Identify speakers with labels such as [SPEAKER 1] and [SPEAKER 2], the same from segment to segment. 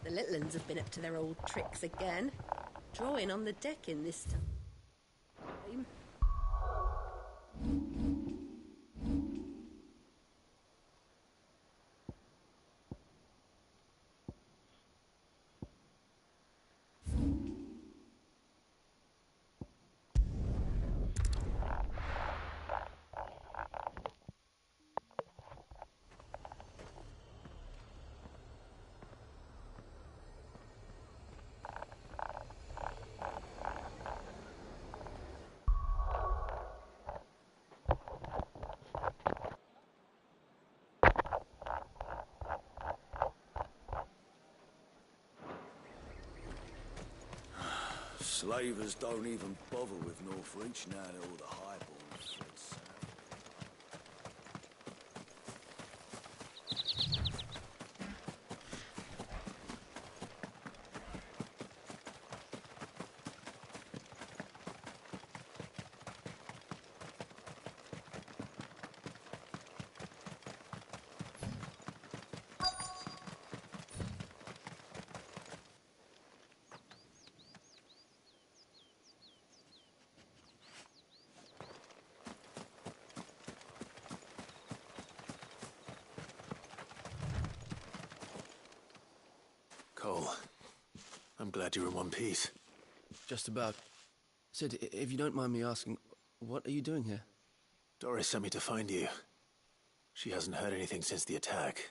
[SPEAKER 1] The little uns have been up to their old tricks again. Drawing on the decking this time.
[SPEAKER 2] Slavers don't even bother with Northreach now that all the highballs fled south.
[SPEAKER 3] Cole, I'm glad you're in one piece.
[SPEAKER 4] Just about. Sid, if you don't mind me asking, what are you doing here?
[SPEAKER 3] Doris sent me to find you. She hasn't heard anything since the attack.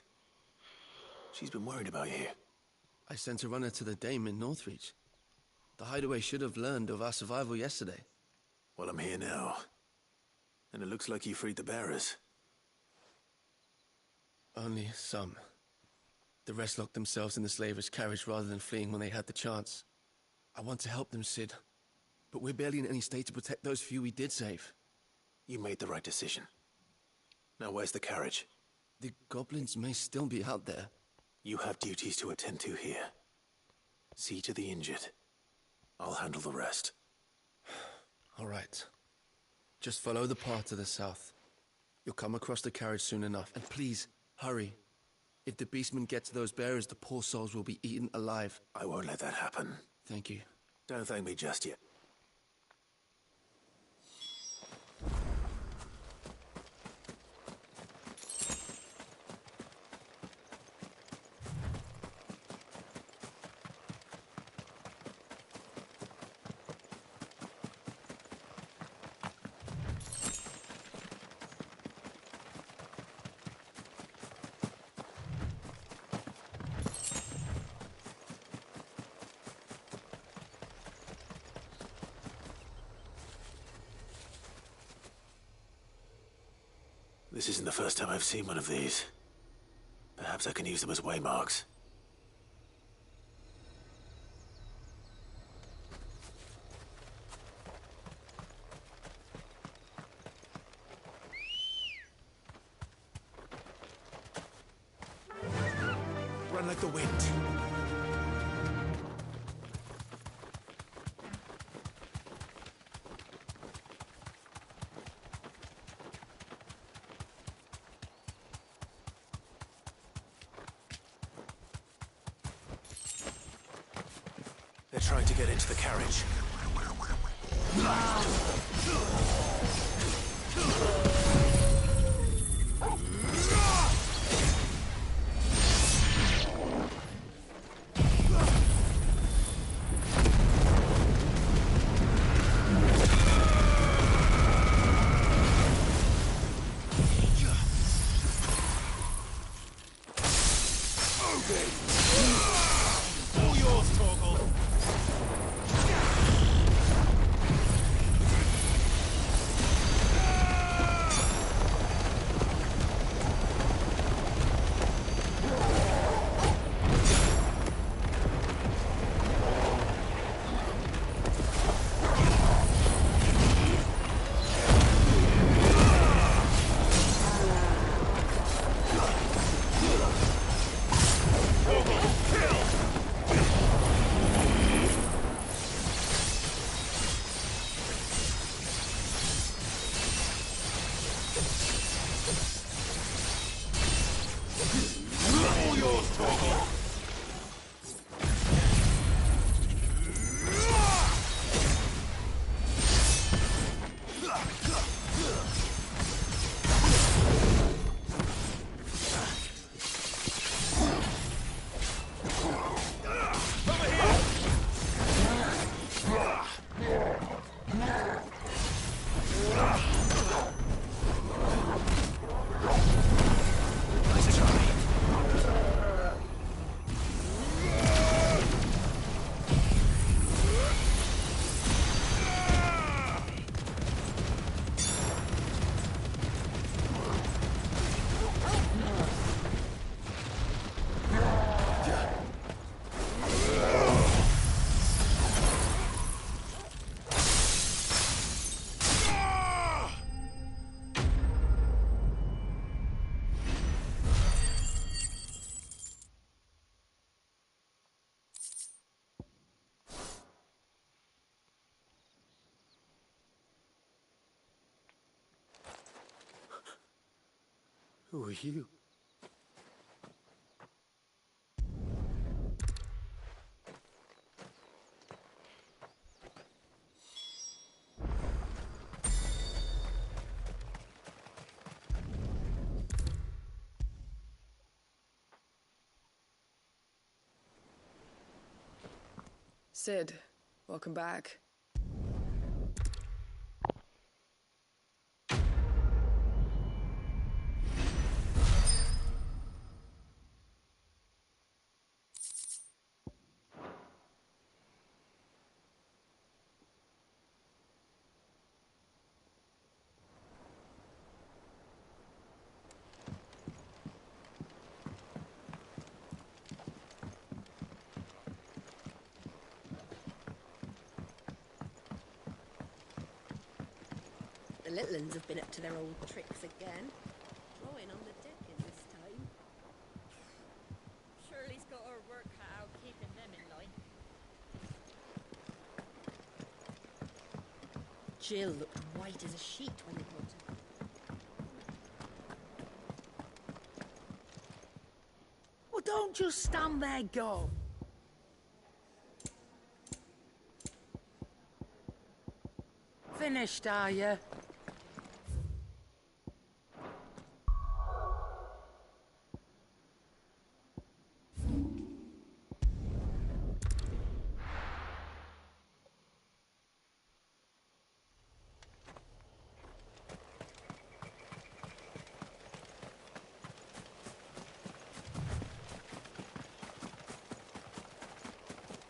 [SPEAKER 3] She's been worried about you.
[SPEAKER 4] I sent a runner to the Dame in Northreach. The hideaway should have learned of our survival yesterday.
[SPEAKER 3] Well, I'm here now. And it looks like you freed the bearers.
[SPEAKER 4] Only some. The rest locked themselves in the slavers' carriage rather than fleeing when they had the chance. I want to help them, Sid. But we're barely in any state to protect those few we did save.
[SPEAKER 3] You made the right decision. Now where's the carriage?
[SPEAKER 4] The goblins may still be out there.
[SPEAKER 3] You have duties to attend to here. See to the injured. I'll handle the rest.
[SPEAKER 4] All right. Just follow the path to the south. You'll come across the carriage soon enough. And please, hurry. If the beastmen get to those bearers, the poor souls will be eaten alive.
[SPEAKER 3] I won't let that happen.
[SPEAKER 4] Thank you.
[SPEAKER 3] Don't thank me just yet. This isn't the first time I've seen one of these. Perhaps I can use them as waymarks. Run like the wind. They're trying to get into the carriage.
[SPEAKER 4] Who are you?
[SPEAKER 5] Sid, welcome back.
[SPEAKER 1] The little uns have been up to their old tricks again. Drawing on the decking this time.
[SPEAKER 6] Shirley's got her work cut out keeping them in line.
[SPEAKER 1] Jill looked white as a sheet when they brought her.
[SPEAKER 7] Well, don't just stand there, go. Finished, are you?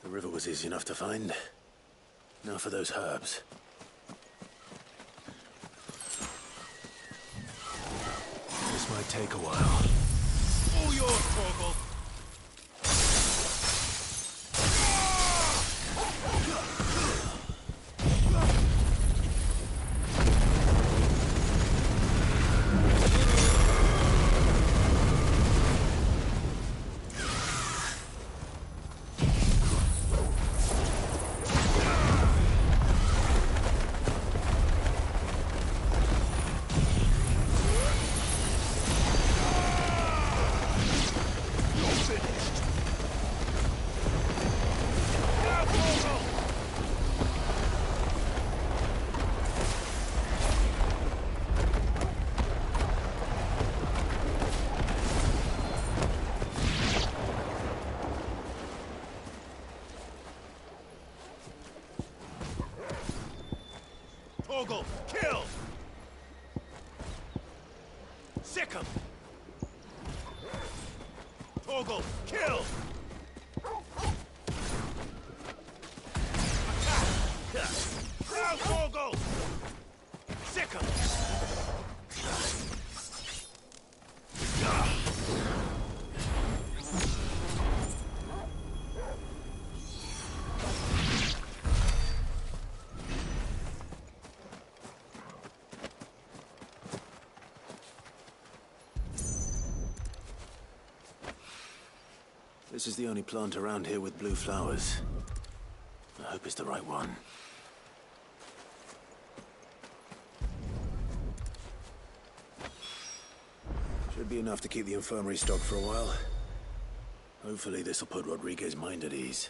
[SPEAKER 3] The river was easy enough to find. Now for those herbs. This might take a while.
[SPEAKER 8] All yours, Torgal! Torgal, kill! Sick 'em! Torgal, kill! Attack! Now, Torgal! Sick 'em!
[SPEAKER 3] This is the only plant around here with blue flowers. I hope it's the right one. Should be enough to keep the infirmary stocked for a while. Hopefully this'll put Rodriguez's mind at ease.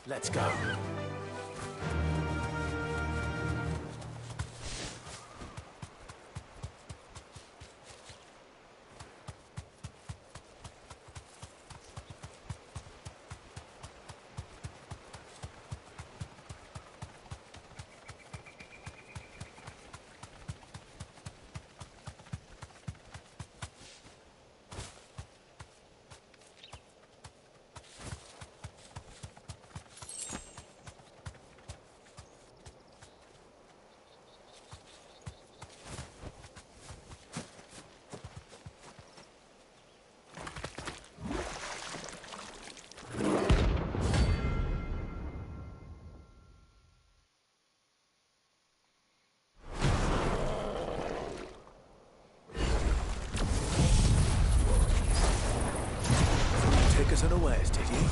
[SPEAKER 3] Let's go. Take us unawares, did you?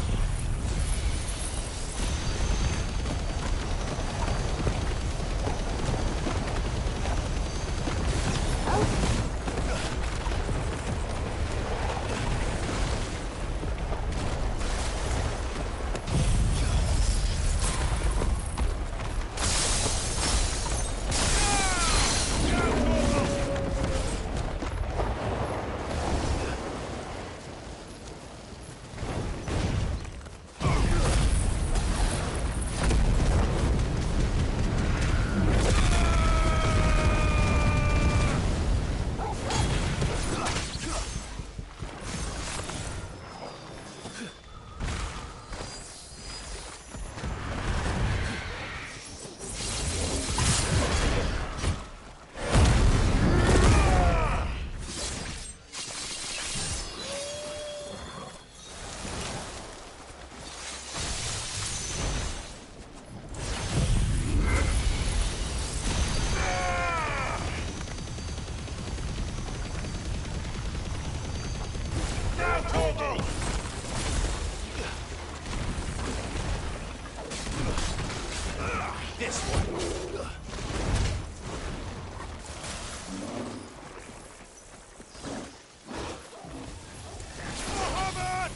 [SPEAKER 8] This one. Muhammad!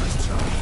[SPEAKER 3] Let's try.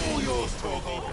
[SPEAKER 8] All yours, Torgal.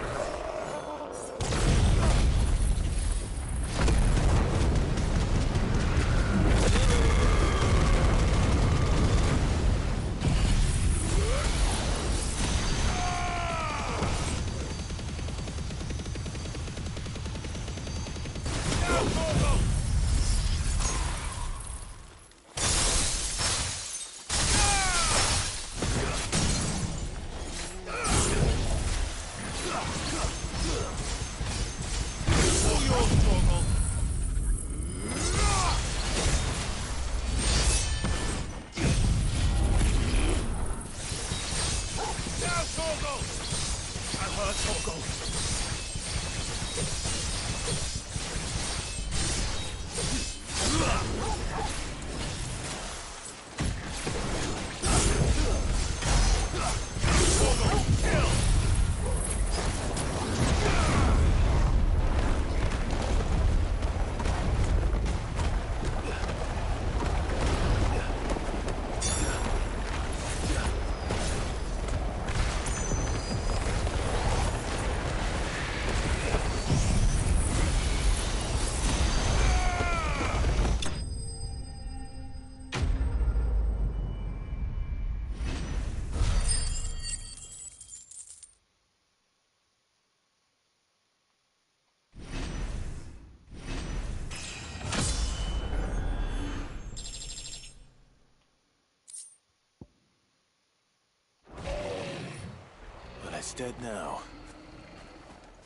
[SPEAKER 3] dead now.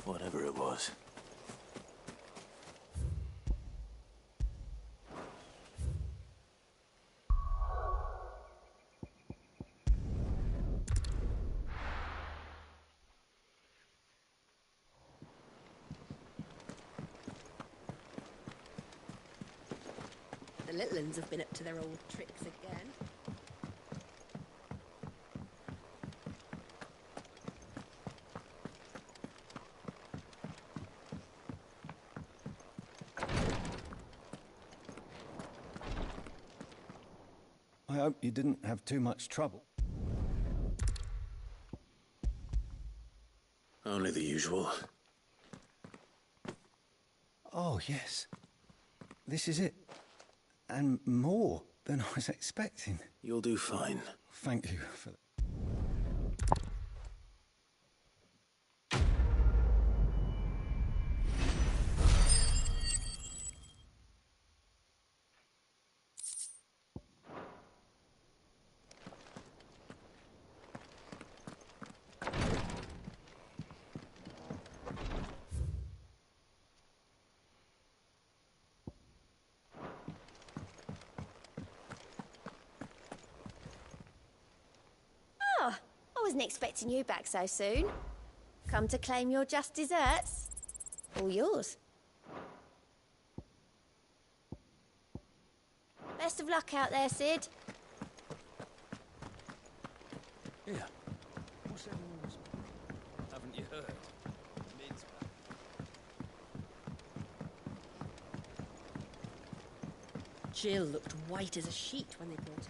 [SPEAKER 3] Whatever it was.
[SPEAKER 1] The little uns have been up to their old tricks again.
[SPEAKER 9] I hope you didn't have too much trouble.
[SPEAKER 3] Only the usual.
[SPEAKER 9] Oh, yes. This is it. And more than I was expecting.
[SPEAKER 3] You'll do fine.
[SPEAKER 9] Thank you for that.
[SPEAKER 10] Oh, I wasn't expecting you back so soon. Come to claim your just desserts? All yours. Best of luck out there, Sid.
[SPEAKER 4] Yeah. What's everyone whispering? Haven't you heard? Mid's back.
[SPEAKER 1] Jill looked white as a sheet when they brought her back.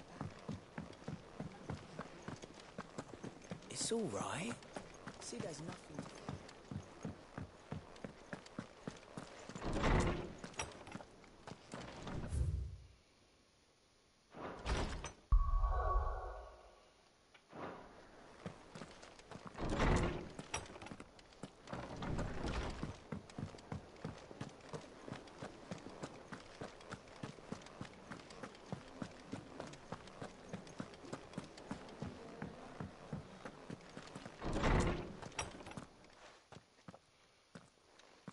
[SPEAKER 7] It's all right. See, there's nothing.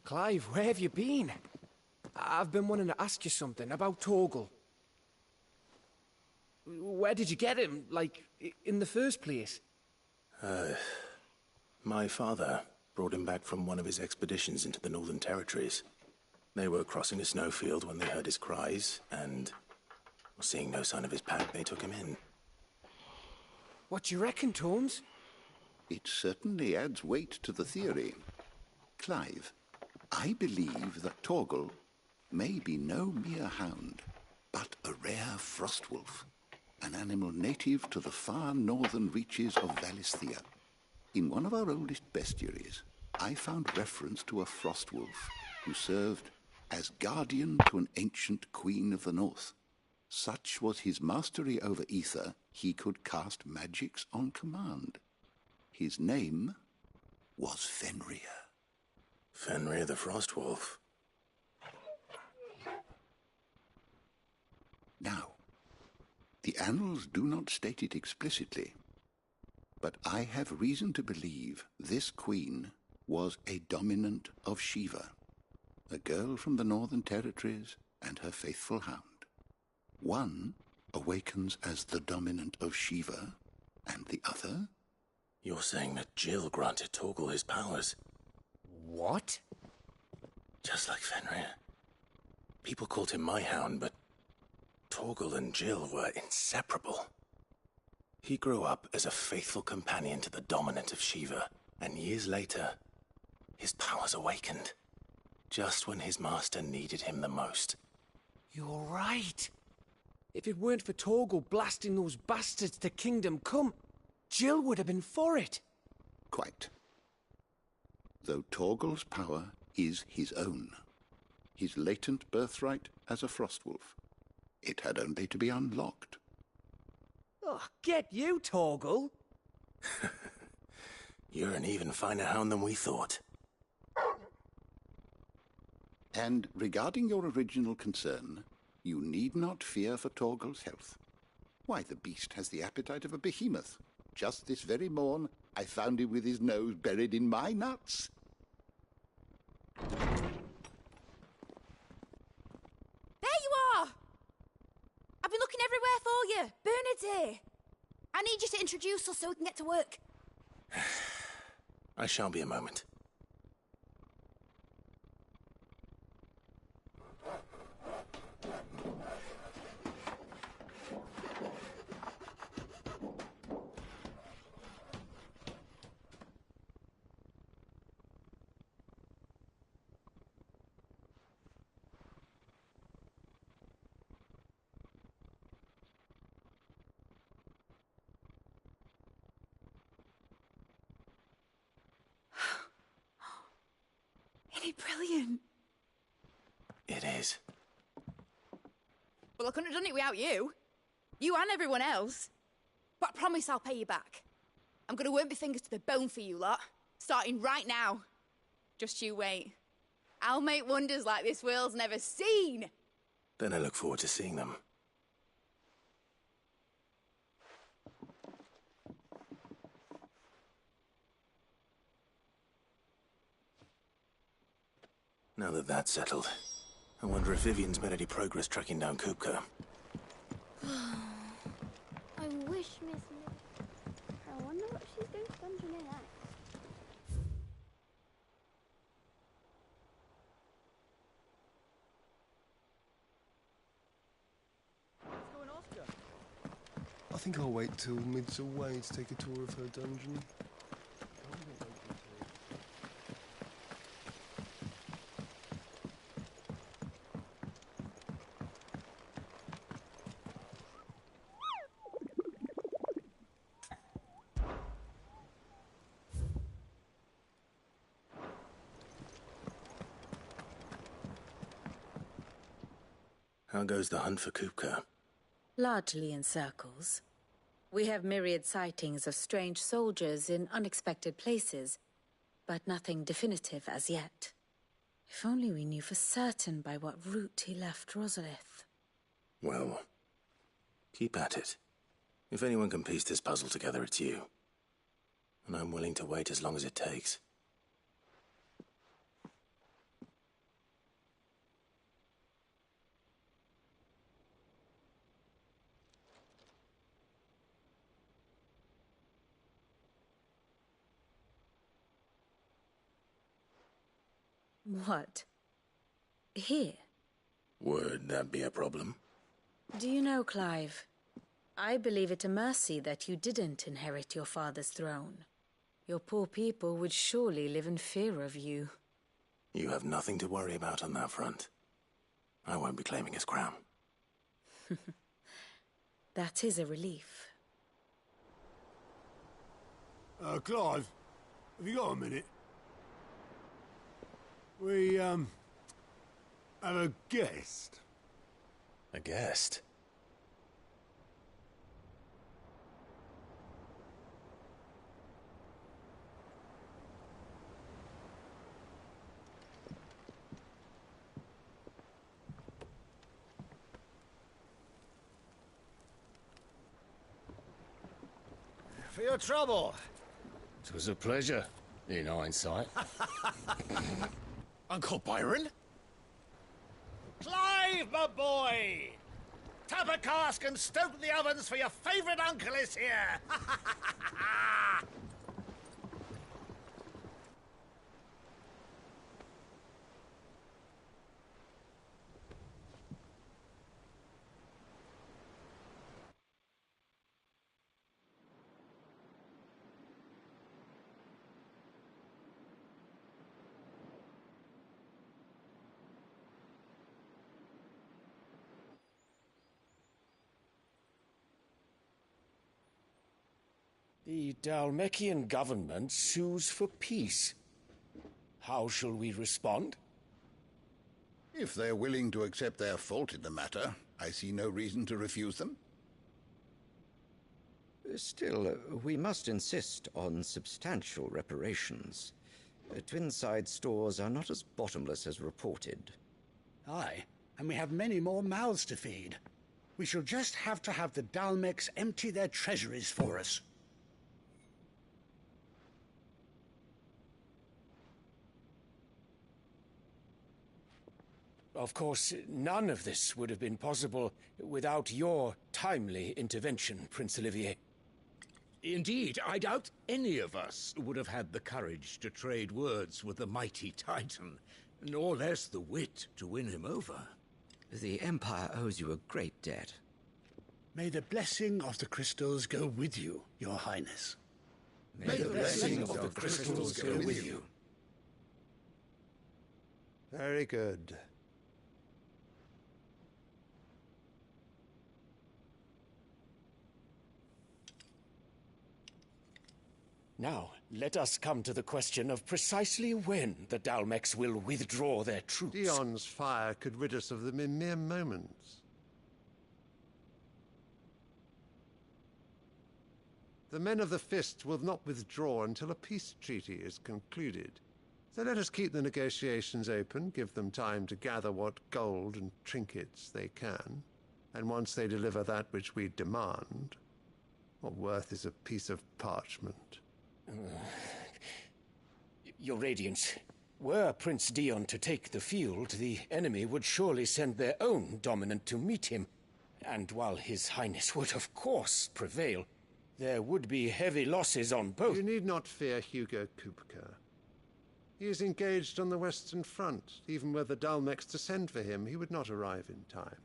[SPEAKER 11] Clive, where have you been? I've been wanting to ask you something about Torgal. Where did you get him, like, in the first place?
[SPEAKER 3] My father brought him back from one of his expeditions into the Northern Territories. They were crossing a snowfield when they heard his cries, and seeing no sign of his pack, they took him in.
[SPEAKER 11] What do you reckon, Tomes?
[SPEAKER 12] It certainly adds weight to the theory. Clive, I believe that Torgal may be no mere hound, but a rare frostwolf, an animal native to the far northern reaches of Valisthea. In one of our oldest bestiaries, I found reference to a frostwolf who served as guardian to an ancient queen of the north. Such was his mastery over ether, he could cast magics on command. His name was Fenrir.
[SPEAKER 3] Fenrir the Frostwolf.
[SPEAKER 12] Now, the annals do not state it explicitly, but I have reason to believe this queen was a dominant of Shiva, a girl from the Northern Territories and her faithful hound. One awakens as the dominant of Shiva, and the other?
[SPEAKER 3] You're saying that Jill granted Torgal his powers?
[SPEAKER 11] What?
[SPEAKER 3] Just like Fenrir. People called him my hound, but Torgal and Jill were inseparable. He grew up as a faithful companion to the dominant of Shiva, and years later, his powers awakened. Just when his master needed him the most.
[SPEAKER 11] You're right. If it weren't for Torgal blasting those bastards to Kingdom Come, Jill would have been for it.
[SPEAKER 12] Quite. Though Torgal's power is his own, his latent birthright as a frostwolf. It had only to be unlocked.
[SPEAKER 11] Oh, get you, Torgal!
[SPEAKER 3] You're an even finer hound than we thought.
[SPEAKER 12] And regarding your original concern, you need not fear for Torgal's health. Why, the beast has the appetite of a behemoth. Just this very morn, I found him with his nose buried in my nuts.
[SPEAKER 10] There you are! I've been looking everywhere for you. Bernard's here. I need you to introduce us so we can get to work.
[SPEAKER 3] I shall be a moment.
[SPEAKER 10] Isn't it brilliant?
[SPEAKER 3] It is.
[SPEAKER 10] Well, I couldn't have done it without you. You and everyone else. But I promise I'll pay you back. I'm gonna work my fingers to the bone for you lot, starting right now. Just you wait. I'll make wonders like this world's never seen.
[SPEAKER 3] Then I look forward to seeing them. Now that that's settled, I wonder if Vivian's made any progress tracking down Kupka.
[SPEAKER 10] I wish Miss I wonder what she's going to dungeon in next.
[SPEAKER 13] What's going on, Oscar?
[SPEAKER 4] I think I'll wait till Mid's away to take a tour of her dungeon.
[SPEAKER 3] How goes the hunt for Kupka?
[SPEAKER 14] Largely in circles. We have myriad sightings of strange soldiers in unexpected places, but nothing definitive as yet. If only we knew for certain by what route he left Rosalith.
[SPEAKER 3] Well, keep at it. If anyone can piece this puzzle together, it's you. And I'm willing to wait as long as it takes.
[SPEAKER 14] What? Here?
[SPEAKER 3] Would that be a problem?
[SPEAKER 14] Do you know, Clive? I believe it a mercy that you didn't inherit your father's throne. Your poor people would surely live in fear of you.
[SPEAKER 3] You have nothing to worry about on that front. I won't be claiming his crown.
[SPEAKER 14] That is a relief.
[SPEAKER 8] Clive, have you got a minute? We, have a guest.
[SPEAKER 3] A guest?
[SPEAKER 8] For your trouble.
[SPEAKER 15] It was a pleasure, in hindsight.
[SPEAKER 8] Uncle Byron? Clive, my boy! Tap a cask and stoke the ovens for your favourite uncle is here!
[SPEAKER 15] The Dalmekian government sues for peace. How shall we respond?
[SPEAKER 12] If they're willing to accept their fault in the matter, I see no reason to refuse them.
[SPEAKER 16] Still, we must insist on substantial reparations. Twinside stores are not as bottomless as reported.
[SPEAKER 17] Aye, and we have many more mouths to feed. We shall just have to have the Dalmeks empty their treasuries for us.
[SPEAKER 15] Of course, none of this would have been possible without your timely intervention, Prince Olivier.
[SPEAKER 8] Indeed, I doubt any of us would have had the courage to trade words with the mighty Titan, nor less the wit to win him over.
[SPEAKER 16] The Empire owes you a great debt.
[SPEAKER 17] May the blessing of the crystals go with you, Your Highness.
[SPEAKER 8] May the blessing of the crystals go with you.
[SPEAKER 18] Very good.
[SPEAKER 15] Now, let us come to the question of precisely when the Dalmex will withdraw their troops.
[SPEAKER 18] Dion's fire could rid us of them in mere moments. The men of the Fist will not withdraw until a peace treaty is concluded. So let us keep the negotiations open, give them time to gather what gold and trinkets they can, and once they deliver that which we demand, what worth is a piece of parchment?
[SPEAKER 15] Your Radiance, were Prince Dion to take the field, the enemy would surely send their own dominant to meet him. And while His Highness would of course prevail, there would be heavy losses on both.
[SPEAKER 18] You need not fear Hugo Kupka. He is engaged on the Western Front. Even were the Dalmex to send for him, he would not arrive in time.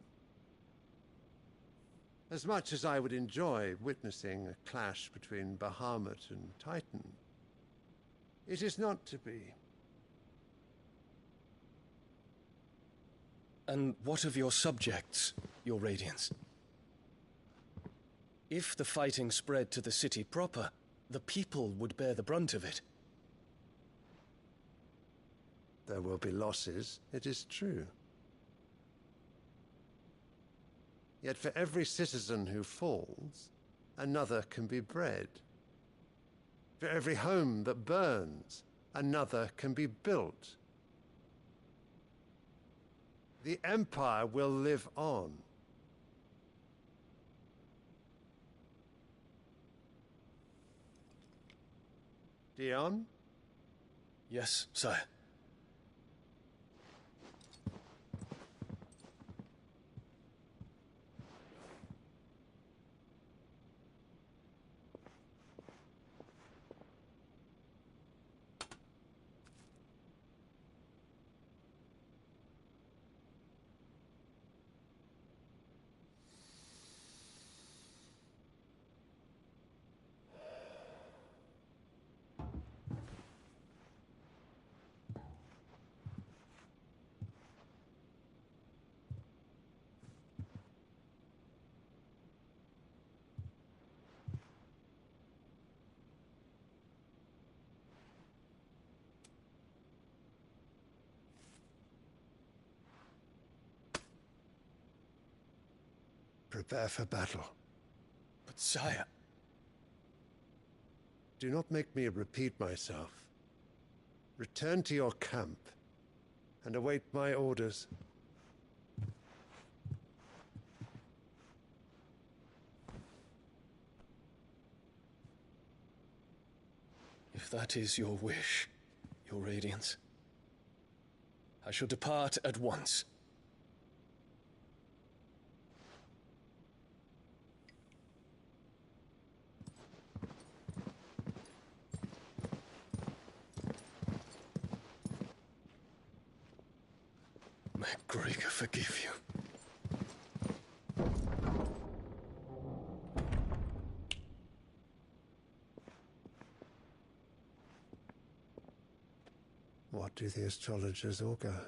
[SPEAKER 18] As much as I would enjoy witnessing a clash between Bahamut and Titan, it is not to be.
[SPEAKER 4] And what of your subjects, Your Radiance? If the fighting spread to the city proper, the people would bear the brunt of it.
[SPEAKER 18] There will be losses, it is true. Yet for every citizen who falls, another can be bred. For every home that burns, another can be built. The Empire will live on. Dion?
[SPEAKER 4] Yes, sire.
[SPEAKER 18] Prepare for battle.
[SPEAKER 4] But sire...
[SPEAKER 18] Do not make me repeat myself. Return to your camp and await my orders.
[SPEAKER 4] If that is your wish, Your Radiance, I shall depart at once. May Gregor forgive you.
[SPEAKER 18] What do the astrologers augur?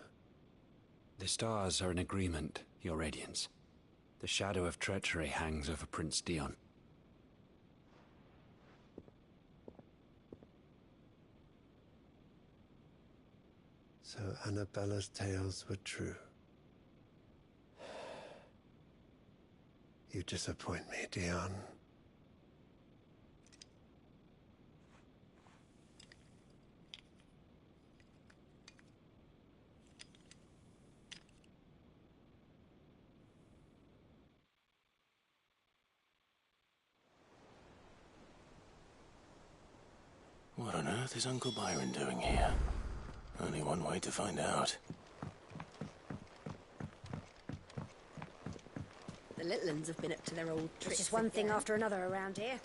[SPEAKER 19] The stars are in agreement, Your Radiance. The shadow of treachery hangs over Prince Dion.
[SPEAKER 18] So Annabella's tales were true. You disappoint me, Dion.
[SPEAKER 3] What on earth is Uncle Byron doing here? Only one way to find out.
[SPEAKER 1] The little uns have been up to their old tricks.
[SPEAKER 20] It's just one thing
[SPEAKER 1] again.
[SPEAKER 20] after another around here.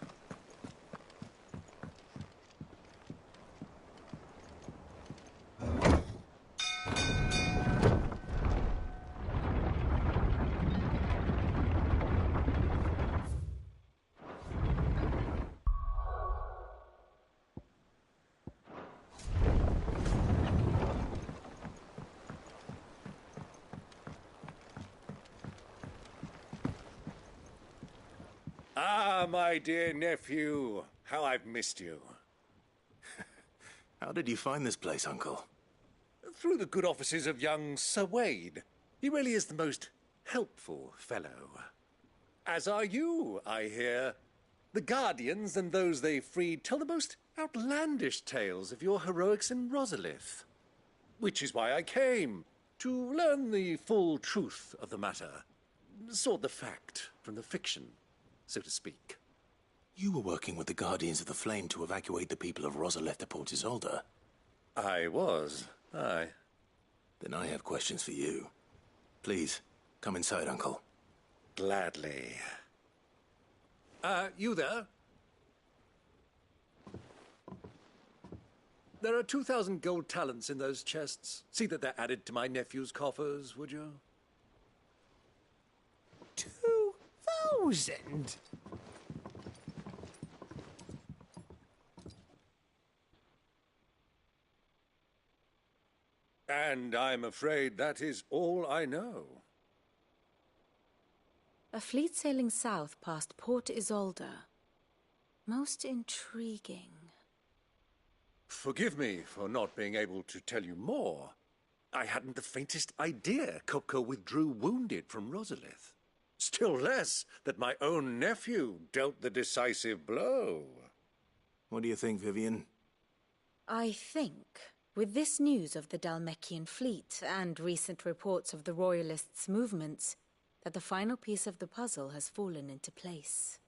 [SPEAKER 21] Ah, my dear nephew, how I've missed you.
[SPEAKER 3] How did you find this place, Uncle?
[SPEAKER 21] Through the good offices of young Sir Wade. He really is the most helpful fellow. As are you, I hear. The Guardians and those they freed tell the most outlandish tales of your heroics in Rosalith. Which is why I came, to learn the full truth of the matter. Sort the fact from the fiction, so to speak.
[SPEAKER 3] You were working with the Guardians of the Flame to evacuate the people of Rosalith to Port Isolde.
[SPEAKER 21] I was, aye.
[SPEAKER 3] Then I have questions for you. Please, come inside, Uncle.
[SPEAKER 21] Gladly. You there? There are 2,000 gold talents in those chests. See that they're added to my nephew's coffers, would you?
[SPEAKER 11] 2,000?
[SPEAKER 21] And I'm afraid that is all I know.
[SPEAKER 14] A fleet sailing south past Port Isolde. Most intriguing.
[SPEAKER 21] Forgive me for not being able to tell you more. I hadn't the faintest idea Kupka withdrew wounded from Rosalith. Still less that my own nephew dealt the decisive blow.
[SPEAKER 3] What do you think, Vivian?
[SPEAKER 14] I think, with this news of the Dalmekian fleet and recent reports of the Royalists' movements, that the final piece of the puzzle has fallen into place.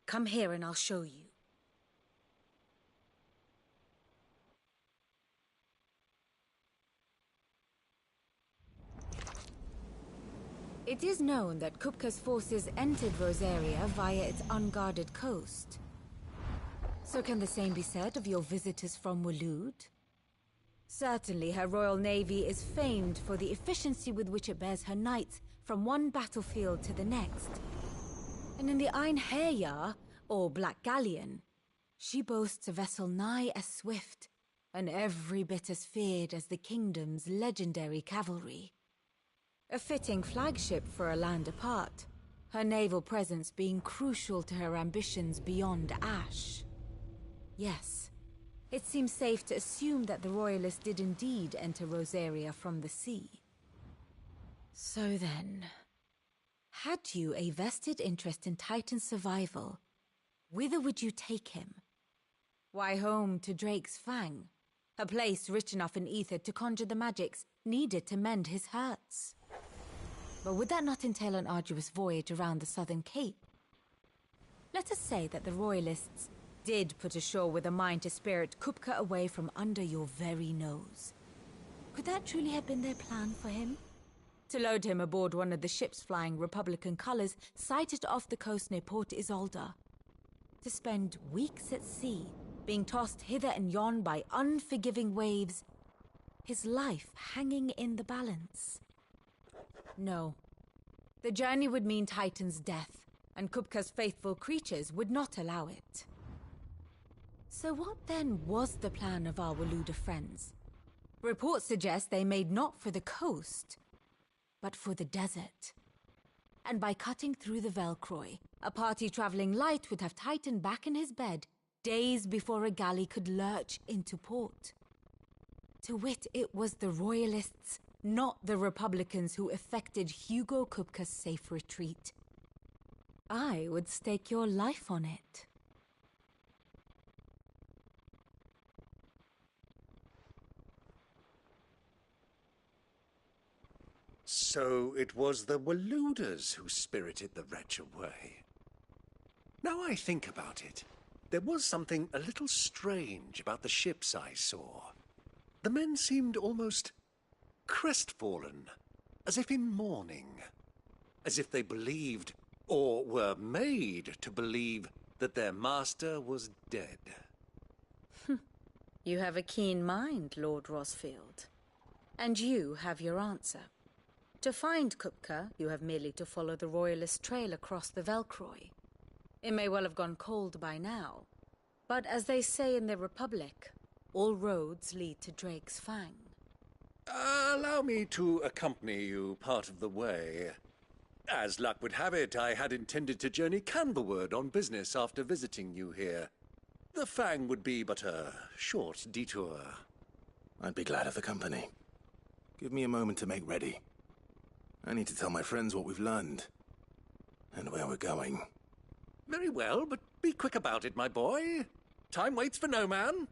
[SPEAKER 14] Come here and I'll show you. It is known that Kupka's forces entered Rosaria via its unguarded coast. So can the same be said of your visitors from Waloed? Certainly her royal navy is famed for the efficiency with which it bears her knights from one battlefield to the next. And in the Einherjar, or Black Galleon, she boasts a vessel nigh as swift and every bit as feared as the kingdom's legendary cavalry. A fitting flagship for a land apart, her naval presence being crucial to her ambitions beyond Ash. Yes, it seems safe to assume that the Royalists did indeed enter Rosaria from the sea. So then, had you a vested interest in Titan's survival, whither would you take him? Why, home to Drake's Fang, a place rich enough in ether to conjure the magics needed to mend his hurts. But would that not entail an arduous voyage around the southern cape? Let us say that the Royalists did put ashore with a mind to spirit Kupka away from under your very nose. Could that truly have been their plan for him? To load him aboard one of the ships flying Republican colors sighted off the coast near Port Isolde. To spend weeks at sea, being tossed hither and yon by unforgiving waves, his life hanging in the balance. No. The journey would mean Titan's death, and Kupka's faithful creatures would not allow it. So what then was the plan of our Waluda friends? Reports suggest they made not for the coast, but for the desert. And by cutting through the Velcroy, a party traveling light would have Titan back in his bed days before a galley could lurch into port. To wit, it was the Royalists, not the Republicans, who effected Hugo Kupka's safe retreat. I would stake your life on it.
[SPEAKER 21] So it was the Waluders who spirited the wretch away. Now I think about it, there was something a little strange about the ships I saw. The men seemed almost crestfallen, as if in mourning. as if they believed, or were made to believe, that their master was dead.
[SPEAKER 14] You have a keen mind, Lord Rosfield. And you have your answer. To find Kupka, you have merely to follow the Royalist trail across the Velcroy. It may well have gone cold by now, but as they say in the Republic, all roads lead to Drake's Fang.
[SPEAKER 21] Allow me to accompany you part of the way. As luck would have it, I had intended to journey Canberward on business after visiting you here. The Fang would be but a short detour.
[SPEAKER 3] I'd be glad of the company. Give me a moment to make ready. I need to tell my friends what we've learned, and where we're going.
[SPEAKER 21] Very well, but be quick about it, my boy. Time waits for no man.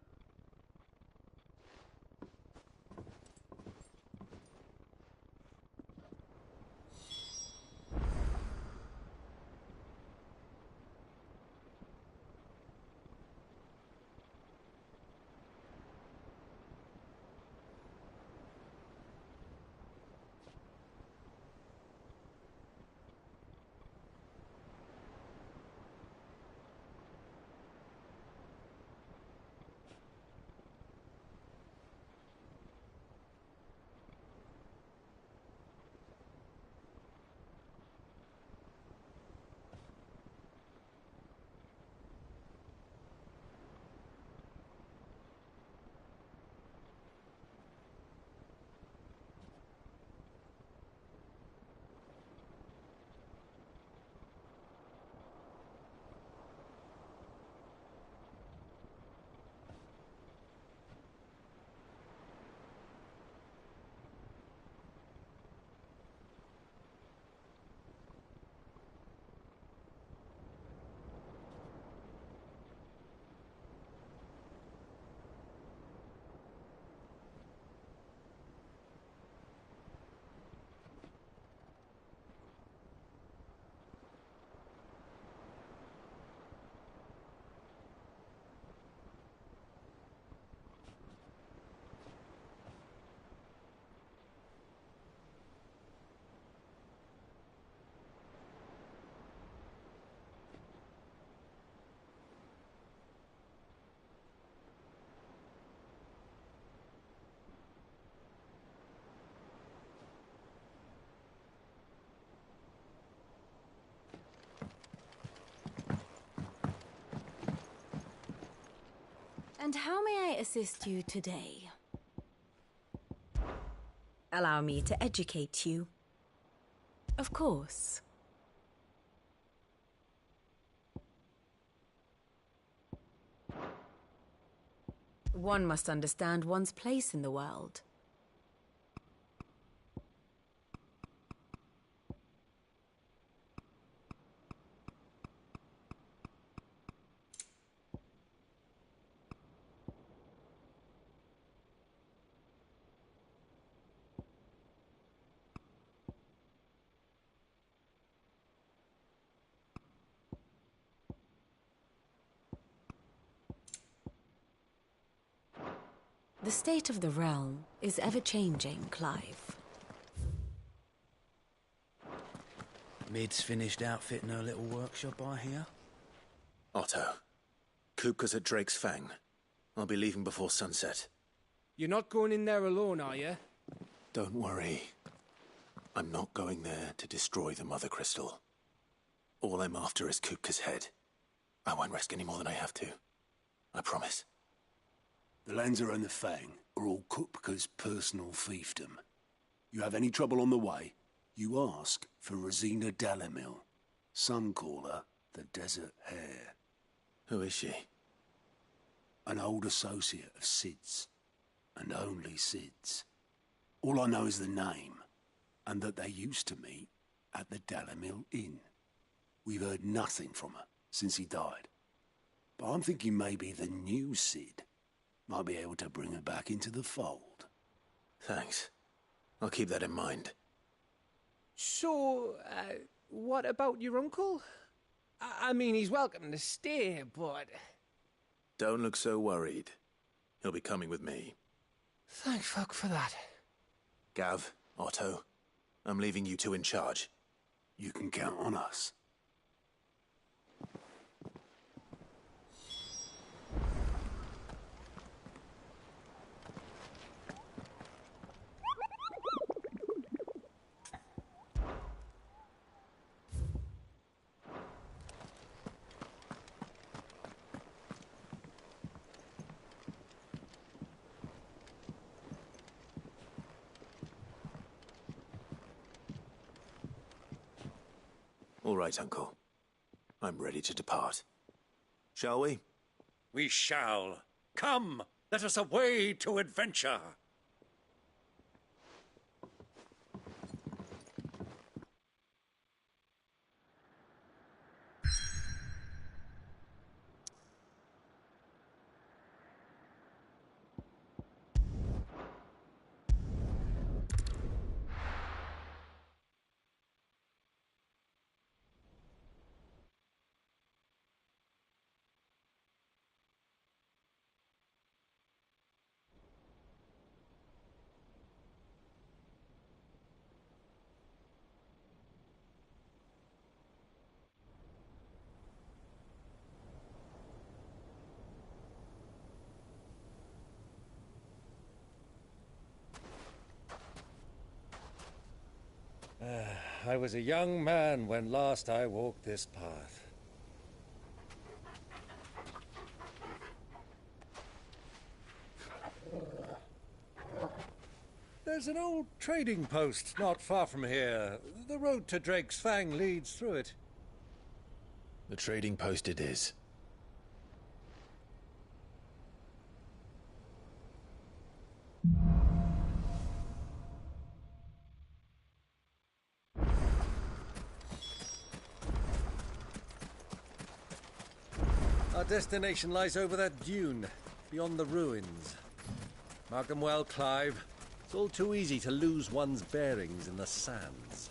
[SPEAKER 14] And how may I assist you today? Allow me to educate you. Of course. One must understand one's place in the world. The state of the realm is ever-changing, Clive.
[SPEAKER 9] Mid's finished outfitting her little workshop, I hear.
[SPEAKER 3] Otto, Kupka's at Drake's Fang. I'll be leaving before sunset.
[SPEAKER 11] You're not going in there alone, are you?
[SPEAKER 3] Don't worry. I'm not going there to destroy the Mother Crystal. All I'm after is Kupka's head. I won't risk any more than I have to. I promise.
[SPEAKER 2] The Lancer and the Fang are all Kupka's personal fiefdom. You have any trouble on the way, you ask for Rosina Dalamil. Some call her the Desert Hare.
[SPEAKER 3] Who is she?
[SPEAKER 2] An old associate of Sid's, and only Sid's. All I know is the name, and that they used to meet at the Dalamil Inn. We've heard nothing from her since he died. But I'm thinking maybe the new Sid might be able to bring her back into the fold.
[SPEAKER 3] Thanks. I'll keep that in mind.
[SPEAKER 11] So, what about your uncle? I mean, he's welcome to stay, but...
[SPEAKER 3] Don't look so worried. He'll be coming with me.
[SPEAKER 11] Thank fuck for that.
[SPEAKER 3] Gav, Otto, I'm leaving you two in charge.
[SPEAKER 2] You can count on us.
[SPEAKER 3] All right, Uncle. I'm ready to depart. Shall we?
[SPEAKER 21] We shall. Come, let us away to adventure. I was a young man when last I walked this path. There's an old trading post not far from here. The road to Drake's Fang leads through it.
[SPEAKER 3] The trading post it is.
[SPEAKER 21] Our destination lies over that dune, beyond the ruins. Mark them well, Clive. It's all too easy to lose one's bearings in the sands.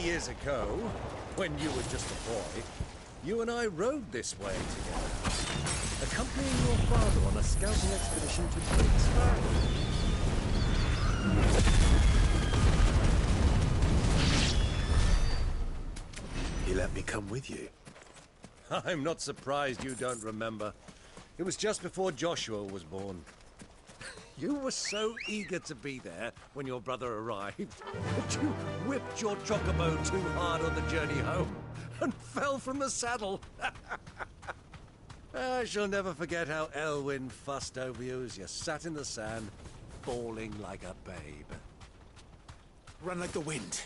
[SPEAKER 21] Years ago, when you were just a boy, you and I rode this way together, accompanying your father on a scouting expedition to Drake's Fang.
[SPEAKER 3] He let me come with you.
[SPEAKER 21] I'm not surprised you don't remember. It was just before Joshua was born. You were so eager to be there when your brother arrived that you whipped your chocobo too hard on the journey home and fell from the saddle. I shall never forget how Elwyn fussed over you as you sat in the sand, bawling like a babe.
[SPEAKER 3] Run like the wind.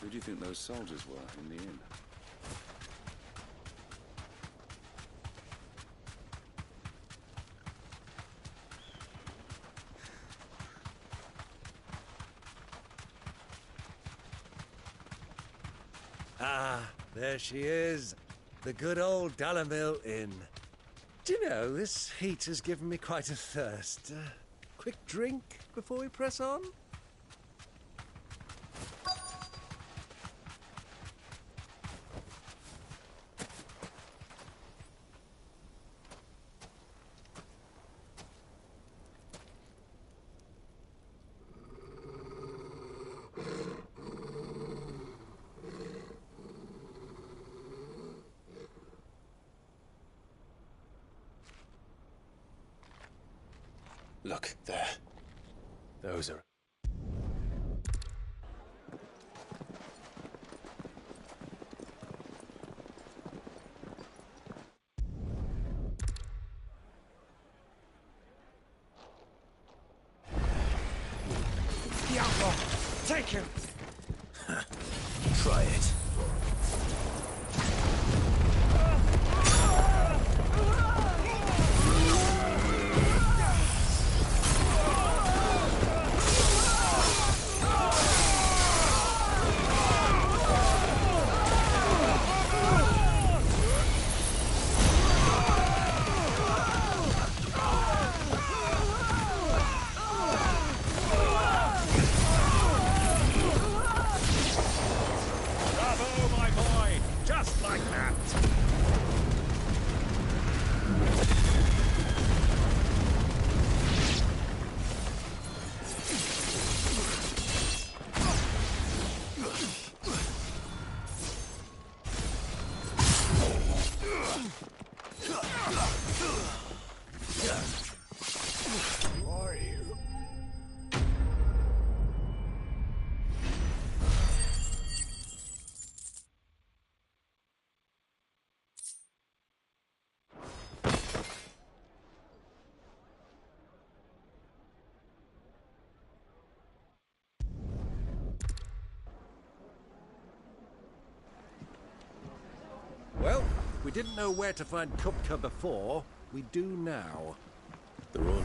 [SPEAKER 20] Who do you think those soldiers were in the inn?
[SPEAKER 21] Ah, there she is. The good old Dalamil Inn. Do you know, this heat has given me quite a thirst. Quick drink before we press on?
[SPEAKER 3] Look, there. Those are...
[SPEAKER 11] Diablo! Take him!
[SPEAKER 7] Try it.
[SPEAKER 8] Bravo, my boy! Just like that!
[SPEAKER 2] Who are you?
[SPEAKER 11] Well, we didn't know where to find Kupka before. We do now.
[SPEAKER 3] They're on it.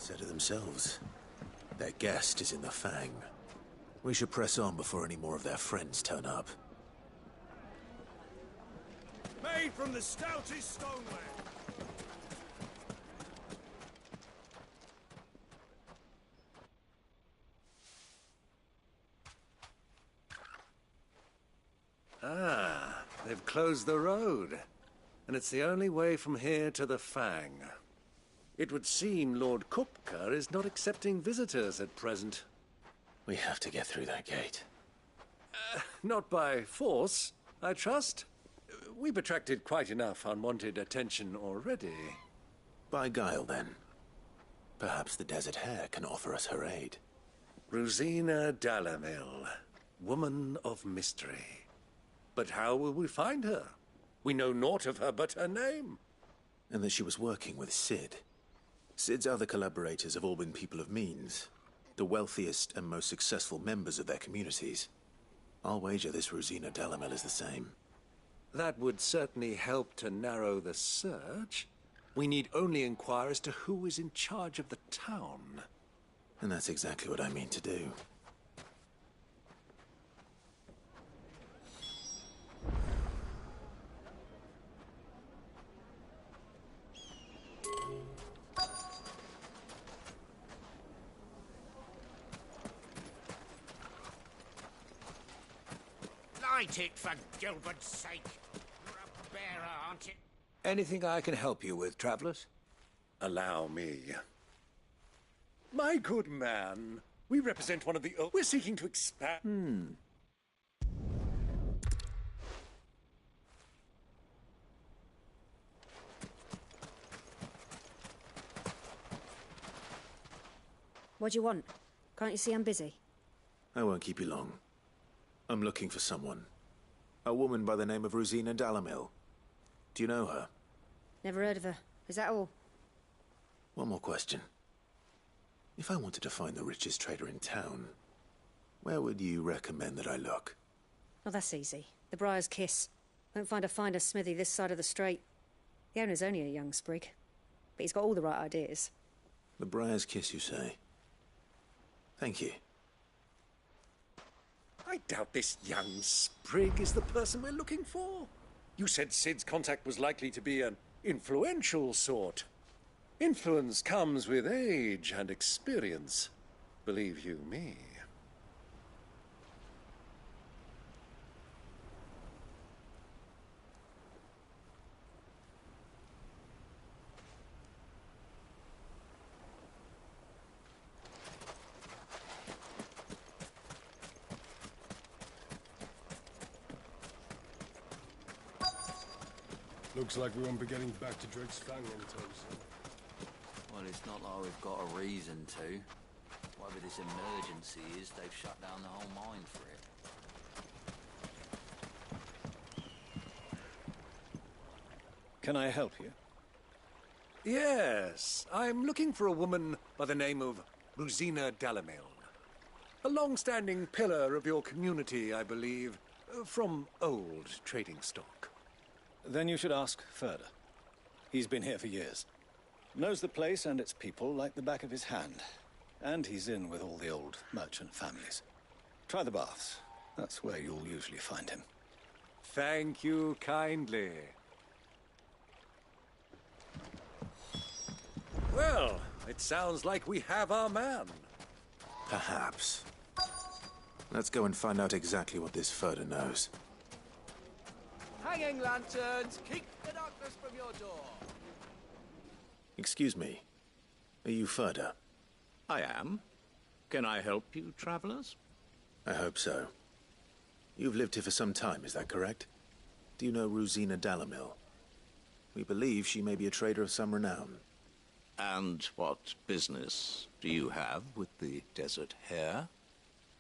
[SPEAKER 3] Said it themselves. Their guest is in the Fang. We should press on before any more of their friends turn up.
[SPEAKER 5] Made from the stoutest stoneware.
[SPEAKER 21] Ah, they've closed the road. And it's the only way from here to the Fang. It would seem Lord Kupka is not accepting visitors at present.
[SPEAKER 3] We have to get through that gate.
[SPEAKER 21] Not by force, I trust. We've attracted quite enough unwanted attention already.
[SPEAKER 3] By guile, then. Perhaps the Desert Hare can offer us her aid.
[SPEAKER 21] Rosina Dalamil, woman of mystery. But how will we find her? We know naught of her but her name.
[SPEAKER 3] And that she was working with Sid. Sid's other collaborators have all been people of means, the wealthiest and most successful members of their communities. I'll wager this Rosina Dalamel is the same.
[SPEAKER 21] That would certainly help to narrow the search. We need only inquire as to who is in charge of the town.
[SPEAKER 3] And that's exactly what I mean to do.
[SPEAKER 8] Light it, for Gilbert's sake. You're a bearer, aren't you?
[SPEAKER 21] Anything I can help you with, travelers? Allow me. My good man, we represent one of the... We're seeking to expand...
[SPEAKER 22] What do you want? Can't you see I'm busy?
[SPEAKER 3] I won't keep you long. I'm looking for someone. A woman by the name of Rosina Dalamil. Do you know her?
[SPEAKER 22] Never heard of her. Is that all?
[SPEAKER 3] One more question. If I wanted to find the richest trader in town, where would you recommend that I look?
[SPEAKER 22] Oh, that's easy. The Briar's Kiss. Won't find a finer smithy this side of the strait. The owner's only a young sprig, but he's got all the right ideas.
[SPEAKER 3] The Briar's Kiss, you say? Thank you.
[SPEAKER 21] I doubt this young sprig is the person we're looking for. You said Sid's contact was likely to be an influential sort. Influence comes with age and experience, believe you me.
[SPEAKER 5] Looks like we won't be getting back to Drake's Fang anytime soon.
[SPEAKER 23] Well, it's not like we've got a reason to. Whatever this emergency is, they've shut down the whole mine for it.
[SPEAKER 24] Can I help you?
[SPEAKER 21] Yes, I'm looking for a woman by the name of Rosina Dalamil. A long-standing pillar of your community, I believe, from old trading stock.
[SPEAKER 24] Then you should ask Furder. He's been here for years. Knows the place and its people like the back of his hand. And he's in with all the old merchant families. Try the baths. That's where you'll usually find him.
[SPEAKER 21] Thank you kindly. Well, it sounds like we have our man.
[SPEAKER 3] Perhaps. Let's go and find out exactly what this Furder knows.
[SPEAKER 13] Hanging lanterns, keep the darkness from your door.
[SPEAKER 3] Excuse me. Are you Furder?
[SPEAKER 25] I am. Can I help you, travelers?
[SPEAKER 3] I hope so. You've lived here for some time, is that correct? Do you know Rosina Dalamil? We believe she may be a trader of some renown.
[SPEAKER 25] And what business do you have with the Desert Hare?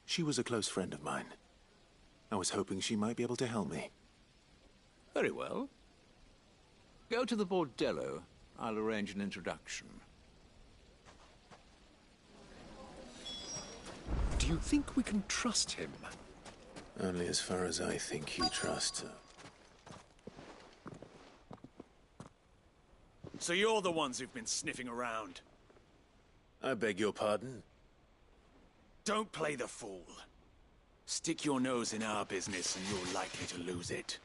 [SPEAKER 3] She was a close friend of mine. I was hoping she might be able to help me.
[SPEAKER 25] Very well. Go to the bordello. I'll arrange an introduction.
[SPEAKER 21] Do you think we can trust him?
[SPEAKER 3] Only as far as I think he trusts her.
[SPEAKER 5] So you're the ones who've been sniffing around?
[SPEAKER 3] I beg your pardon?
[SPEAKER 6] Don't play the fool. Stick your nose in our business and you're likely to lose it.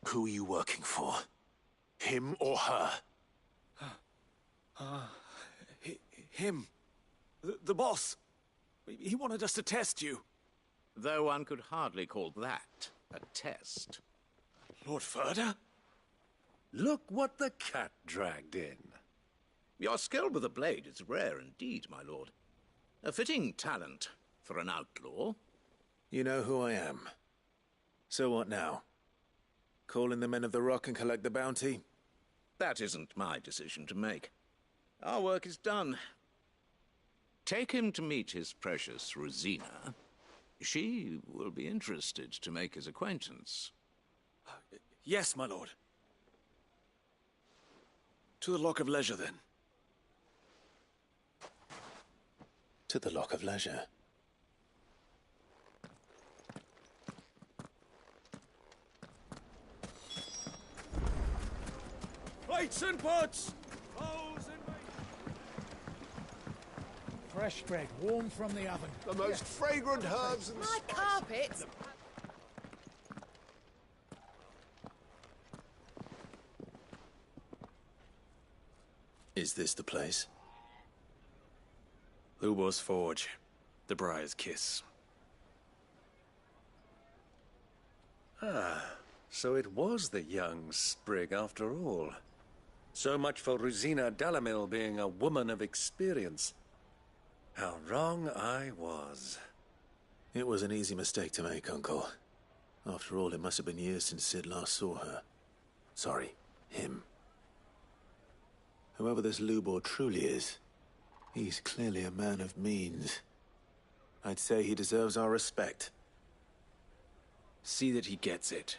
[SPEAKER 3] Who are you working for? Him or her?
[SPEAKER 6] Him. The boss. He wanted us to test you.
[SPEAKER 8] Though one could hardly call that a test.
[SPEAKER 6] Lord Furder?
[SPEAKER 21] Look what the cat dragged in.
[SPEAKER 8] Your skill with the blade is rare indeed, my lord. A fitting talent for an outlaw.
[SPEAKER 3] You know who I am. So what now? Call in the men of the Rock and collect the bounty?
[SPEAKER 8] That isn't my decision to make. Our work is done. Take him to meet his precious Rosina. She will be interested to make his acquaintance.
[SPEAKER 6] Yes, my lord. To the Lock of Leisure, then.
[SPEAKER 3] To the Lock of Leisure.
[SPEAKER 5] Plates and pots! Bowls and
[SPEAKER 10] Fresh bread, warm from the oven.
[SPEAKER 5] the most fragrant herbs and
[SPEAKER 13] My carpets!
[SPEAKER 3] Is this the place?
[SPEAKER 6] Lubor's Forge. The Briar's Kiss.
[SPEAKER 18] Ah, so it was the young sprig after all. So much for Rosina Dalamil being a woman of experience. How wrong I was.
[SPEAKER 3] It was an easy mistake to make, Uncle. After all, it must have been years since Sid last saw her. Sorry, him. Whoever this Lubor truly is, he's clearly a man of means. I'd say he deserves our respect.
[SPEAKER 6] See that he gets it.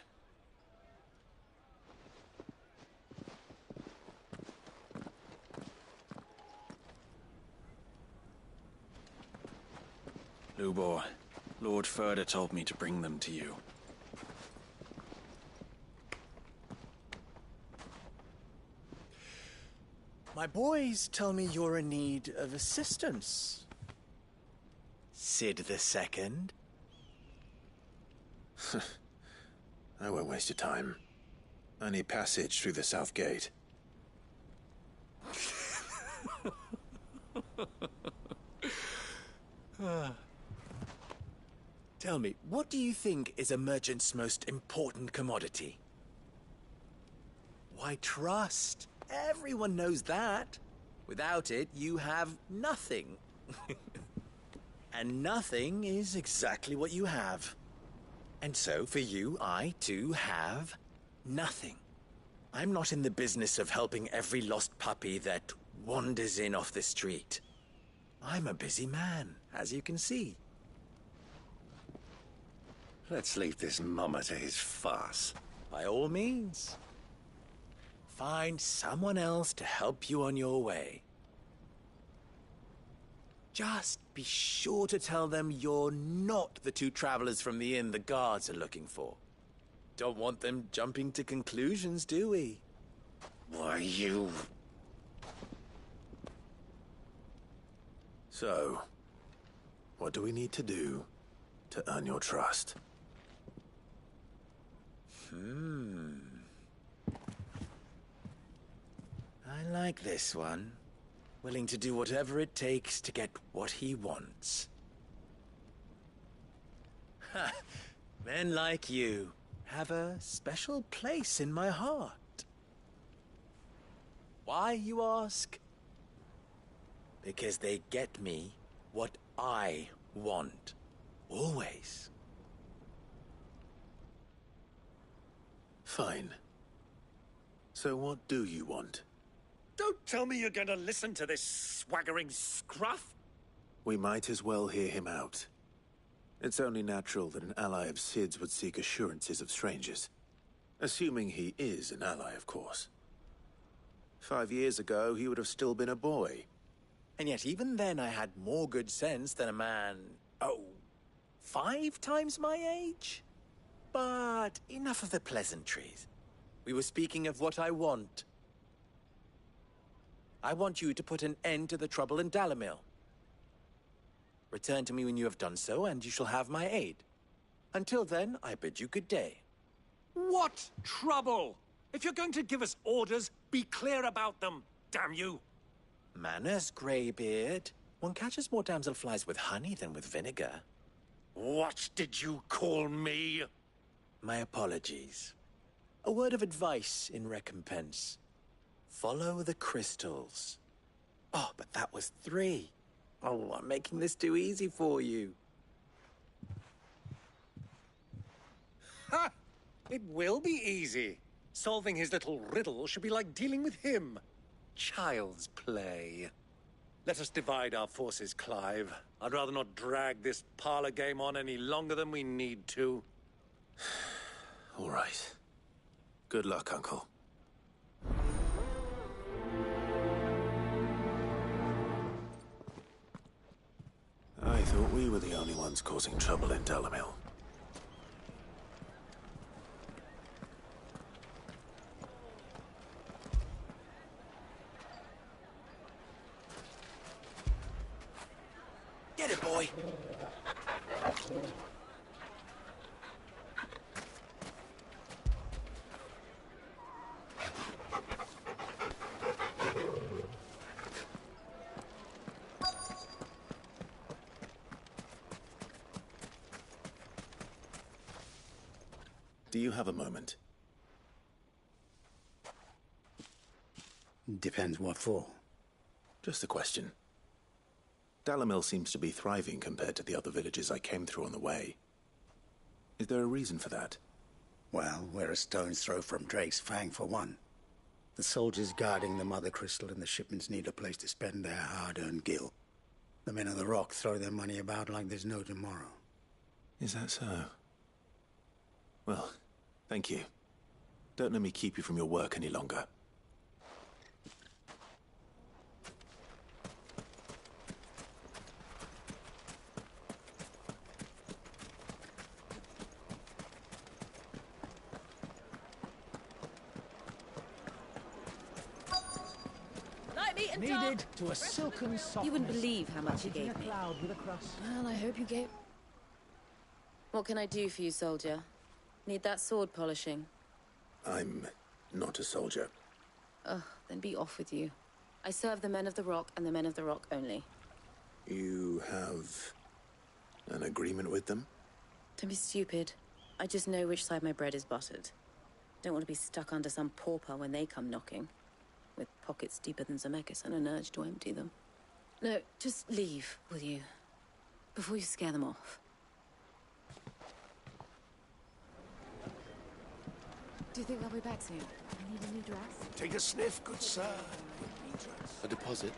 [SPEAKER 6] Lubor, Lord Furder told me to bring them to you.
[SPEAKER 7] My boys tell me you're in need of assistance. Sid the Second?
[SPEAKER 3] I won't waste your time. I need passage through the south gate.
[SPEAKER 7] Tell me, what do you think is a merchant's most important commodity? Why, trust. Everyone knows that. Without it, you have nothing. And nothing is exactly what you have. And so, for you, I, too, have nothing. I'm not in the business of helping every lost puppy that wanders in off the street. I'm a busy man, as you can see.
[SPEAKER 18] Let's leave this mummer to his farce.
[SPEAKER 7] By all means. Find someone else to help you on your way. Just be sure to tell them you're not the two travelers from the inn the guards are looking for. Don't want them jumping to conclusions, do we?
[SPEAKER 21] Why, you...
[SPEAKER 3] So, what do we need to do to earn your trust?
[SPEAKER 7] I like this one. Willing to do whatever it takes to get what he wants. Ha! Men like you have a special place in my heart. Why, you ask? Because they get me what I want. Always.
[SPEAKER 3] Fine. So what do you want?
[SPEAKER 21] Don't tell me you're going to listen to this swaggering scruff!
[SPEAKER 3] We might as well hear him out. It's only natural that an ally of Sid's would seek assurances of strangers. Assuming he is an ally, of course. 5 years ago, he would have still been a boy.
[SPEAKER 7] And yet even then I had more good sense than a man, 5 times my age? But enough of the pleasantries. We were speaking of what I want. I want you to put an end to the trouble in Dalamil. Return to me when you have done so, and you shall have my aid. Until then, I bid you good day.
[SPEAKER 21] What trouble? If you're going to give us orders, be clear about them, damn you!
[SPEAKER 7] Manners, Greybeard. One catches more damselflies with honey than with vinegar.
[SPEAKER 21] What did you call me?
[SPEAKER 7] My apologies. A word of advice in recompense. Follow the crystals. Oh, but that was 3. Oh, I'm making this too easy for you.
[SPEAKER 21] Ha! It will be easy. Solving his little riddle should be like dealing with him. Child's play. Let us divide our forces, Clive. I'd rather not drag this parlor game on any longer than we need to.
[SPEAKER 3] All right. Good luck, Uncle. I thought we were the only ones causing trouble in Dalamil.
[SPEAKER 7] Get it, boy!
[SPEAKER 3] Do you have a moment?
[SPEAKER 9] Depends what for.
[SPEAKER 3] Just a question. Dalamil seems to be thriving compared to the other villages I came through on the way. Is there a reason for that?
[SPEAKER 9] Well, we're a stone's throw from Drake's Fang, for one. The soldiers guarding the Mother Crystal and the shipments need a place to spend their hard-earned gil. The men of the Rock throw their money about like there's no tomorrow.
[SPEAKER 3] Is that so? Well, thank you. Don't let me keep you from your work any longer.
[SPEAKER 10] Needed to a silken softness.
[SPEAKER 1] You wouldn't believe how much he gave me.
[SPEAKER 4] Well, I hope you gave...
[SPEAKER 1] What can I do for you, soldier? Need that sword polishing?
[SPEAKER 3] I'm not a soldier.
[SPEAKER 1] Ugh, then be off with you. I serve the men of the Rock and the men of the Rock only.
[SPEAKER 3] You have an agreement with them?
[SPEAKER 1] Don't be stupid. I just know which side my bread is buttered. Don't want to be stuck under some pauper when they come knocking. With pockets deeper than Zemeckis and an urge to empty them. No, just leave, will you? Before you scare them off.
[SPEAKER 4] Do you think they'll be back soon? I need a new dress.
[SPEAKER 5] Take a sniff, good sir.
[SPEAKER 3] A deposit?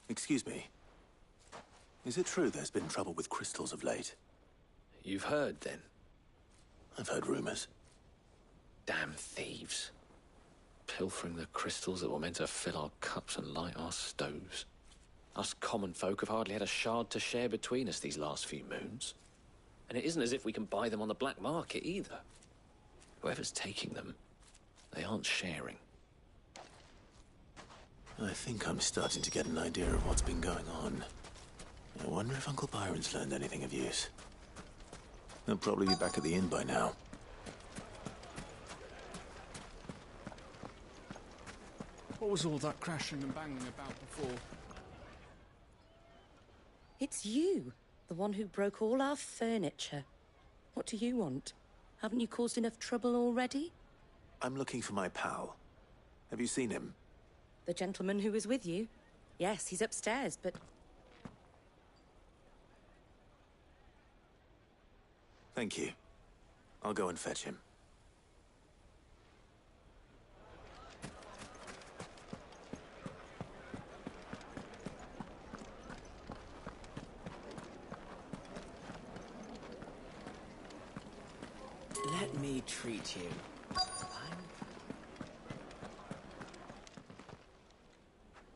[SPEAKER 3] Excuse me. Is it true there's been trouble with crystals of late?
[SPEAKER 11] You've heard, then?
[SPEAKER 3] I've heard rumors.
[SPEAKER 11] Damn thieves.
[SPEAKER 12] pilfering the crystals that were meant to fill our cups and light our stoves. Us common folk have hardly had a shard to share between us these last few moons. And it isn't as if we can buy them on the black market either. Whoever's taking them, they aren't sharing.
[SPEAKER 3] I think I'm starting to get an idea of what's been going on. I wonder if Uncle Byron's learned anything of use. He'll probably be back at the inn by now.
[SPEAKER 15] What was all that crashing and banging about before?
[SPEAKER 16] It's you, the one who broke all our furniture. What do you want? Haven't you caused enough trouble already?
[SPEAKER 3] I'm looking for my pal. Have you seen him?
[SPEAKER 16] The gentleman who was with you? Yes, he's upstairs, but...
[SPEAKER 3] Thank you. I'll go and fetch him.
[SPEAKER 13] Let me treat you.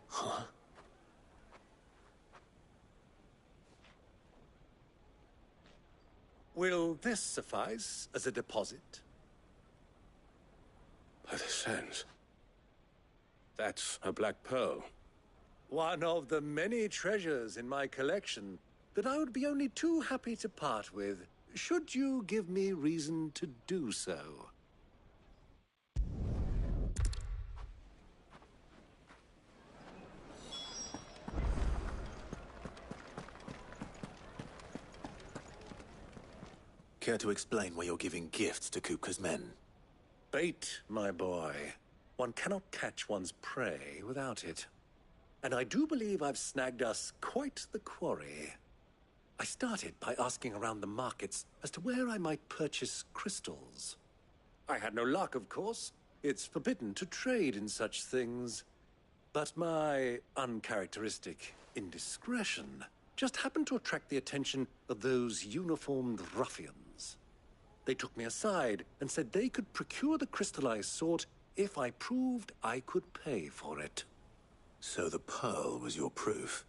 [SPEAKER 3] Huh?
[SPEAKER 21] Will this suffice as a deposit?
[SPEAKER 5] By the sands. That's a black pearl.
[SPEAKER 21] One of the many treasures in my collection that I would be only too happy to part with, should you give me reason to do so.
[SPEAKER 3] Care to explain why you're giving gifts to Kupka's men?
[SPEAKER 21] Bait, my boy. One cannot catch one's prey without it. And I do believe I've snagged us quite the quarry. I started by asking around the markets as to where I might purchase crystals. I had no luck, of course. It's forbidden to trade in such things. But my uncharacteristic indiscretion just happened to attract the attention of those uniformed ruffians. They took me aside and said they could procure the crystal I sought if I proved I could pay for it.
[SPEAKER 3] So the pearl was your proof?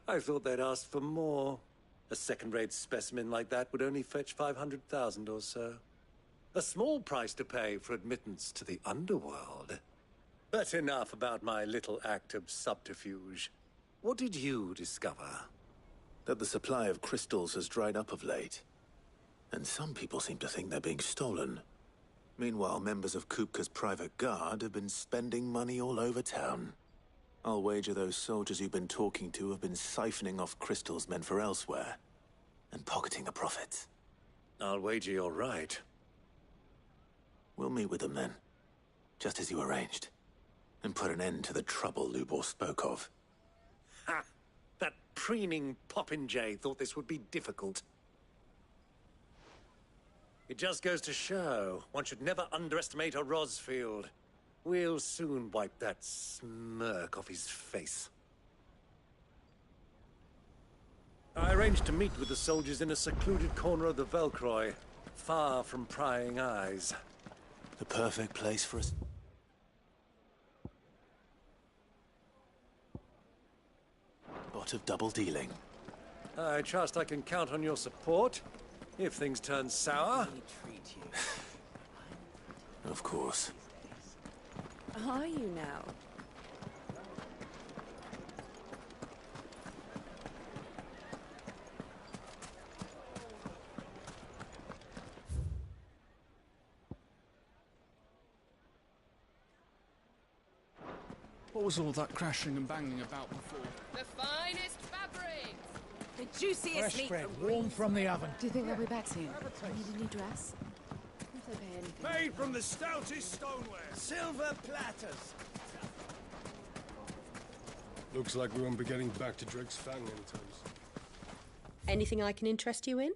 [SPEAKER 21] I thought they'd asked for more. A second-rate specimen like that would only fetch 500,000 or so. A small price to pay for admittance to the underworld. But enough about my little act of subterfuge. What did you discover?
[SPEAKER 3] That the supply of crystals has dried up of late. And some people seem to think they're being stolen. Meanwhile, members of Kupka's private guard have been spending money all over town. I'll wager those soldiers you've been talking to have been siphoning off crystals meant for elsewhere, and pocketing the profits.
[SPEAKER 21] I'll wager you're right.
[SPEAKER 3] We'll meet with them then, just as you arranged, and put an end to the trouble Lubor spoke of.
[SPEAKER 21] Ha! That preening popinjay thought this would be difficult. It just goes to show, one should never underestimate a Rosfield. We'll soon wipe that smirk off his face. I arranged to meet with the soldiers in a secluded corner of the Velcroy, far from prying eyes.
[SPEAKER 3] The perfect place for us. Bot of double dealing.
[SPEAKER 21] I trust I can count on your support, if things turn sour.
[SPEAKER 3] Of course.
[SPEAKER 16] Are you now?
[SPEAKER 15] What was all that crashing and banging about before?
[SPEAKER 4] The finest fabrics!
[SPEAKER 16] The juiciest
[SPEAKER 10] Fresh
[SPEAKER 16] meat
[SPEAKER 10] bread,
[SPEAKER 16] from
[SPEAKER 10] warm from the oven.
[SPEAKER 4] Do you think they'll be back soon? I need a new dress. If they pay anything.
[SPEAKER 5] Made from the stoutest stoneware.
[SPEAKER 13] Silver platters.
[SPEAKER 5] Looks like we won't be getting back to Drake's Fang anytime soon.
[SPEAKER 22] Anything I can interest you in?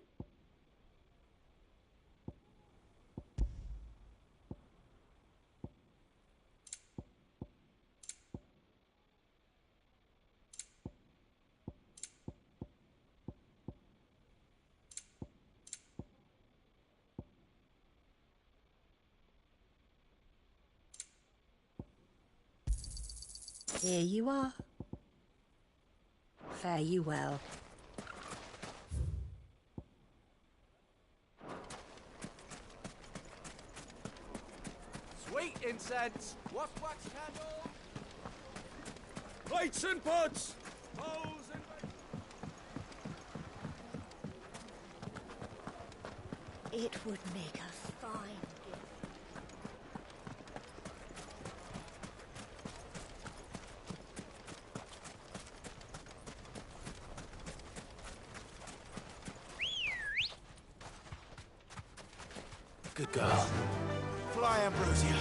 [SPEAKER 22] Here you are. Fare you well.
[SPEAKER 5] Sweet incense! Wax candle! Plates and pots! Bowls and...
[SPEAKER 22] It would make a fine gift.
[SPEAKER 3] Good girl.
[SPEAKER 6] Fly, Ambrosia.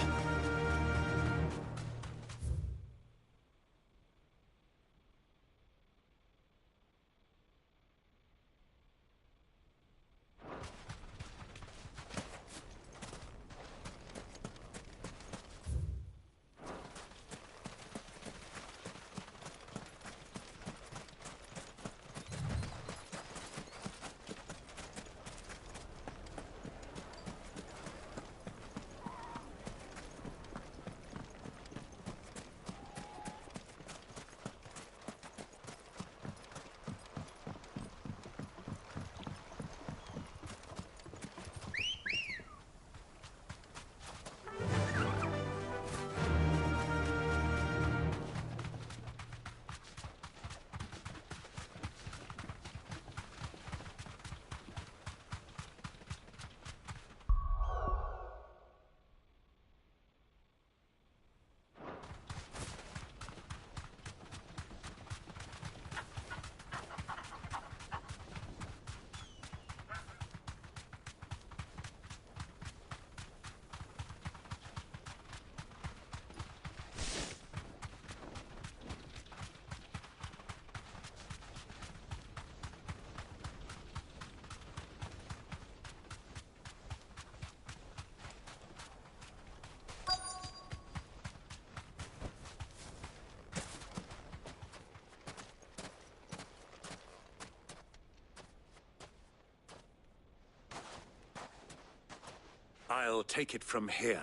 [SPEAKER 6] I'll take it from here.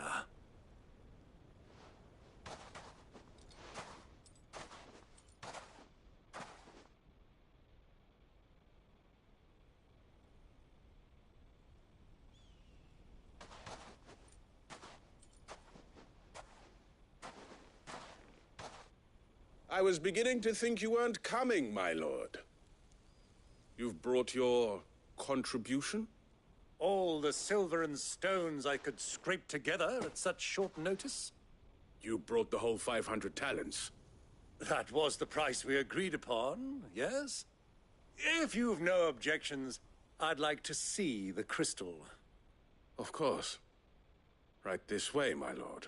[SPEAKER 5] I was beginning to think you weren't coming, my lord. You've brought your contribution?
[SPEAKER 21] All the silver and stones I could scrape together at such short notice?
[SPEAKER 5] You brought the whole 500 talents.
[SPEAKER 21] That was the price we agreed upon, yes? If you've no objections, I'd like to see the crystal.
[SPEAKER 5] Of course. Right this way, my lord.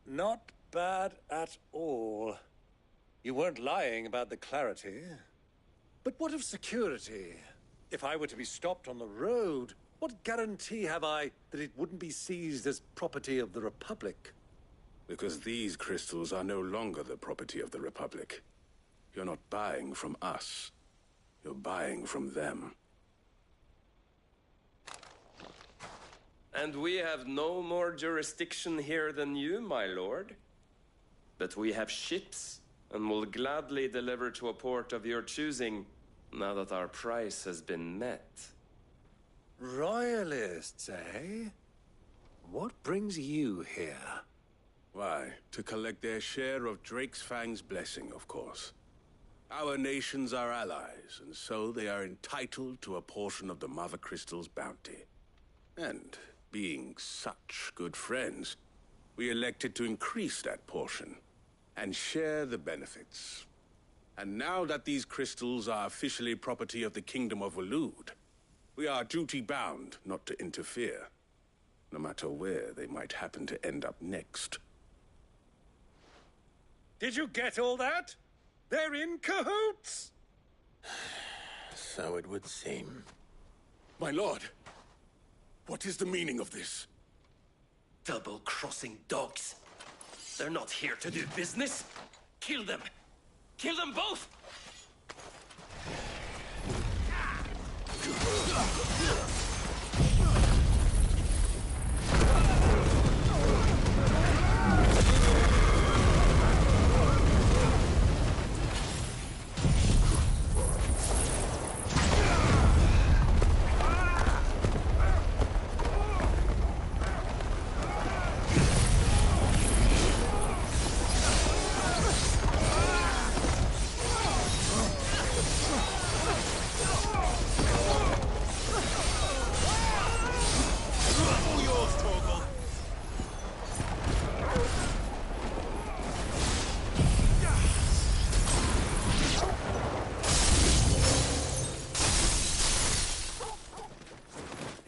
[SPEAKER 21] Not bad at all. You weren't lying about the clarity. But what of security? If I were to be stopped on the road, what guarantee have I that it wouldn't be seized as property of the Republic?
[SPEAKER 5] Because these crystals are no longer the property of the Republic. You're not buying from us. You're buying from them.
[SPEAKER 2] And we have no more jurisdiction here than you, my lord. But we have ships, and will gladly deliver to a port of your choosing, now that our price has been met.
[SPEAKER 21] Royalists, eh? What brings you here?
[SPEAKER 5] Why, to collect their share of Drake's Fang's blessing, of course. Our nations are allies, and so they are entitled to a portion of the Mother Crystal's bounty. And, being such good friends, we elected to increase that portion and share the benefits. And now that these crystals are officially property of the Kingdom of Waloed, we are duty-bound not to interfere, no matter where they might happen to end up next.
[SPEAKER 21] Did you get all that? They're in cahoots!
[SPEAKER 3] So it would seem.
[SPEAKER 5] My lord, what is the meaning of this?
[SPEAKER 2] Double-crossing dogs. They're not here to do business. Kill them. Kill them both!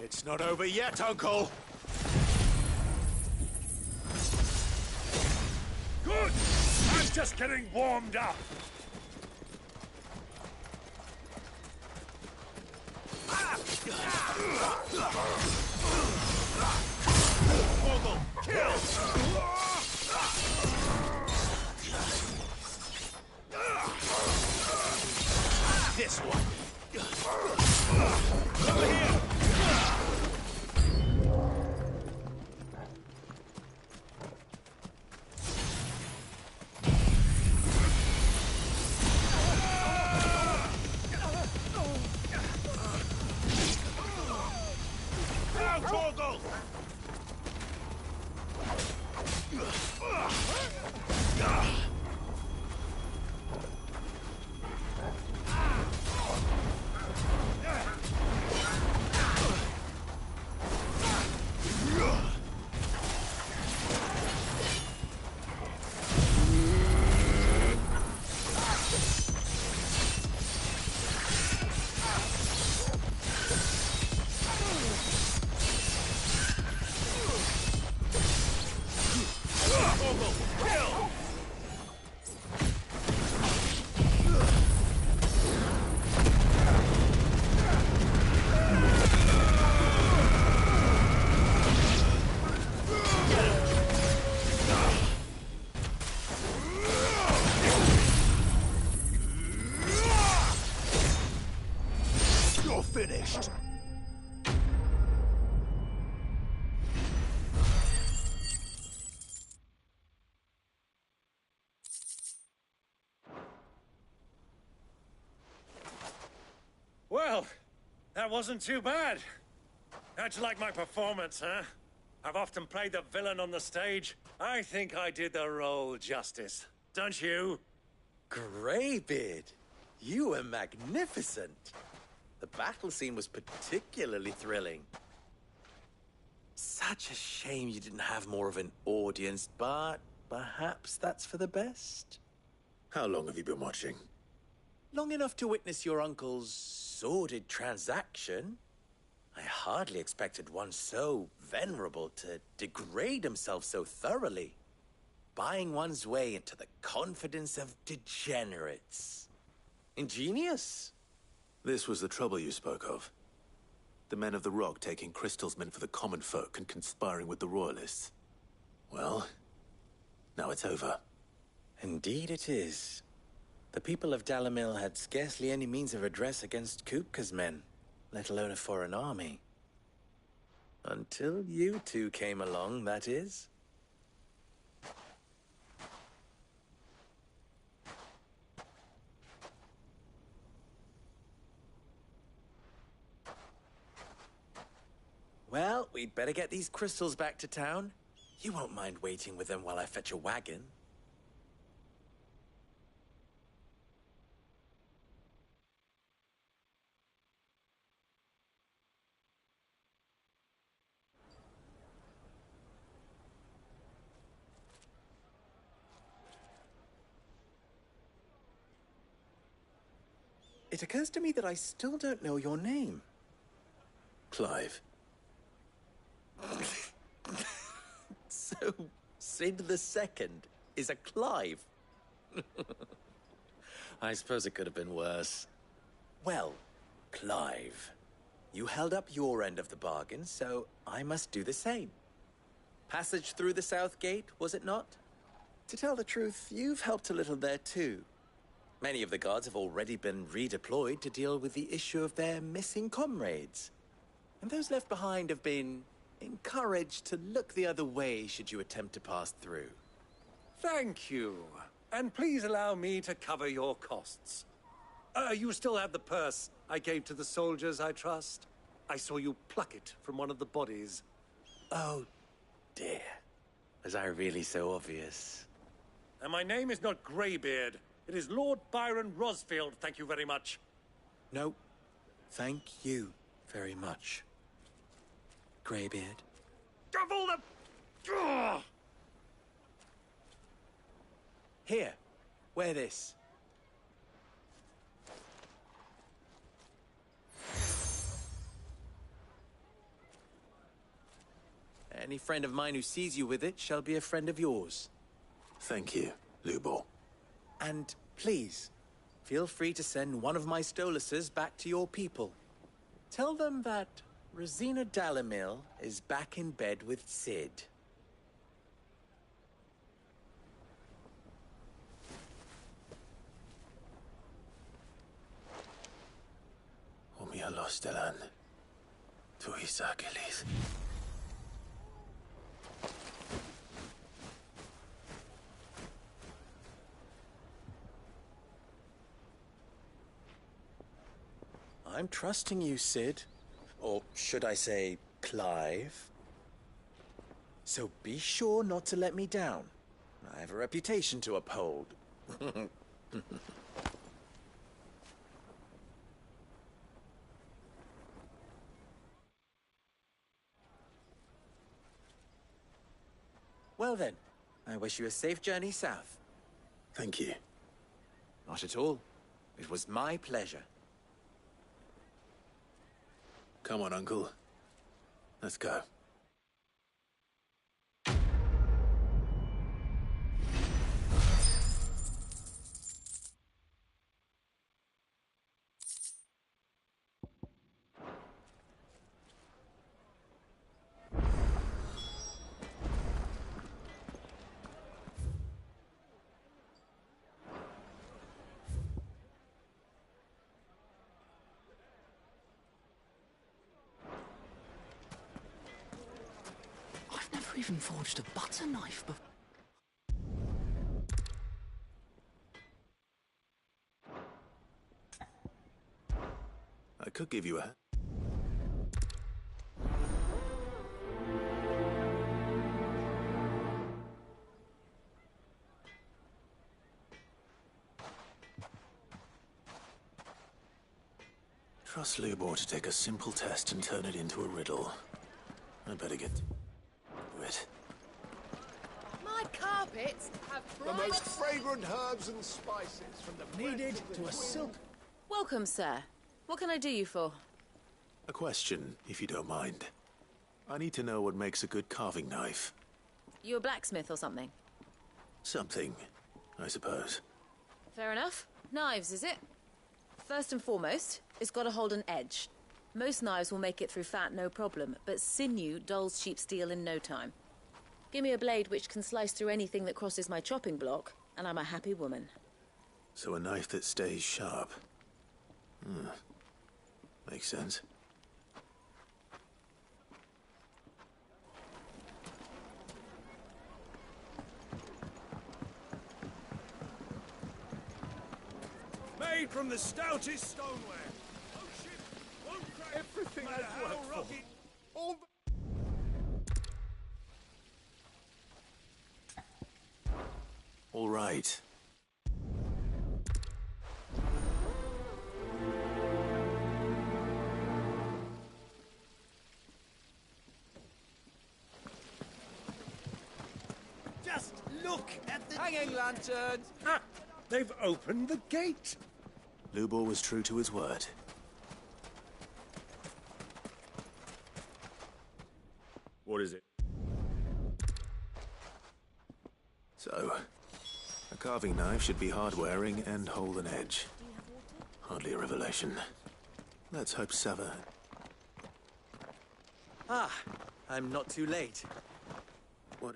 [SPEAKER 3] It's not over yet, Uncle!
[SPEAKER 21] Good! I'm just getting warmed up. Torgal, kill!
[SPEAKER 3] This one!
[SPEAKER 21] Over here!
[SPEAKER 3] Finished.
[SPEAKER 21] Well, that wasn't too bad. How'd you like my performance, huh? I've often played the villain on the stage. I think I did the role justice. Don't you?
[SPEAKER 7] Greybeard, you were magnificent. The battle scene was particularly thrilling. Such a shame you didn't have more of an audience, but perhaps that's for the best.
[SPEAKER 3] How long have you been watching?
[SPEAKER 7] Long enough to witness your uncle's sordid transaction. I hardly expected one so venerable to degrade himself so thoroughly. Buying one's way into the confidence of degenerates. Ingenious.
[SPEAKER 3] This was the trouble you spoke of. The men of the Rock taking crystals meant for the common folk and conspiring with the Royalists. Well, now it's over.
[SPEAKER 7] Indeed it is. The people of Dalamil had scarcely any means of redress against Kupka's men, let alone a foreign army. Until you two came along, that is. Well, we'd better get these crystals back to town. You won't mind waiting with them while I fetch a wagon. It occurs to me that I still don't know your name.
[SPEAKER 3] Clive.
[SPEAKER 7] So, Sid the Second is a Clive? I suppose it could have been worse. Well, Clive, you held up your end of the bargain, so I must do the same. Passage through the South Gate, was it not? To tell the truth, you've helped a little there too. Many of the guards have already been redeployed to deal with the issue of their missing comrades. And those left behind have been encouraged to look the other way should you attempt to pass through.
[SPEAKER 21] Thank you. And please allow me to cover your costs. You still have the purse I gave to the soldiers, I trust? I saw you pluck it from one of the bodies.
[SPEAKER 7] Oh, dear. Was I really so obvious?
[SPEAKER 21] And my name is not Greybeard. It is Lord Byron Rosfield, thank you very much.
[SPEAKER 7] No, thank you very much, Greybeard.
[SPEAKER 21] Of all the... Ugh!
[SPEAKER 7] Here, wear this. Any friend of mine who sees you with it shall be a friend of yours.
[SPEAKER 3] Thank you, Lubor.
[SPEAKER 7] And please, feel free to send one of my Stoluses back to your people. Tell them that Rosina Dalamil is back in bed with Sid.
[SPEAKER 3] Umialos delan. Tuisa Kelis.
[SPEAKER 7] I'm trusting you, Sid. Or should I say, Clive? So be sure not to let me down. I have a reputation to uphold. Well then, I wish you a safe journey south.
[SPEAKER 3] Thank you.
[SPEAKER 7] Not at all. It was my pleasure.
[SPEAKER 3] Come on, Uncle. Let's go.
[SPEAKER 11] Never even forged a butter knife before.
[SPEAKER 3] I could give you a... Trust Lubor to take a simple test and turn it into a riddle. I'd better get to it.
[SPEAKER 4] My carpets have
[SPEAKER 10] The most fragrant herbs and spices from the needed to a silk.
[SPEAKER 1] Welcome, sir. What can I do you for?
[SPEAKER 3] A question, if you don't mind. I need to know what makes a good carving knife.
[SPEAKER 1] You a blacksmith or something?
[SPEAKER 3] Something, I suppose.
[SPEAKER 1] Fair enough. Knives, is it? First and foremost, it's got to hold an edge. Most knives will make it through fat, no problem, but sinew dulls cheap steel in no time. Give me a blade which can slice through anything that crosses my chopping block, and I'm a happy woman.
[SPEAKER 3] So a knife that stays sharp. Makes sense.
[SPEAKER 21] Made from the stoutest stoneware. Oh shit! Won't crack.
[SPEAKER 10] Everything
[SPEAKER 21] No matter
[SPEAKER 10] I've
[SPEAKER 21] how
[SPEAKER 10] worked for.
[SPEAKER 21] rocky.
[SPEAKER 10] All
[SPEAKER 3] All right.
[SPEAKER 21] Just look at the
[SPEAKER 11] Hanging lanterns!
[SPEAKER 21] Ah, they've opened the gate.
[SPEAKER 3] Lubor was true to his word.
[SPEAKER 5] What is it?
[SPEAKER 3] So, a carving knife should be hard-wearing and hold an edge. Hardly a revelation. Let's hope Sava...
[SPEAKER 7] Ah, I'm not too late.
[SPEAKER 3] What?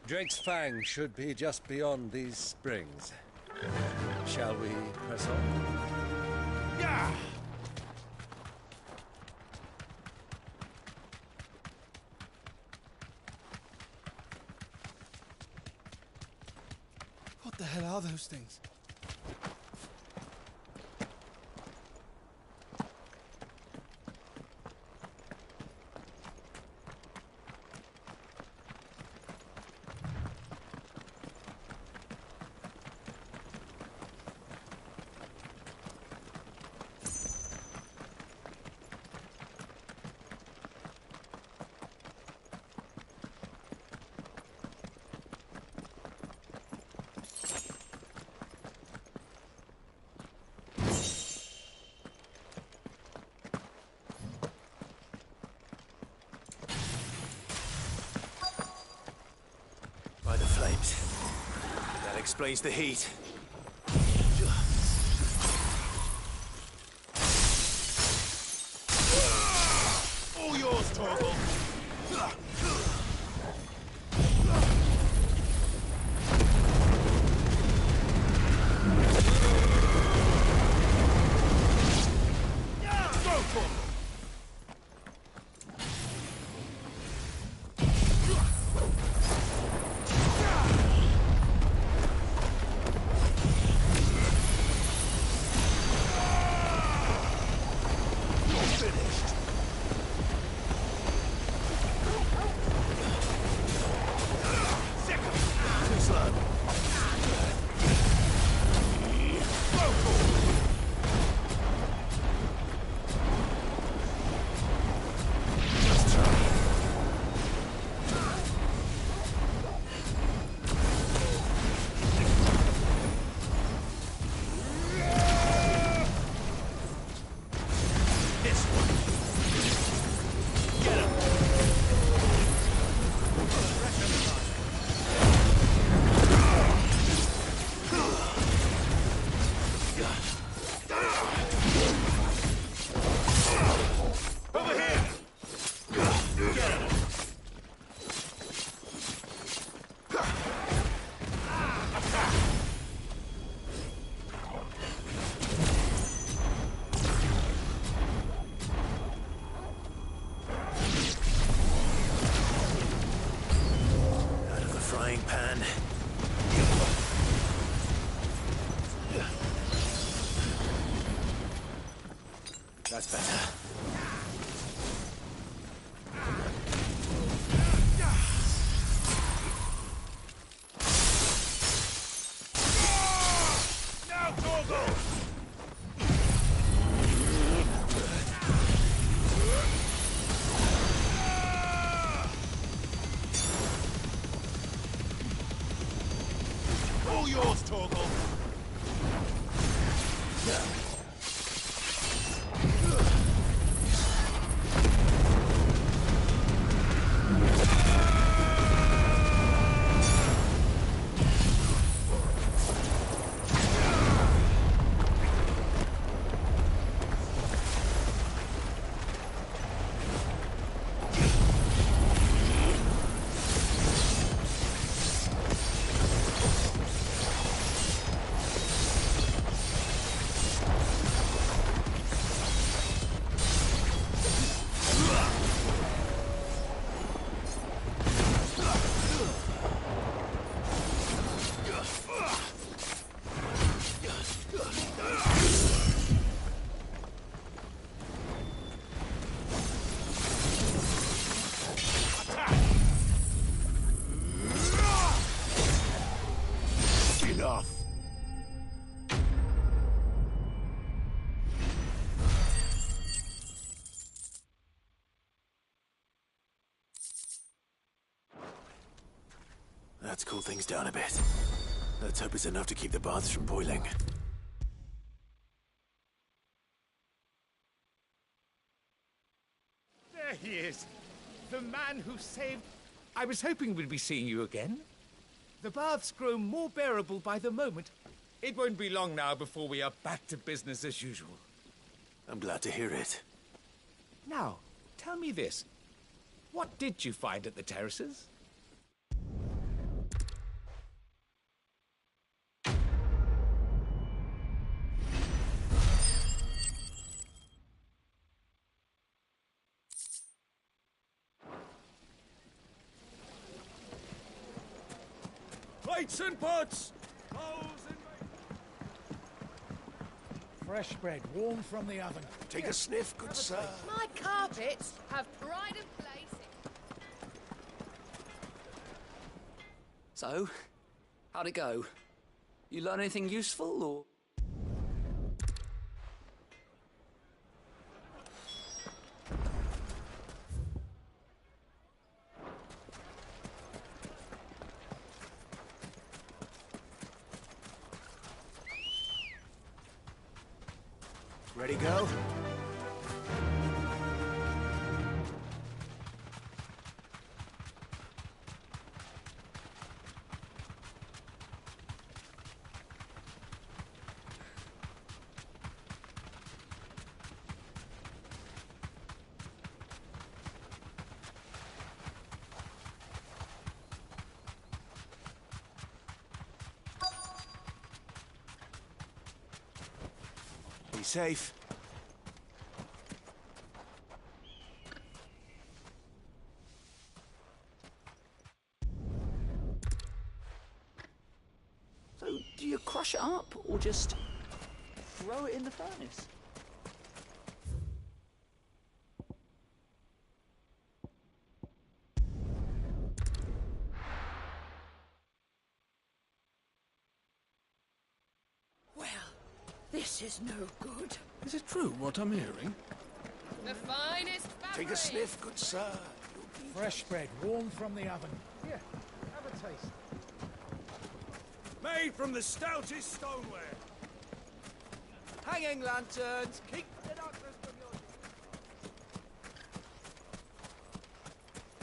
[SPEAKER 21] Drake's Fang should be just beyond these springs. Shall we press on?
[SPEAKER 10] Yeah!
[SPEAKER 15] What the hell are those things?
[SPEAKER 3] By the flames. That explains the heat.
[SPEAKER 10] All yours, Torgal! Go for it!
[SPEAKER 3] That's better.
[SPEAKER 10] Now, Torgal! All yours, Torgal! Enough!
[SPEAKER 3] That's cooled things down a bit. Let's hope it's enough to keep the baths from boiling.
[SPEAKER 6] There he is. The man who saved... I was hoping we'd be seeing you again. The baths grow more bearable by the moment. It won't be long now before we are back to business as usual.
[SPEAKER 3] I'm glad to hear it.
[SPEAKER 6] Now, tell me this. What did you find at the terraces?
[SPEAKER 21] Mates and puts!
[SPEAKER 10] Fresh bread, warm from the oven.
[SPEAKER 21] Take a sniff, good sir.
[SPEAKER 14] My carpets have pride of place.
[SPEAKER 17] So, how'd it go? You learn anything useful, or...?
[SPEAKER 21] Ready, go? Be safe.
[SPEAKER 17] So, do you crush it up, or just throw it in the furnace?
[SPEAKER 14] Well, this is no good.
[SPEAKER 15] Is it true what I'm hearing?
[SPEAKER 14] The finest fabric.
[SPEAKER 21] Take a sniff, good sir.
[SPEAKER 10] Fresh bread, warm from the oven. Here, have a taste.
[SPEAKER 21] Made from the stoutest stoneware.
[SPEAKER 13] Hanging lanterns.
[SPEAKER 21] Keep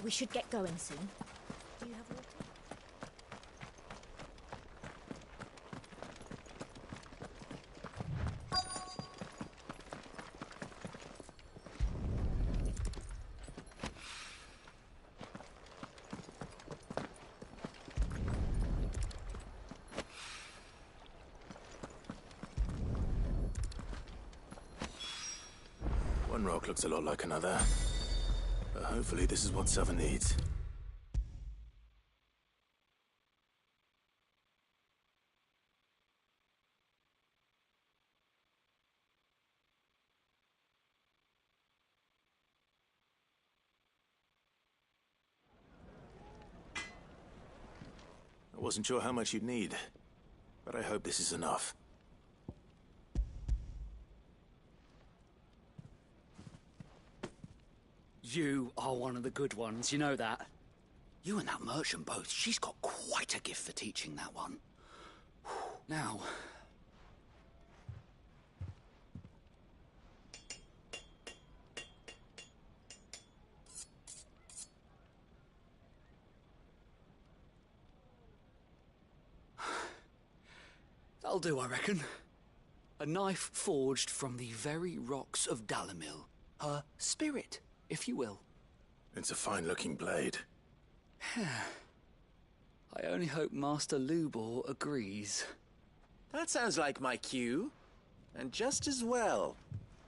[SPEAKER 4] We should get going soon. Do you have water?
[SPEAKER 3] One rock looks a lot like another. But hopefully this is what Sava needs. I wasn't sure how much you'd need, but I hope this is enough.
[SPEAKER 17] You are one of the good ones, you know that. You and that merchant both, she's got quite a gift for teaching that one. Now... That'll do, I reckon. A knife forged from the very rocks of Dalamil. Her spirit, if you will.
[SPEAKER 3] It's a fine-looking blade.
[SPEAKER 17] I only hope Master Lubor agrees.
[SPEAKER 7] That sounds like my cue. And just as well.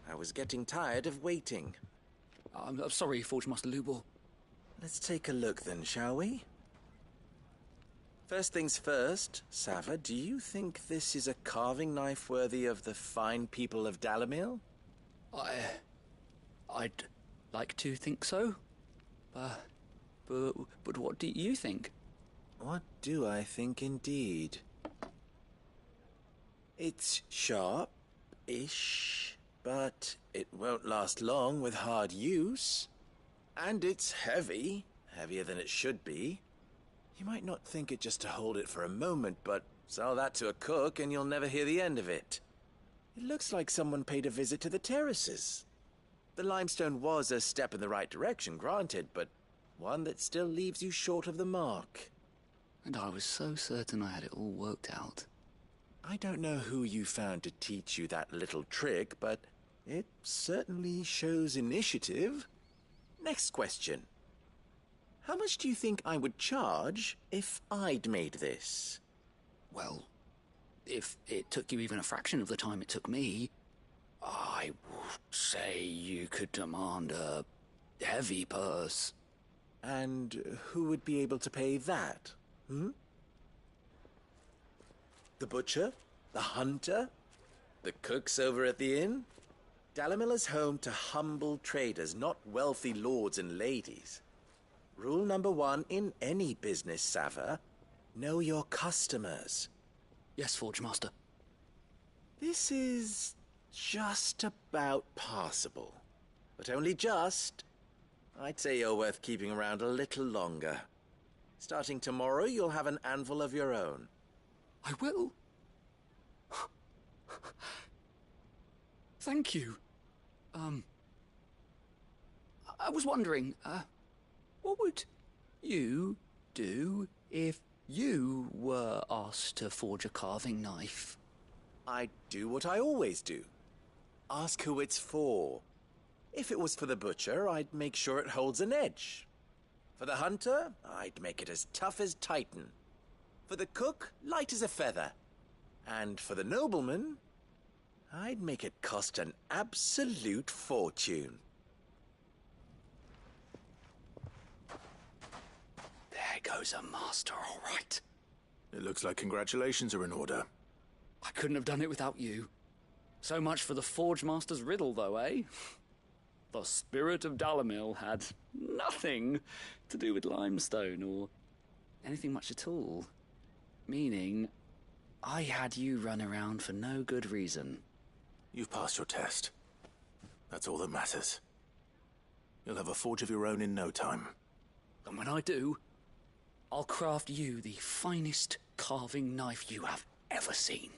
[SPEAKER 7] I was getting tired of waiting.
[SPEAKER 17] I'm sorry, Forge Master Lubor.
[SPEAKER 7] Let's take a look then, shall we? First things first, Sava, do you think this is a carving knife worthy of the fine people of Dalamil?
[SPEAKER 17] I'd like to think so. But what do you think?
[SPEAKER 7] What do I think indeed? It's sharp-ish, but it won't last long with hard use. And it's heavy, heavier than it should be. You might not think it just to hold it for a moment, but sell that to a cook and you'll never hear the end of it. It looks like someone paid a visit to the terraces. The limestone was a step in the right direction, granted, but one that still leaves you short of the mark.
[SPEAKER 17] And I was so certain I had it all worked out.
[SPEAKER 7] I don't know who you found to teach you that little trick, but it certainly shows initiative. Next question. How much do you think I would charge if I'd made this?
[SPEAKER 17] Well, if it took you even a fraction of the time it took me, I would say you could demand a heavy purse.
[SPEAKER 7] And who would be able to pay that? The butcher? The hunter? The cooks over at the inn? Dalamilla's home to humble traders, not wealthy lords and ladies. Rule number 1 in any business, Sava: know your customers.
[SPEAKER 17] Yes, Forge Master.
[SPEAKER 7] This is just about passable. But only just. I'd say you're worth keeping around a little longer. Starting tomorrow, you'll have an anvil of your own.
[SPEAKER 17] I will. Thank you. I was wondering, what would you do if you were asked to forge a carving knife?
[SPEAKER 7] I'd do what I always do. Ask who it's for. If it was for the butcher, I'd make sure it holds an edge. For the hunter, I'd make it as tough as Titan. For the cook, light as a feather. And for the nobleman, I'd make it cost an absolute fortune.
[SPEAKER 17] There goes a master, all right.
[SPEAKER 3] It looks like congratulations are in order.
[SPEAKER 17] I couldn't have done it without you. So much for the Forge Master's riddle, though, eh? The spirit of Dalamil had nothing to do with limestone or anything much at all. Meaning, I had you run around for no good reason.
[SPEAKER 3] You've passed your test. That's all that matters. You'll have a forge of your own in no time.
[SPEAKER 17] And when I do, I'll craft you the finest carving knife you have ever seen.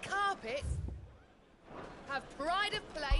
[SPEAKER 14] Carpets have pride of place.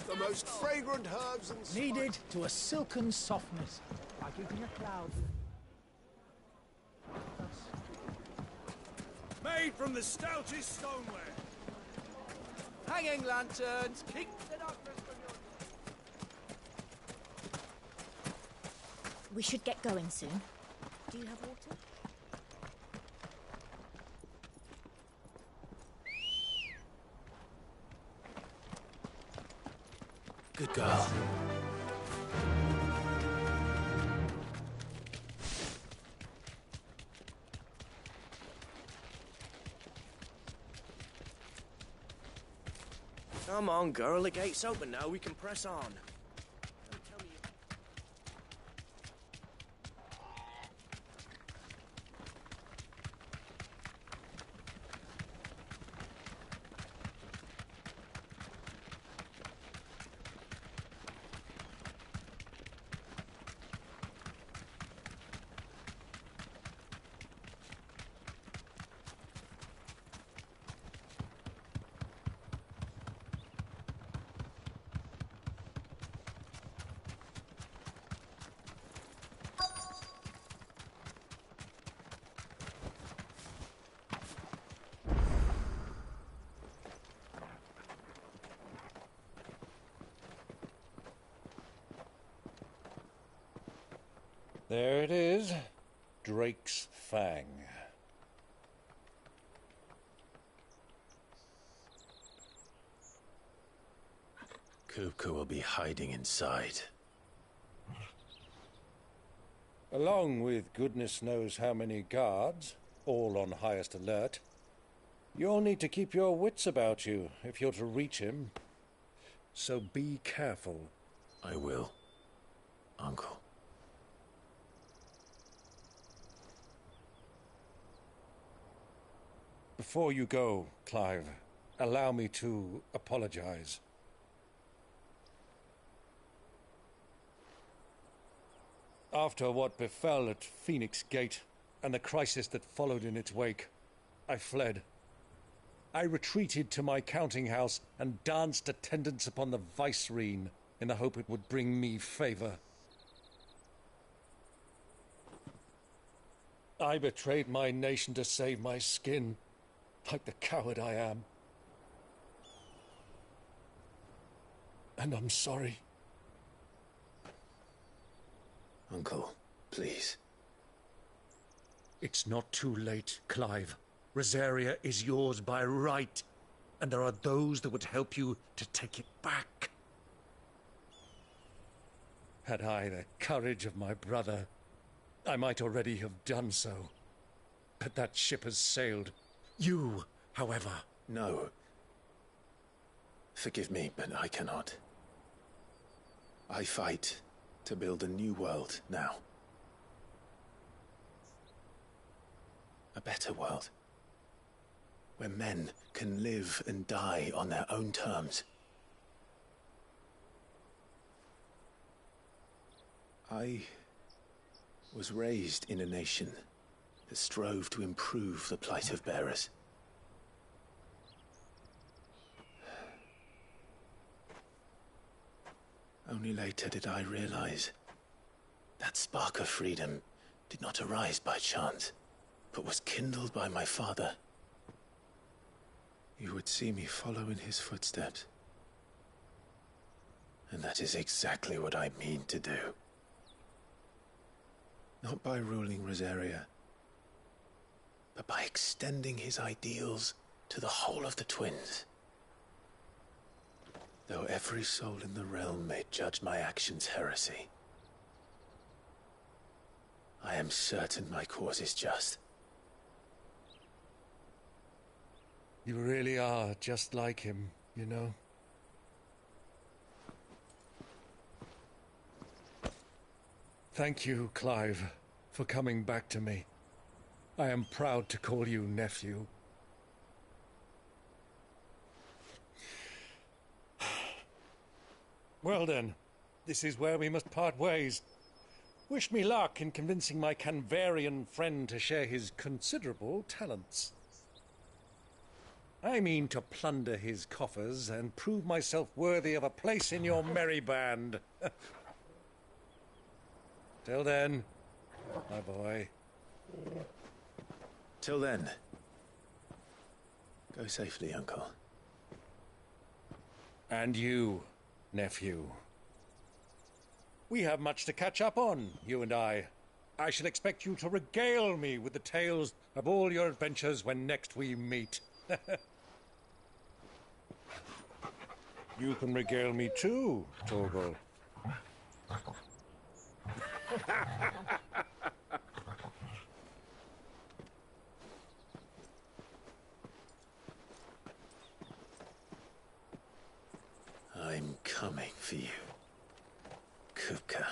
[SPEAKER 10] The most fragrant herbs and
[SPEAKER 19] Kneaded to a silken softness, like eating a cloud.
[SPEAKER 21] Made from the stoutest stoneware.
[SPEAKER 13] Hanging lanterns, keep the darkness from your...
[SPEAKER 4] We should get going soon. Do you have water?
[SPEAKER 3] Good girl.
[SPEAKER 13] Come on, girl. The gate's open now. We can press on.
[SPEAKER 21] There it is. Drake's Fang.
[SPEAKER 3] Kupka will be hiding inside.
[SPEAKER 21] Along with goodness knows how many guards, all on highest alert. You'll need to keep your wits about you if you're to reach him. So be careful.
[SPEAKER 3] I will, Uncle.
[SPEAKER 21] Before you go, Clive, allow me to apologize. After what befell at Phoenix Gate and the crisis that followed in its wake, I fled. I retreated to my counting house and danced attendance upon the vicereine in the hope it would bring me favor. I betrayed my nation to save my skin, like the coward I am. And I'm sorry.
[SPEAKER 3] Uncle, please.
[SPEAKER 21] It's not too late, Clive. Rosaria is yours by right, and there are those that would help you to take it back. Had I the courage of my brother, I might already have done so. But that ship has sailed. You, however...
[SPEAKER 3] No. Forgive me, but I cannot. I fight to build a new world now. A better world. Where men can live and die on their own terms. I was raised in a nation that strove to improve the plight of bearers. Only later did I realize that spark of freedom did not arise by chance, but was kindled by my father. You would see me follow in his footsteps. And that is exactly what I mean to do. Not by ruling Rosaria, but by extending his ideals to the whole of the twins. Though every soul in the realm may judge my actions heresy, I am certain my cause is just.
[SPEAKER 21] You really are just like him, you know? Thank you, Clive, for coming back to me. I am proud to call you nephew. Well then, this is where we must part ways. Wish me luck in convincing my Canvarian friend to share his considerable talents. I mean to plunder his coffers and prove myself worthy of a place in your merry band. Till then, my boy.
[SPEAKER 3] Till then, go safely, Uncle.
[SPEAKER 21] And you, nephew. We have much to catch up on, you and I. I shall expect you to regale me with the tales of all your adventures when next we meet. You can regale me too, Torgal.
[SPEAKER 3] I'm coming for you, Kupka.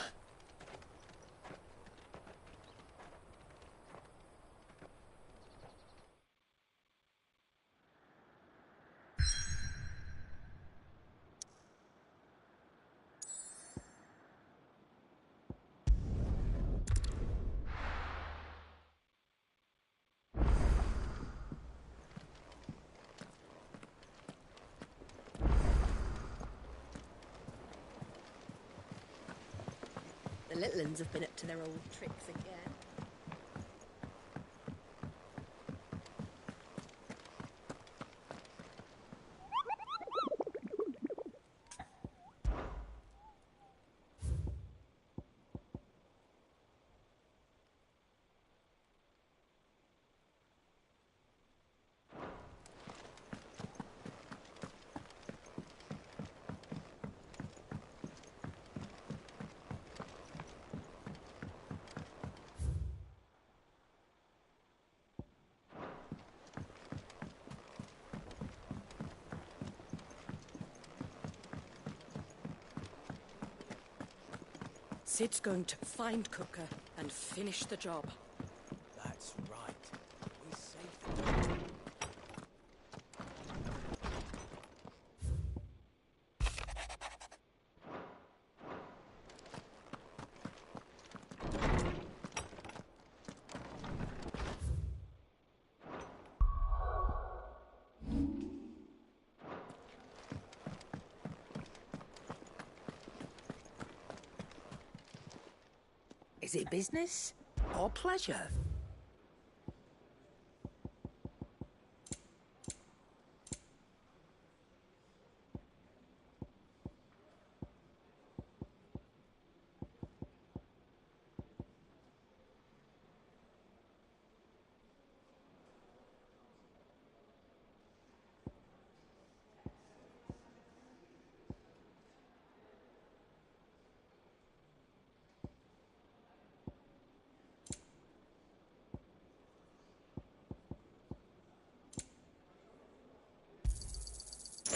[SPEAKER 4] The little uns have been up to their old tricks again.
[SPEAKER 16] Sid's going to find Cooker and finish the job.
[SPEAKER 11] That's right. We saved the...
[SPEAKER 8] Is it business or pleasure?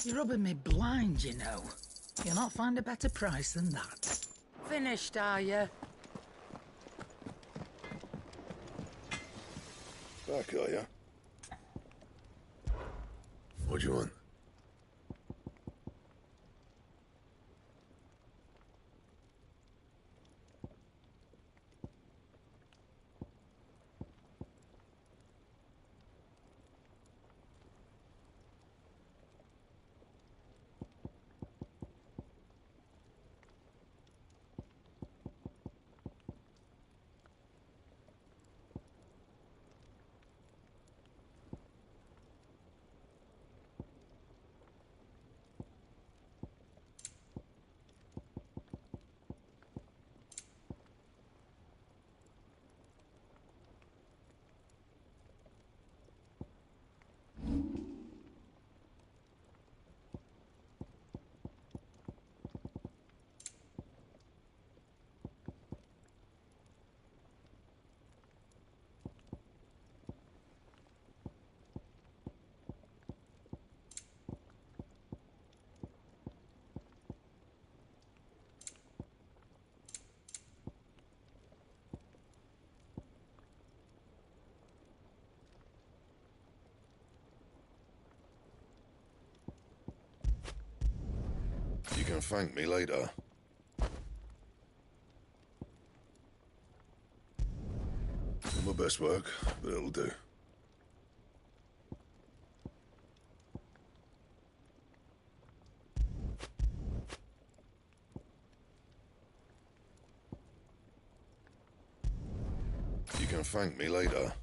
[SPEAKER 8] You're rubbing me blind, you know. You'll not find a better price than that. Finished, are you?
[SPEAKER 20] Back, are you? What do you want? You can thank me later. Not my best work, but it'll do. You can thank me later.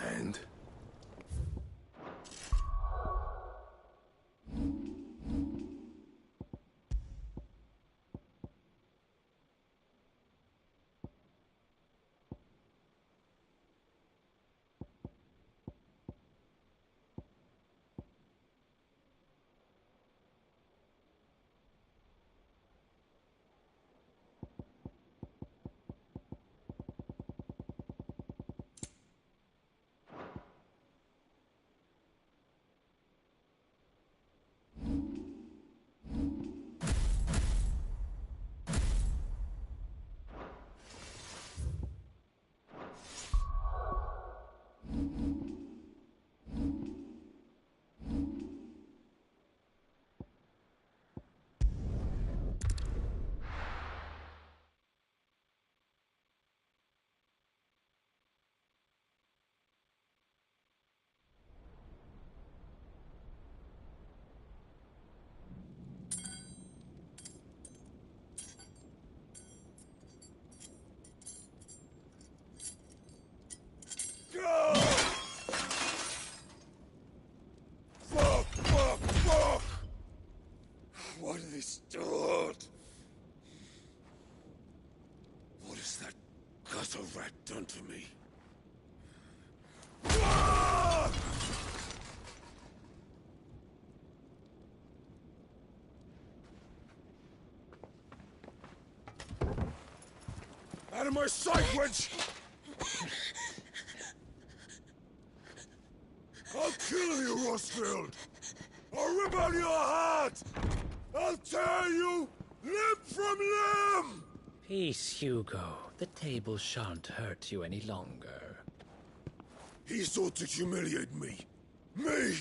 [SPEAKER 5] And?
[SPEAKER 20] Fuck! What have they stored? What has that gutter rat done to me? Fuck! Out of my sight, wench! I'll kill you, Rosfield! I'll rip out your heart! I'll tear you limb from limb!
[SPEAKER 12] Peace, Hugo. The table shan't hurt you any longer.
[SPEAKER 20] He sought to humiliate me. Me!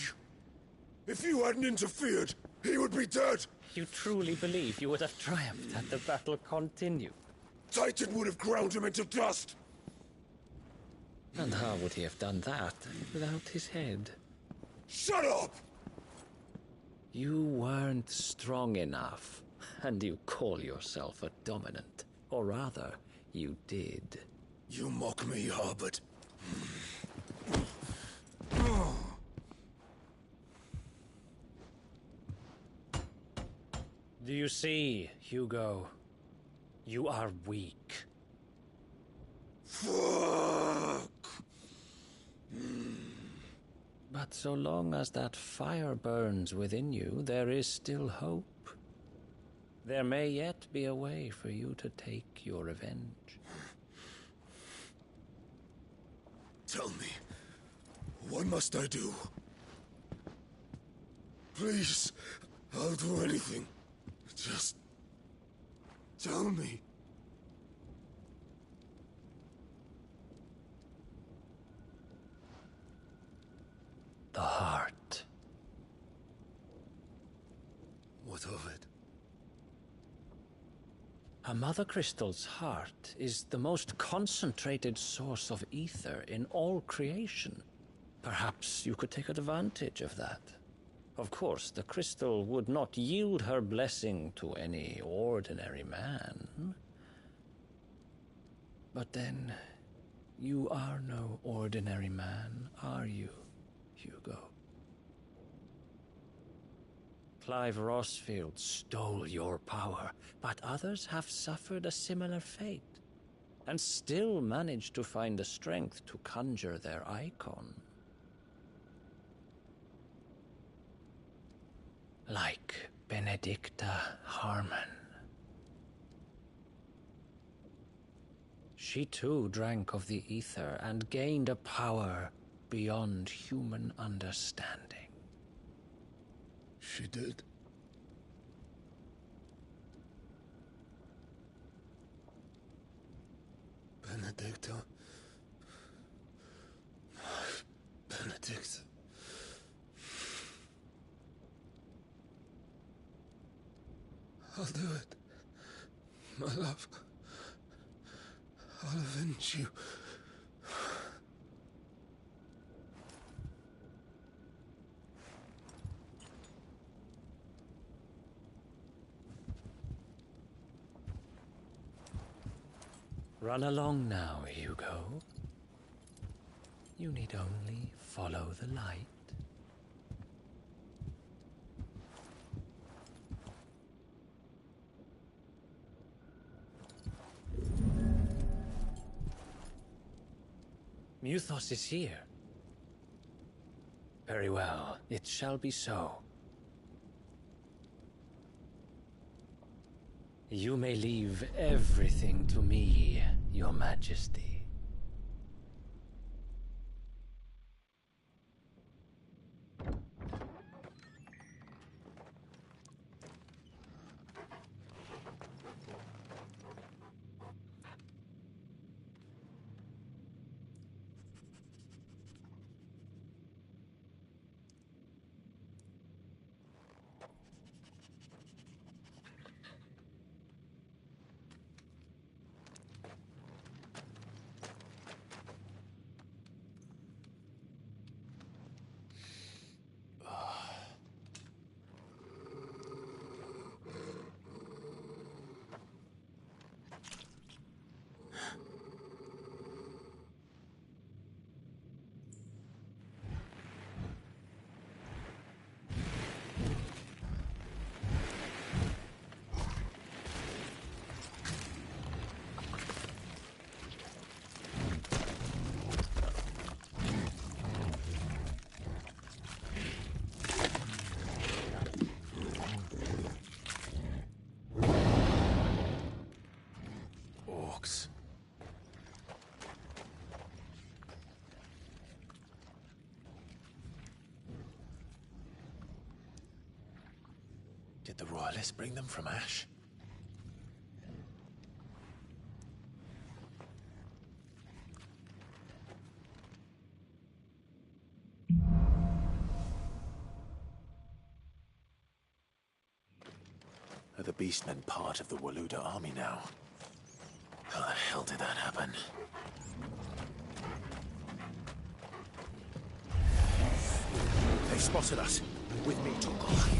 [SPEAKER 20] If you hadn't interfered, he would be dead!
[SPEAKER 12] You truly believe you would have triumphed had the battle continued?
[SPEAKER 20] Titan would have ground him into dust!
[SPEAKER 12] And how would he have done that without his head?
[SPEAKER 20] Shut up!
[SPEAKER 12] You weren't strong enough, and you call yourself a dominant. Or rather, you did.
[SPEAKER 20] You mock me, Harbert.
[SPEAKER 12] Do you see, Hugo? You are weak.
[SPEAKER 20] Fuck!
[SPEAKER 12] But so long as that fire burns within you, there is still hope. There may yet be a way for you to take your revenge.
[SPEAKER 20] Tell me, what must I do? Please, I'll do anything. Just tell me.
[SPEAKER 12] The heart.
[SPEAKER 20] What of it?
[SPEAKER 12] A Mother Crystal's heart is the most concentrated source of ether in all creation. Perhaps you could take advantage of that. Of course, the crystal would not yield her blessing to any ordinary man. But then, You are no ordinary man, are you, Hugo? Clive Rossfield stole your power, but others have suffered a similar fate, and still managed to find the strength to conjure their icon. Like Benedicta Harmon. She too drank of the ether and gained a power beyond human understanding.
[SPEAKER 20] She did. Benedicta. Benedicta. I'll do it. My love. I'll avenge you.
[SPEAKER 12] Run along now, Hugo. You need only follow the light. Muthos is here. Very well, it shall be so. You may leave everything to me, Your Majesty.
[SPEAKER 3] Orcs. Did the royalists bring them from Ash? Are the beastmen part of the Waluda army now? How the hell did that happen? They spotted us. With me, Torgal.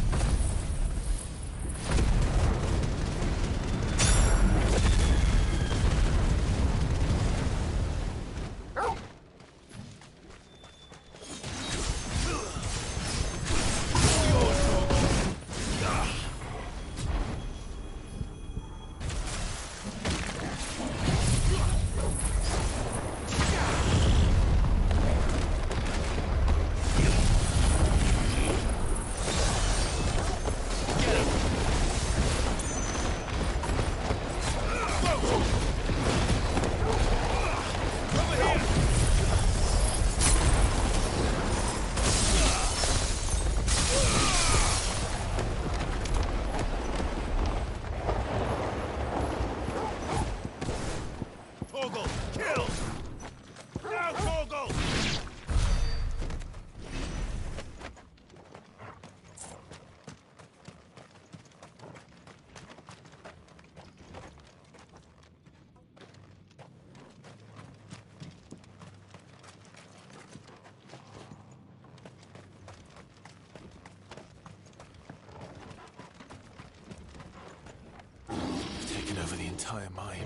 [SPEAKER 3] Over the entire mine.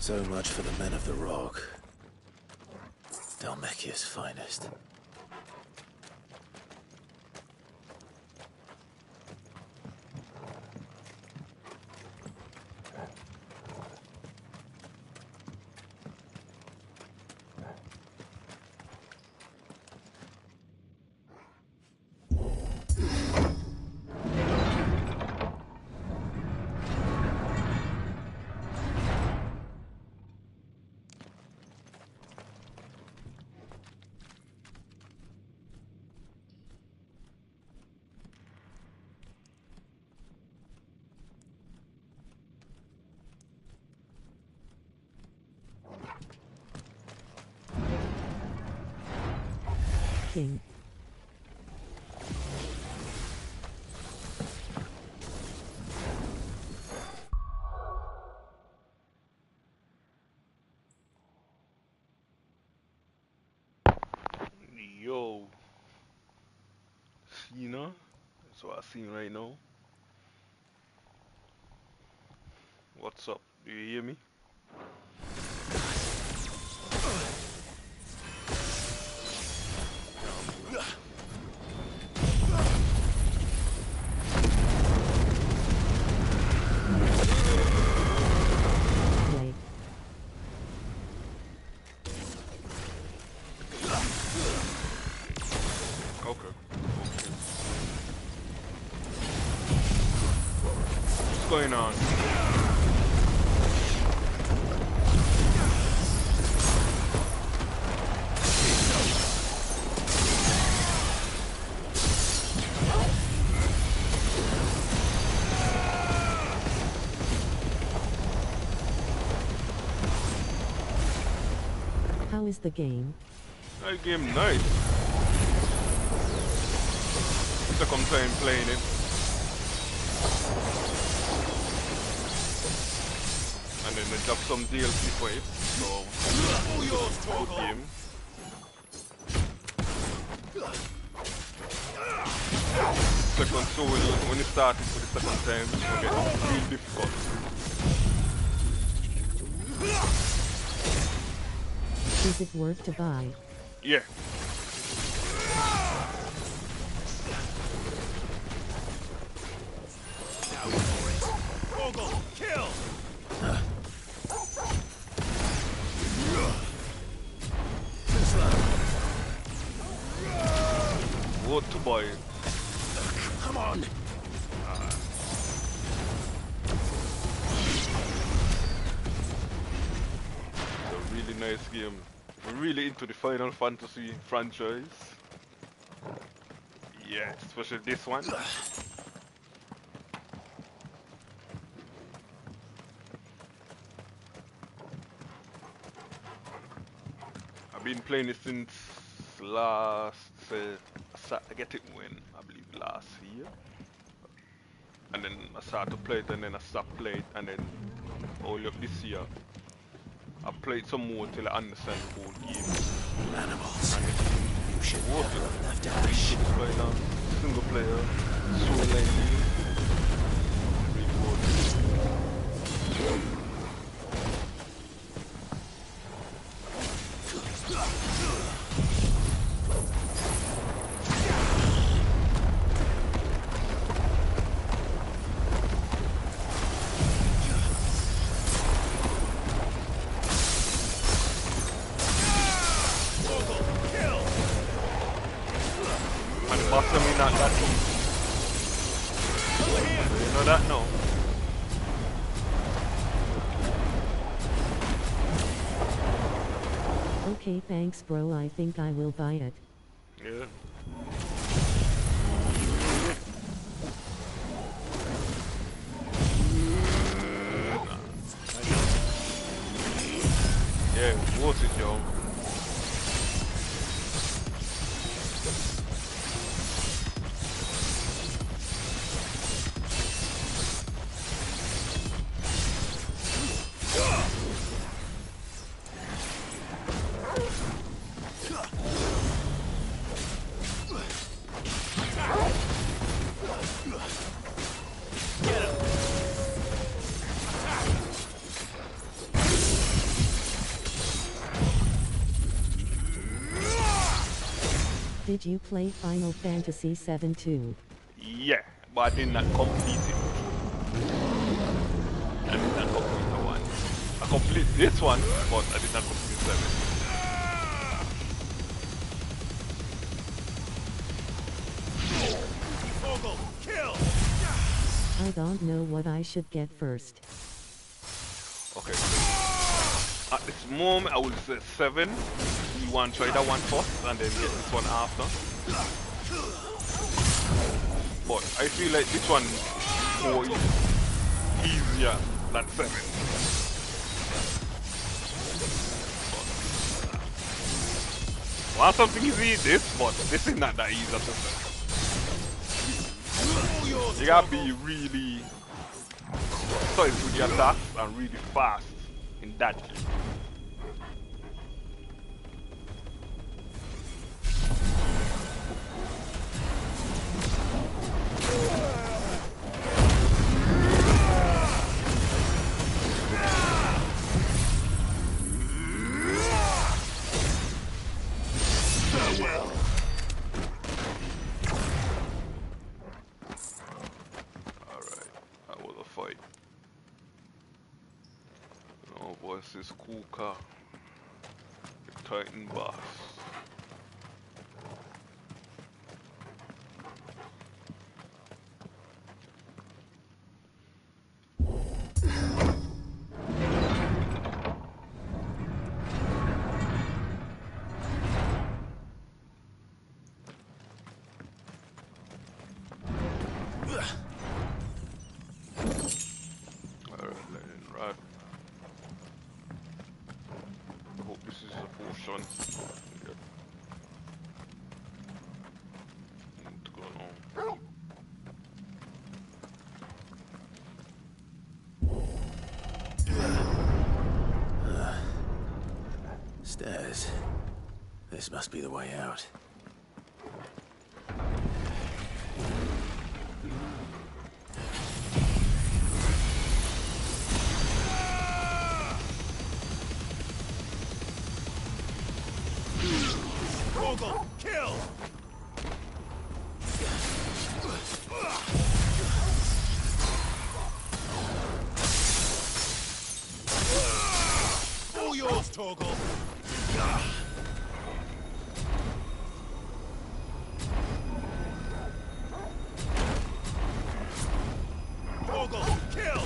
[SPEAKER 3] So much for the men of the Rock. Dalmekia's finest.
[SPEAKER 9] King.
[SPEAKER 18] Yo, Cena, that's what I seen right now. What's up? Do you hear me? Okay. What's going on?
[SPEAKER 9] How is the game?
[SPEAKER 18] That game nice. Second time playing it. And then they drop some DLC for it. So good game. Second, so when you start it for the second time, it's gonna get real difficult.
[SPEAKER 9] Is it worth to buy?
[SPEAKER 18] Yeah.
[SPEAKER 20] Kill!
[SPEAKER 18] What to buy?
[SPEAKER 20] Come on!
[SPEAKER 18] It's a really nice game. We're really into the Final Fantasy franchise. Yeah, especially this one. I've been playing it since last, I get it when, I believe last year. And then I started to play it and then I stopped playing it and then only up this year I played some more till I understand the whole game.
[SPEAKER 3] Animals. You should
[SPEAKER 18] never
[SPEAKER 3] have left Ash.
[SPEAKER 18] Single player, solo lane. Not that easy. You know that? No.
[SPEAKER 9] Okay, thanks bro, I think I will buy it.
[SPEAKER 18] Yeah. Yeah, worth it, yo.
[SPEAKER 9] Did you play Final Fantasy VII too?
[SPEAKER 18] Yeah, but I did not complete it. I did not complete the one. I completed this one, but I did not complete 7.
[SPEAKER 20] Kill!
[SPEAKER 9] I don't know what I should get first.
[SPEAKER 18] Okay. At this moment, I will say 7. You want to try that one first, and then get this one after. But I feel like this one more easier than 7. Want something easy? This, but this is not that easy to say. You gotta be really solid with the attacks and really fast in that game.
[SPEAKER 20] Farewell.
[SPEAKER 18] Alright, that was a fight. No versus Kuka, the Titan boss.
[SPEAKER 3] Stairs. This must be the way out.
[SPEAKER 20] Torgal, kill! All yours, Torgal. Torgal, kill!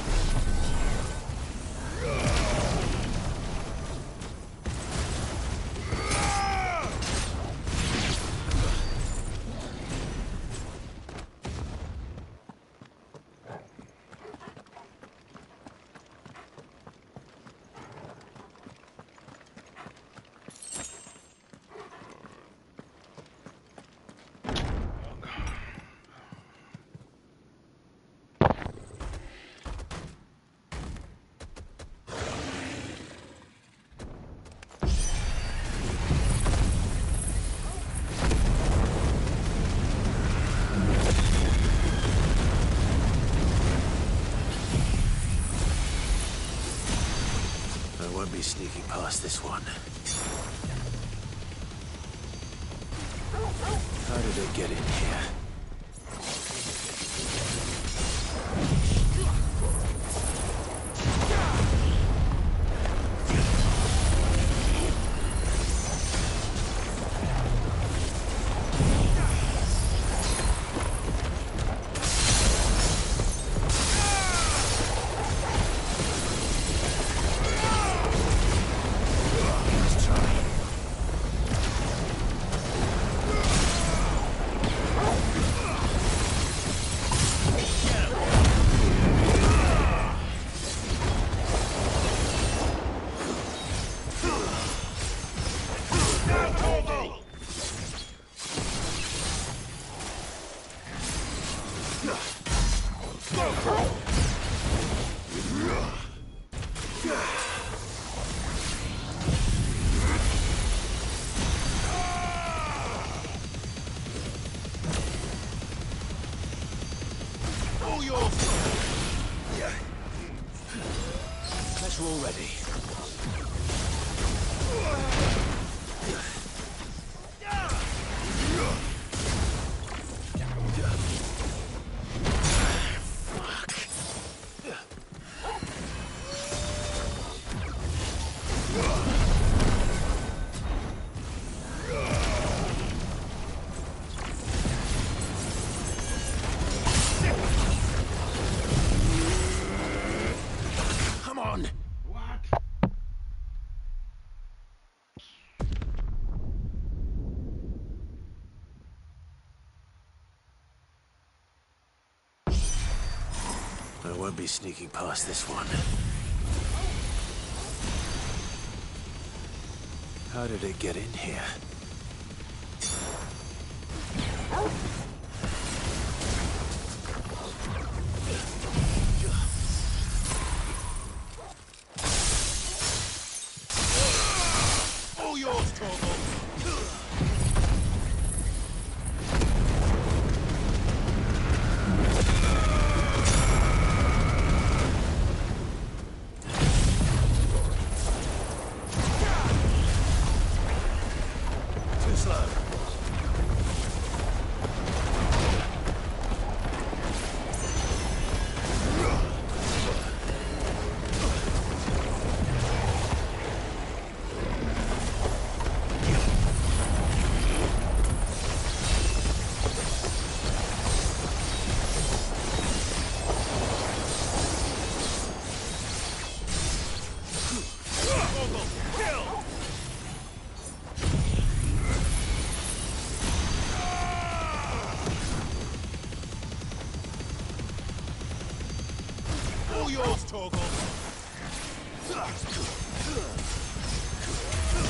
[SPEAKER 3] I won't be sneaking past this one. How did they get in here?
[SPEAKER 20] All yours.
[SPEAKER 3] Guess we're all ready. on.
[SPEAKER 18] What?
[SPEAKER 3] I won't be sneaking past this one. How did it get in here?
[SPEAKER 20] All yours, Torgal.
[SPEAKER 3] Too slow.
[SPEAKER 20] All yours, Torgal.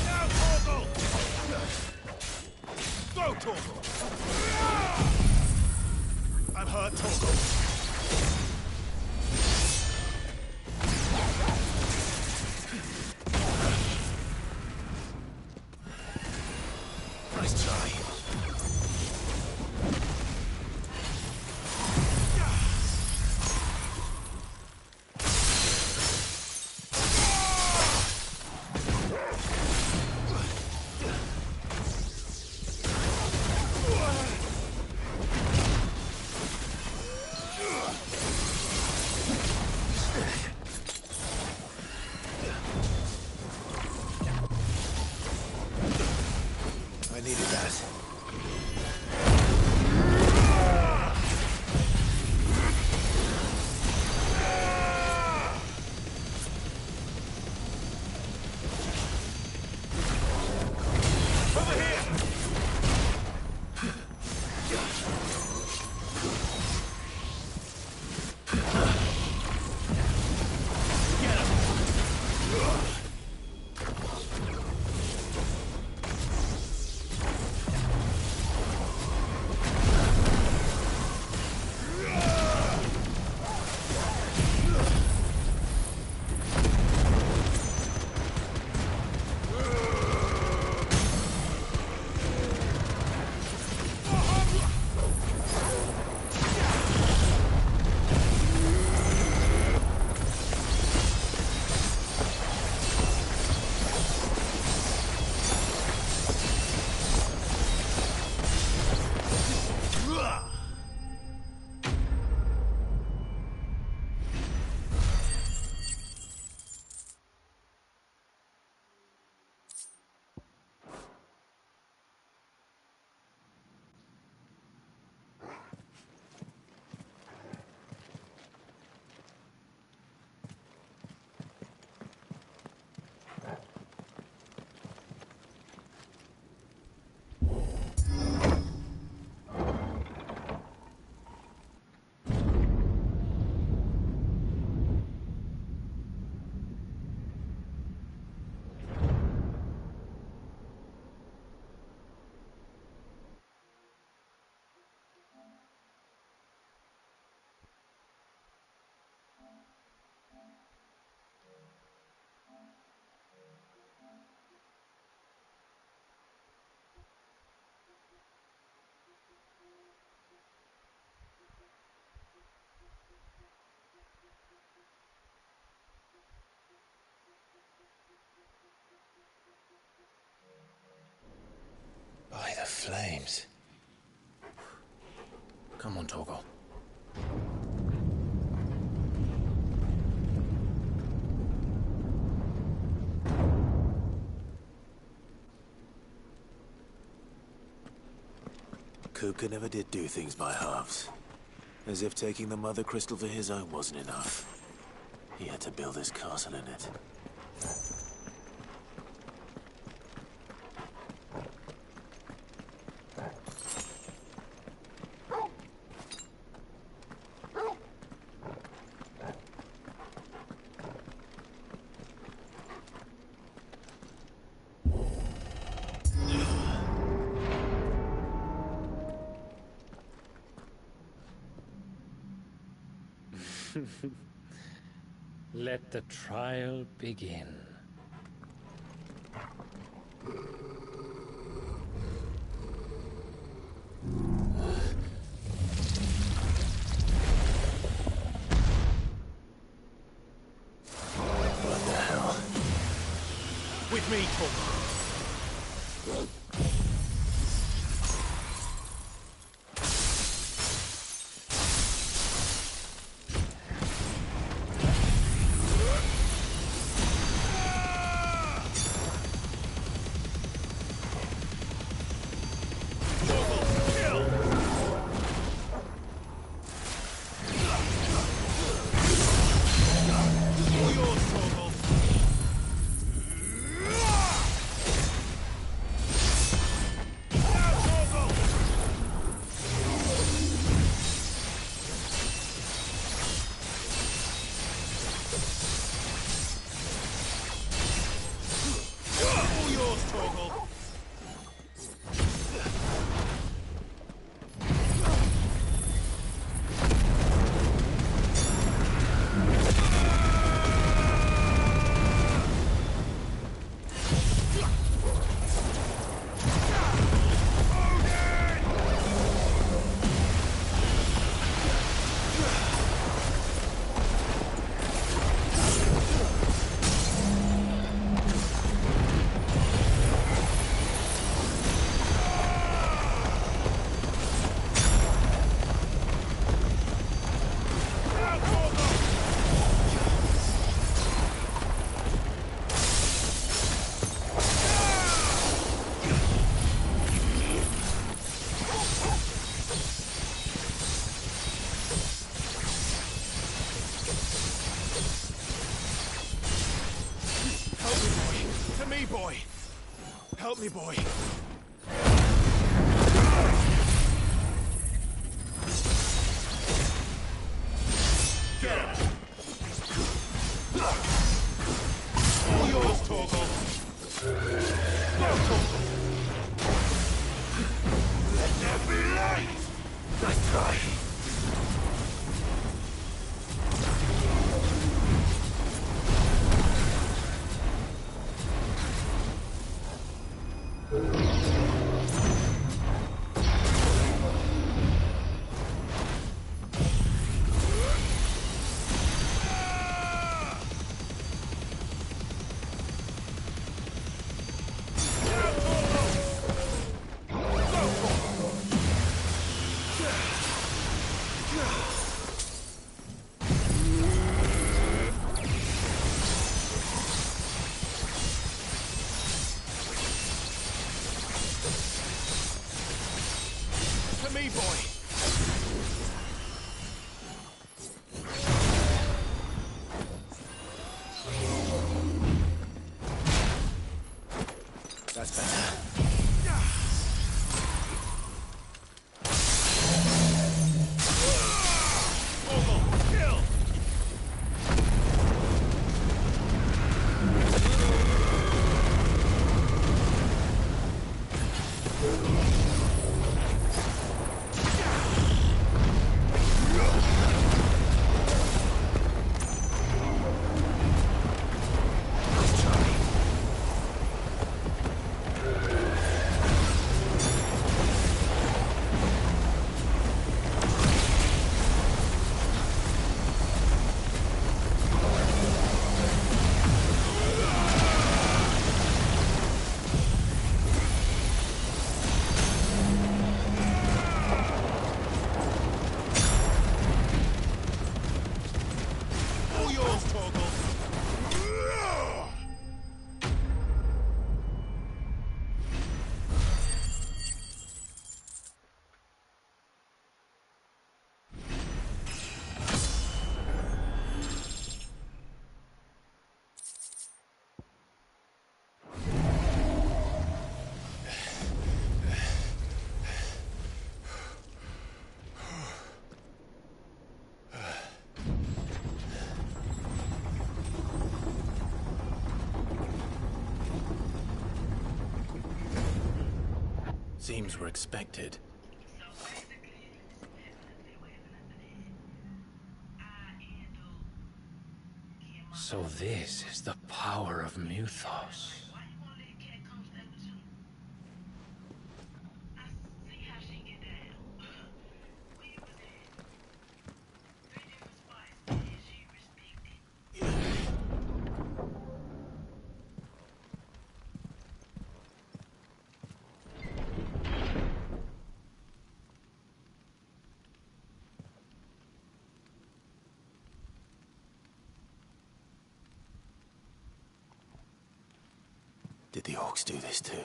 [SPEAKER 20] Now, Torgal! Go, Torgal! I'm hurt, Torgal.
[SPEAKER 3] Nice try. I needed that.
[SPEAKER 20] Over here! Get him!
[SPEAKER 3] By the flames. Come on, Torgal. Kuka never did do things by halves. As if taking the Mother Crystal for his own wasn't enough. He had to build his castle in it.
[SPEAKER 2] Let the trial begin.
[SPEAKER 3] What the hell?
[SPEAKER 6] With me, Torgal. Boy. Help me, boy. All yours, Torgal. Let there be light. Nice try. That's better.
[SPEAKER 3] seems were expected.
[SPEAKER 2] So this is the power of Muthos.
[SPEAKER 3] Did the orcs do this too?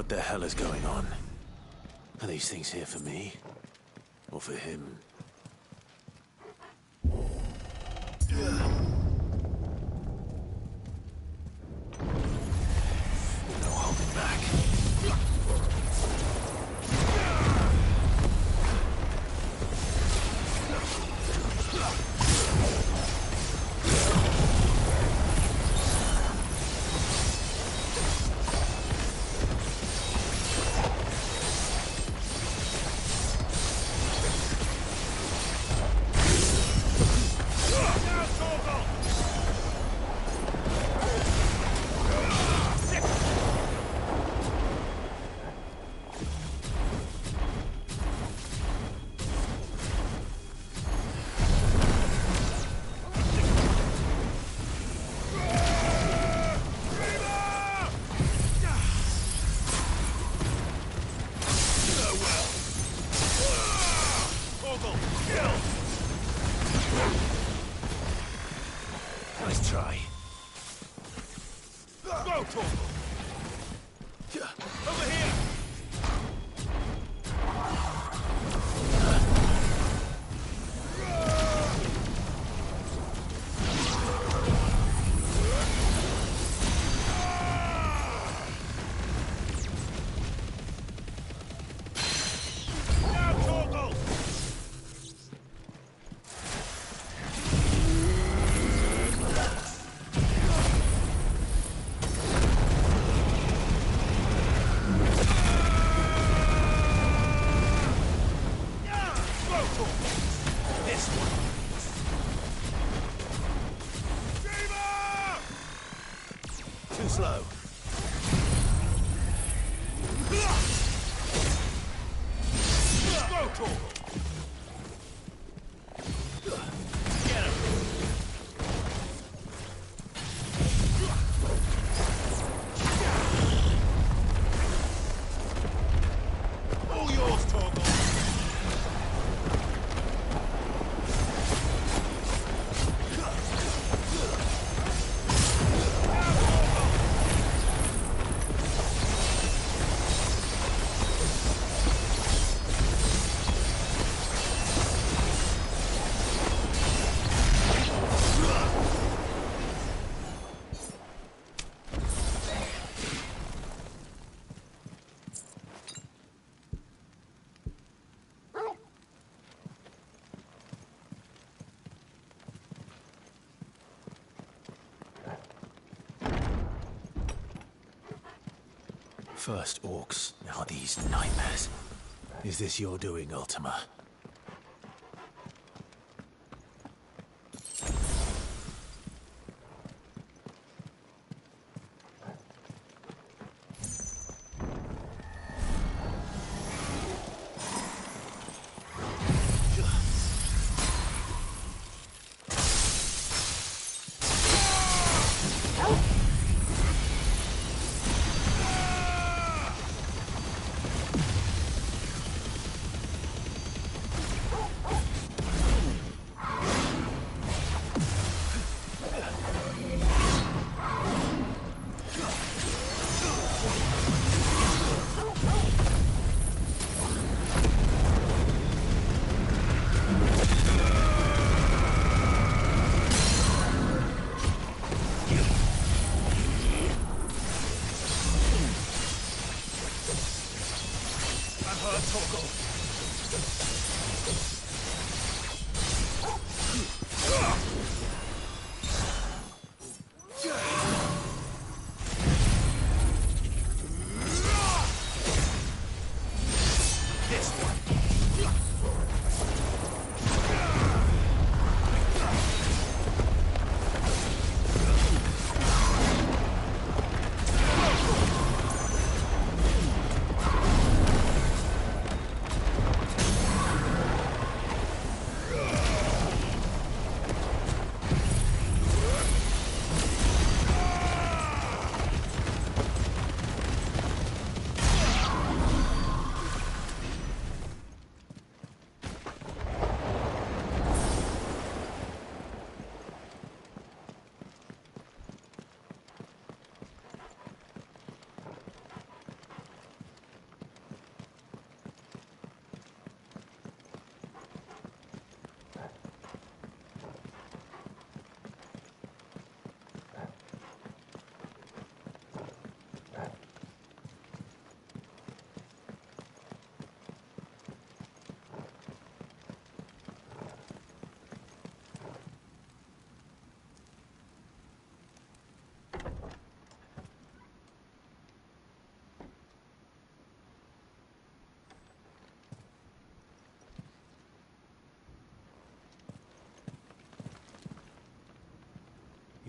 [SPEAKER 3] What the hell is going on? Are these things here for me? Or for him? No holding back. Nice try.
[SPEAKER 20] Go, Torgal! Over here!
[SPEAKER 3] Too slow.
[SPEAKER 20] Go, Torgal! Get him! All yours, Torgal!
[SPEAKER 3] First orcs, now these nightmares. Is this your doing, Ultima?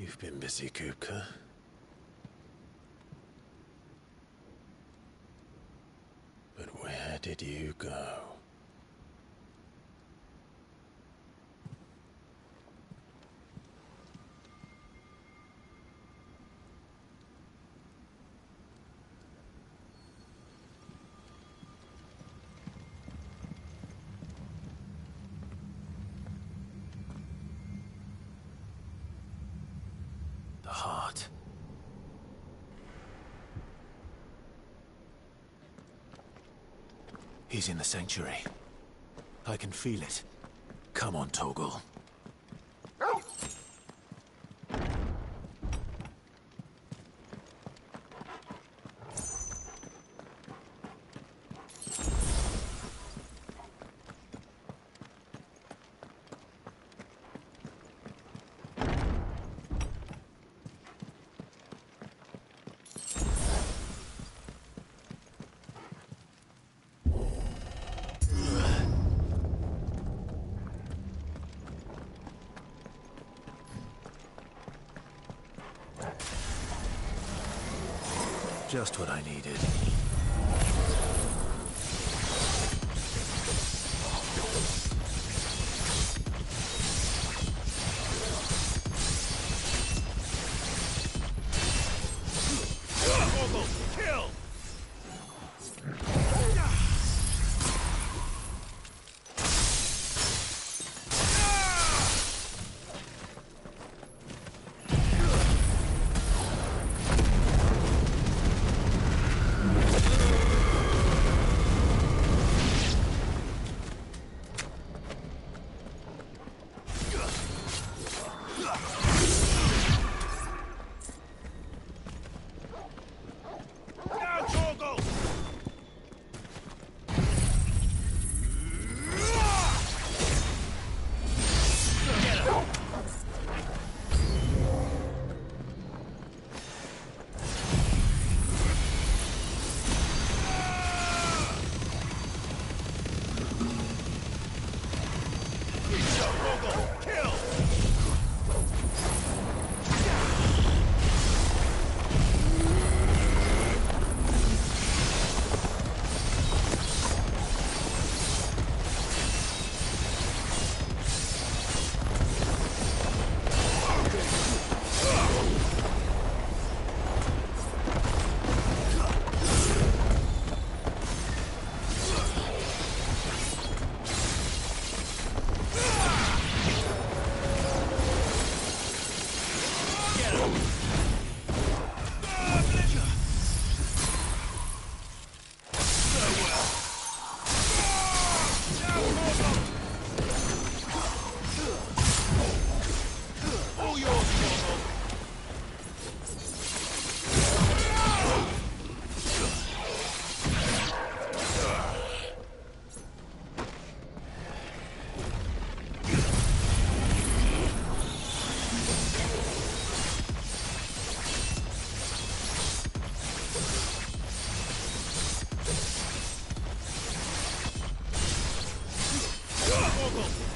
[SPEAKER 3] You've been busy, Kupka. But where did you go? The heart. He's in the sanctuary. I can feel it. Come on, Torgal. Just what I needed.
[SPEAKER 20] Kill!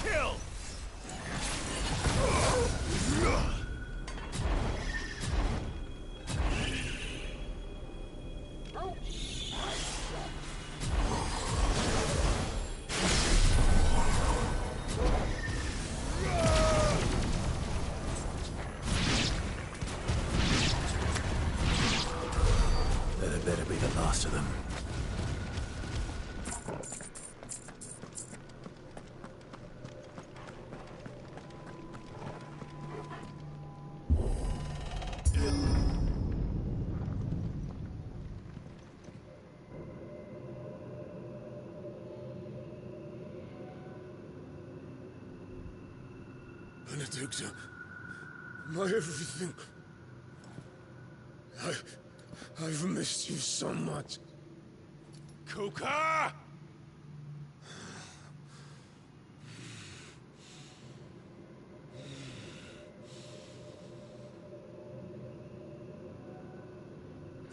[SPEAKER 20] Kill!
[SPEAKER 3] That better be the last of them.
[SPEAKER 20] Benedicta, my everything. I've missed you so much.
[SPEAKER 5] Kuka!
[SPEAKER 20] I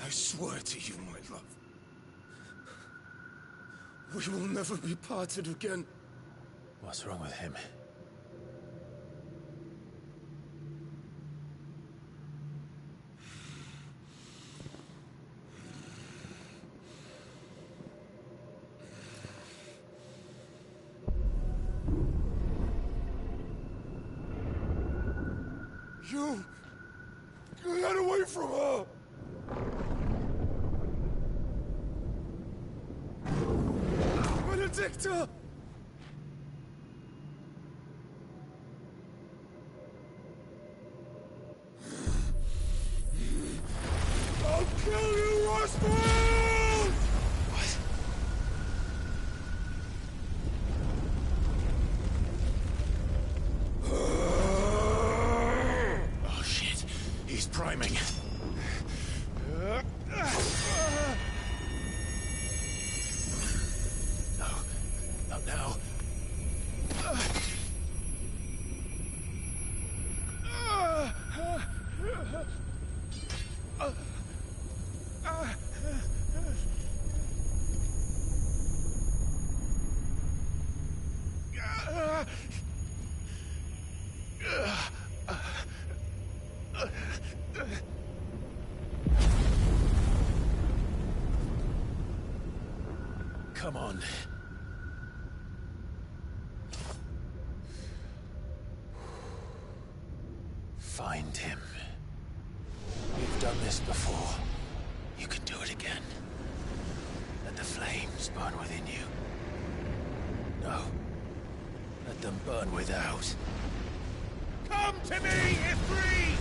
[SPEAKER 20] swear to you, my love. We will never be parted again.
[SPEAKER 3] What's wrong with him?
[SPEAKER 20] You... Get away from her! Benedicta! I'll kill you, Roswell!
[SPEAKER 7] What? Oh shit, he's priming. No, not now. Come on. Find him. You've done this before. You can do it again. Let the flames burn within you. No. Let them burn without.
[SPEAKER 6] Come to me, Ifrit!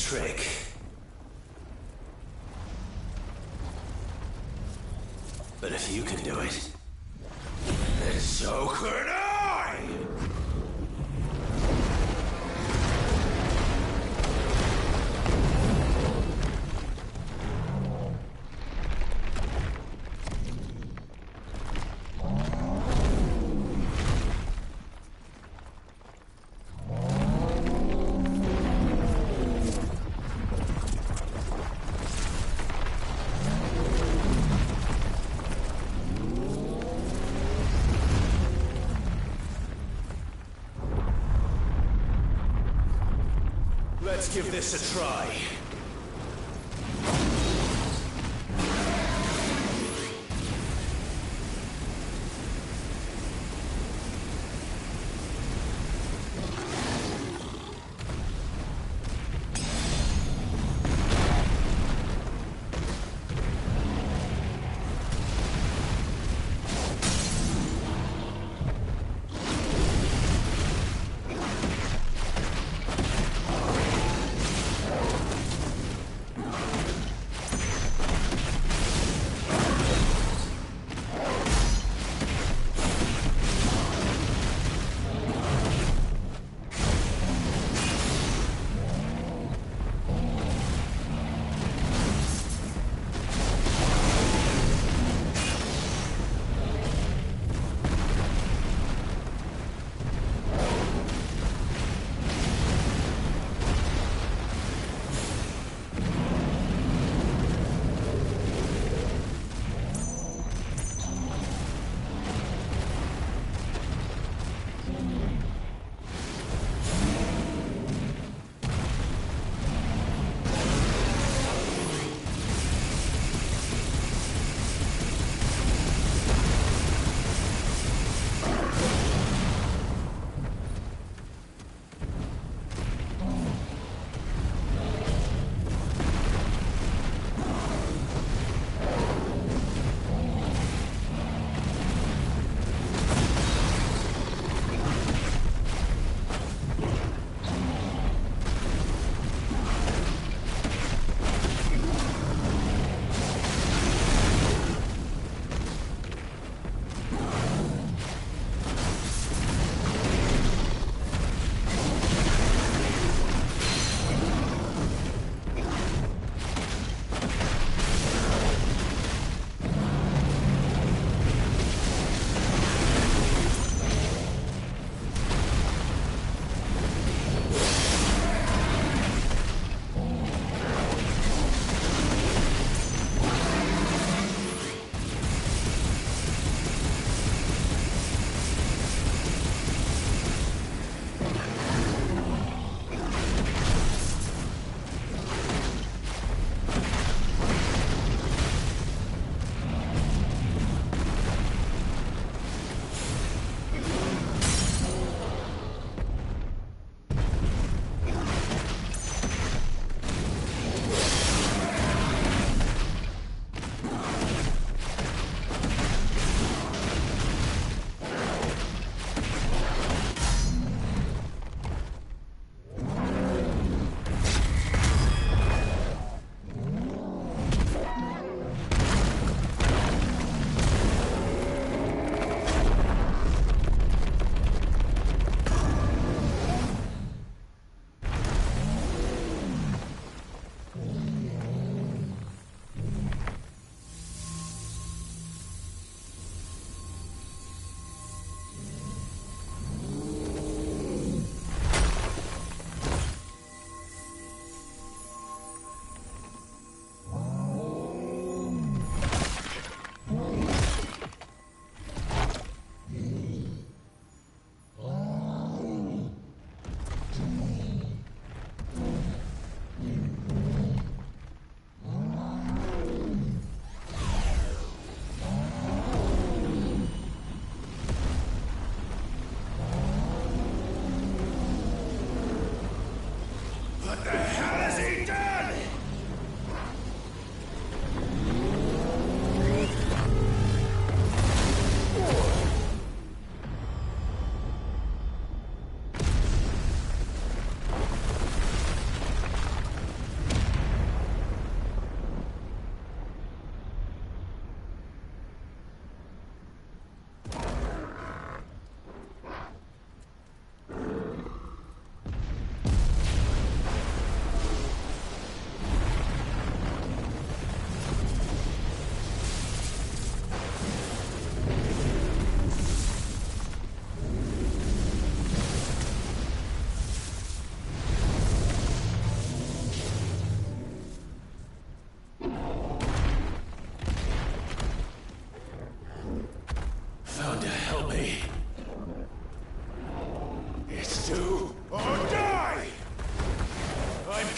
[SPEAKER 3] trick. But if you can do it, then so could I! Let's give this a try.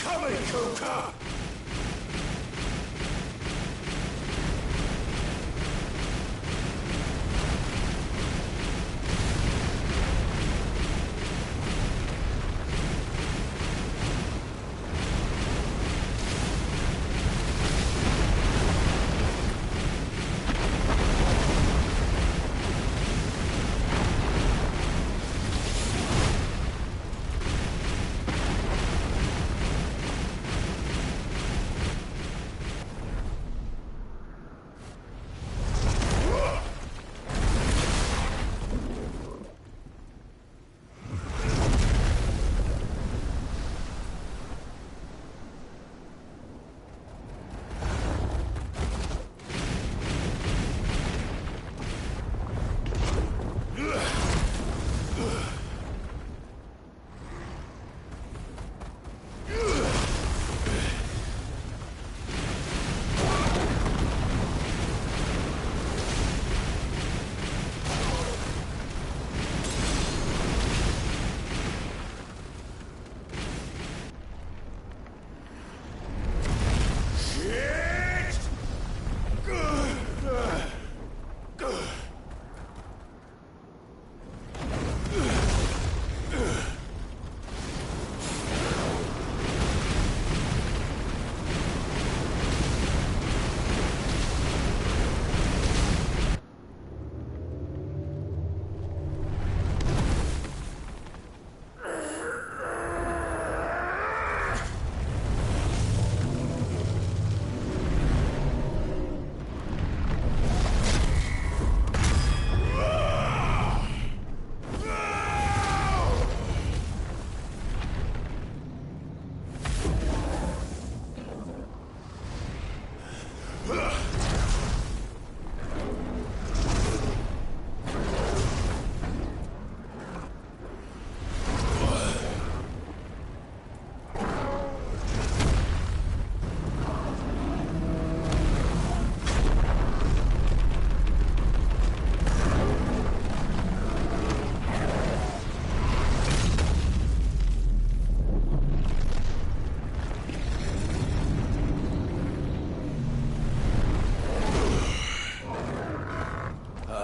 [SPEAKER 20] coming, Kuka!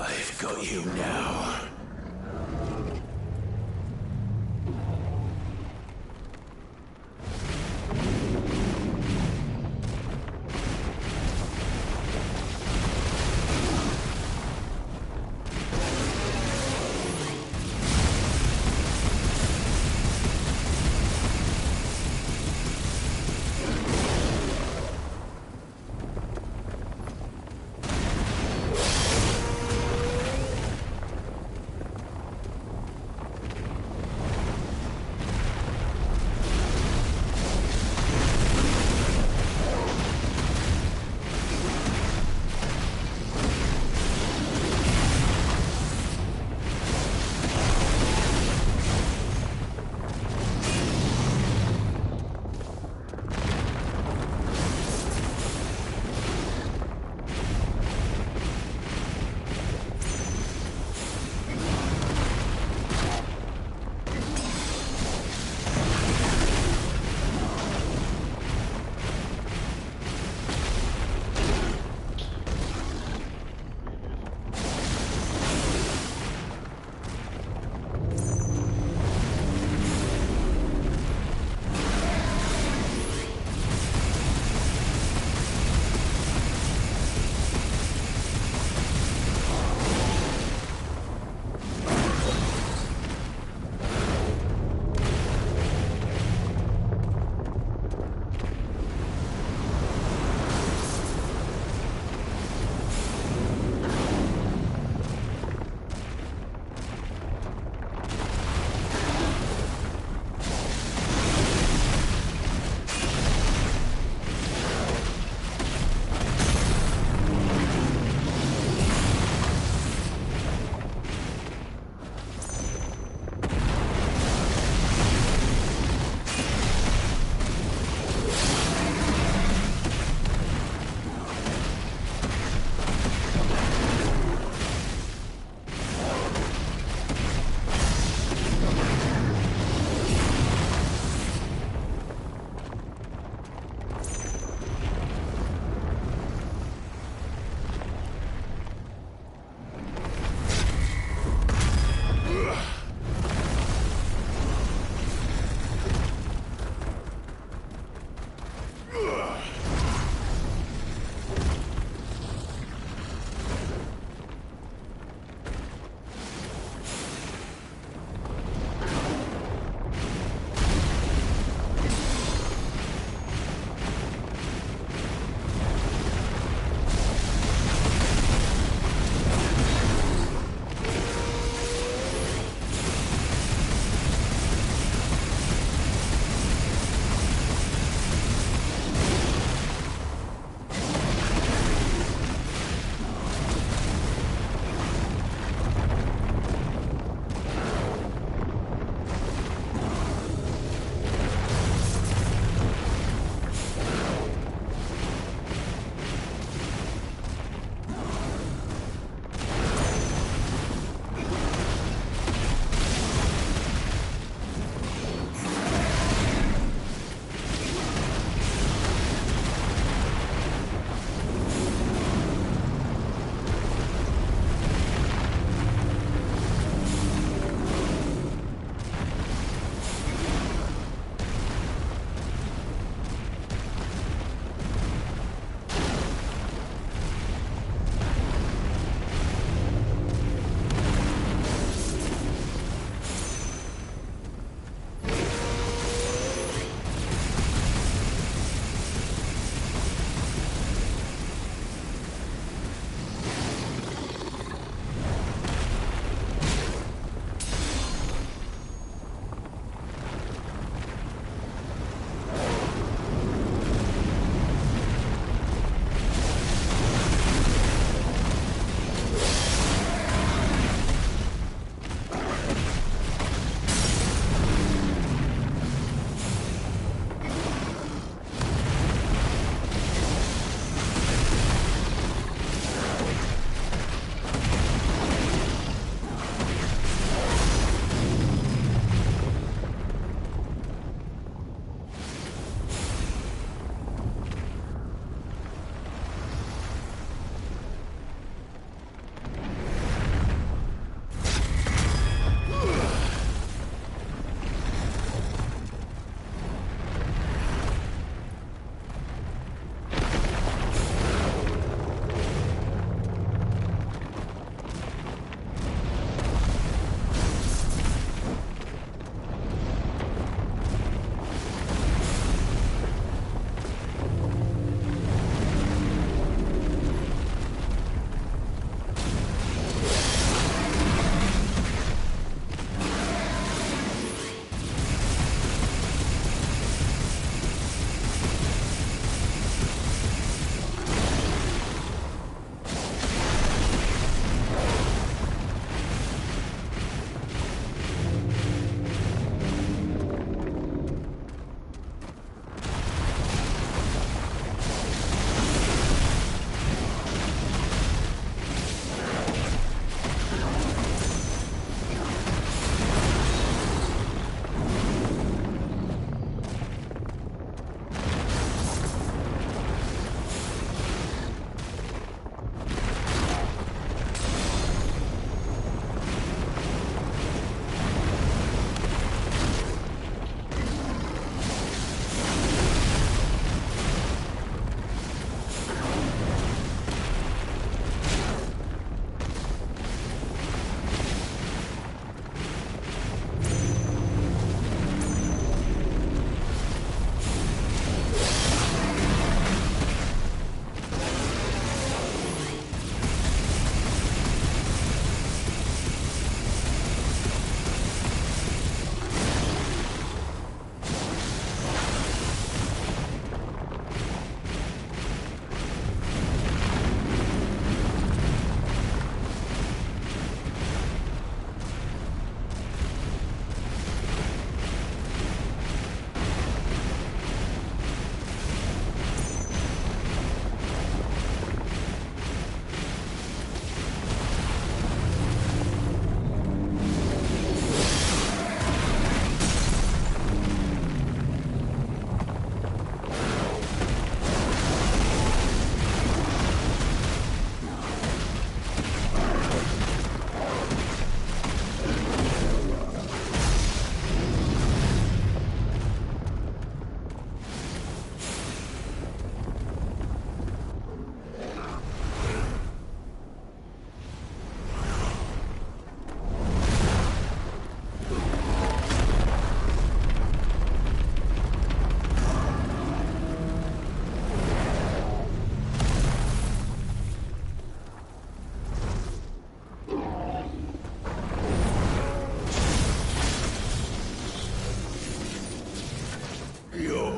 [SPEAKER 3] I've got you now.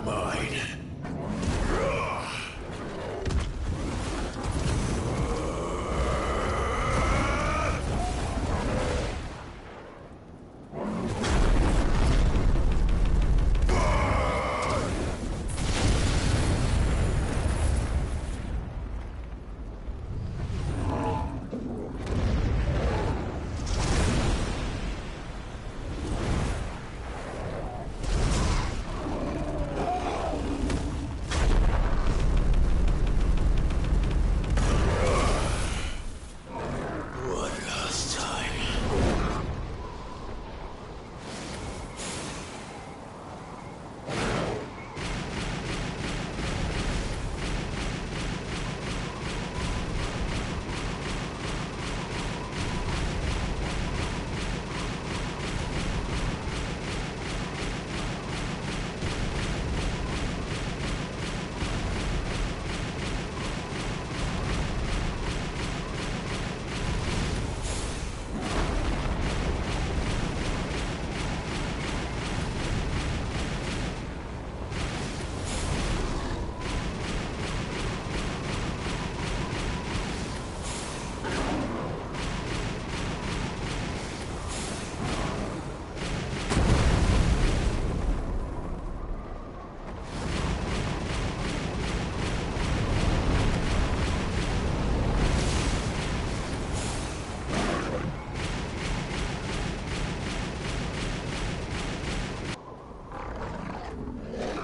[SPEAKER 20] mine.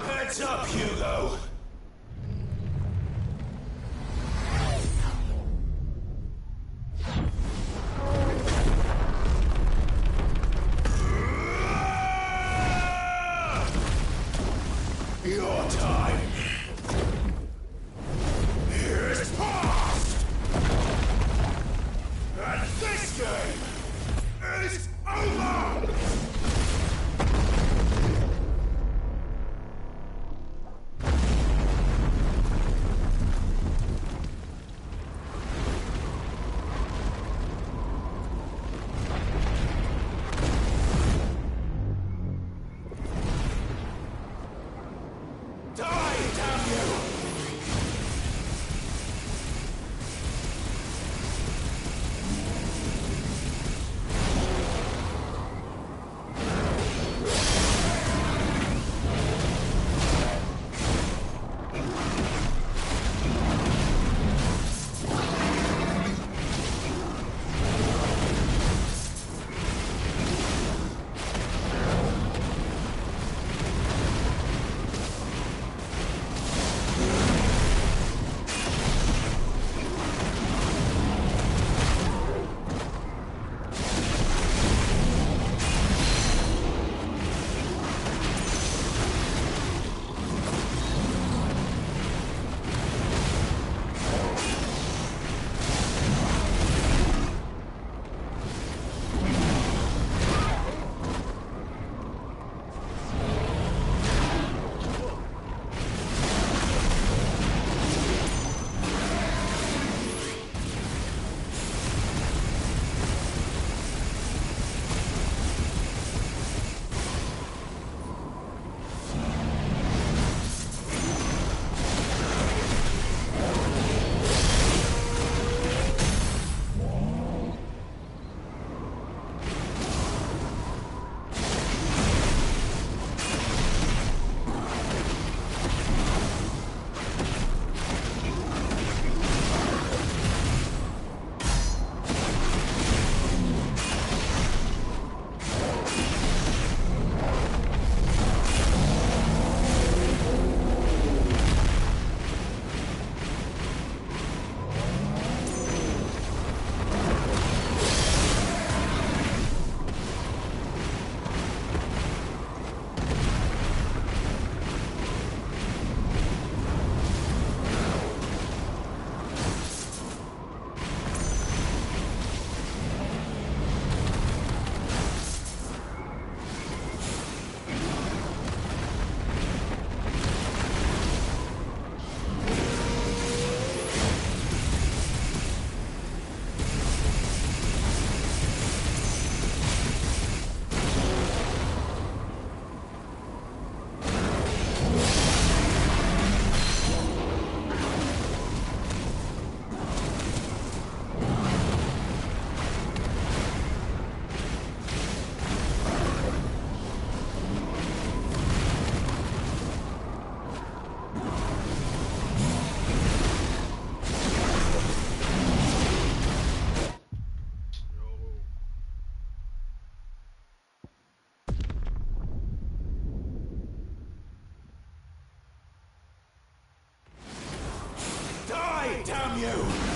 [SPEAKER 20] Heads up, Hugo! Your time is past! And this game is over! Die, Damn you!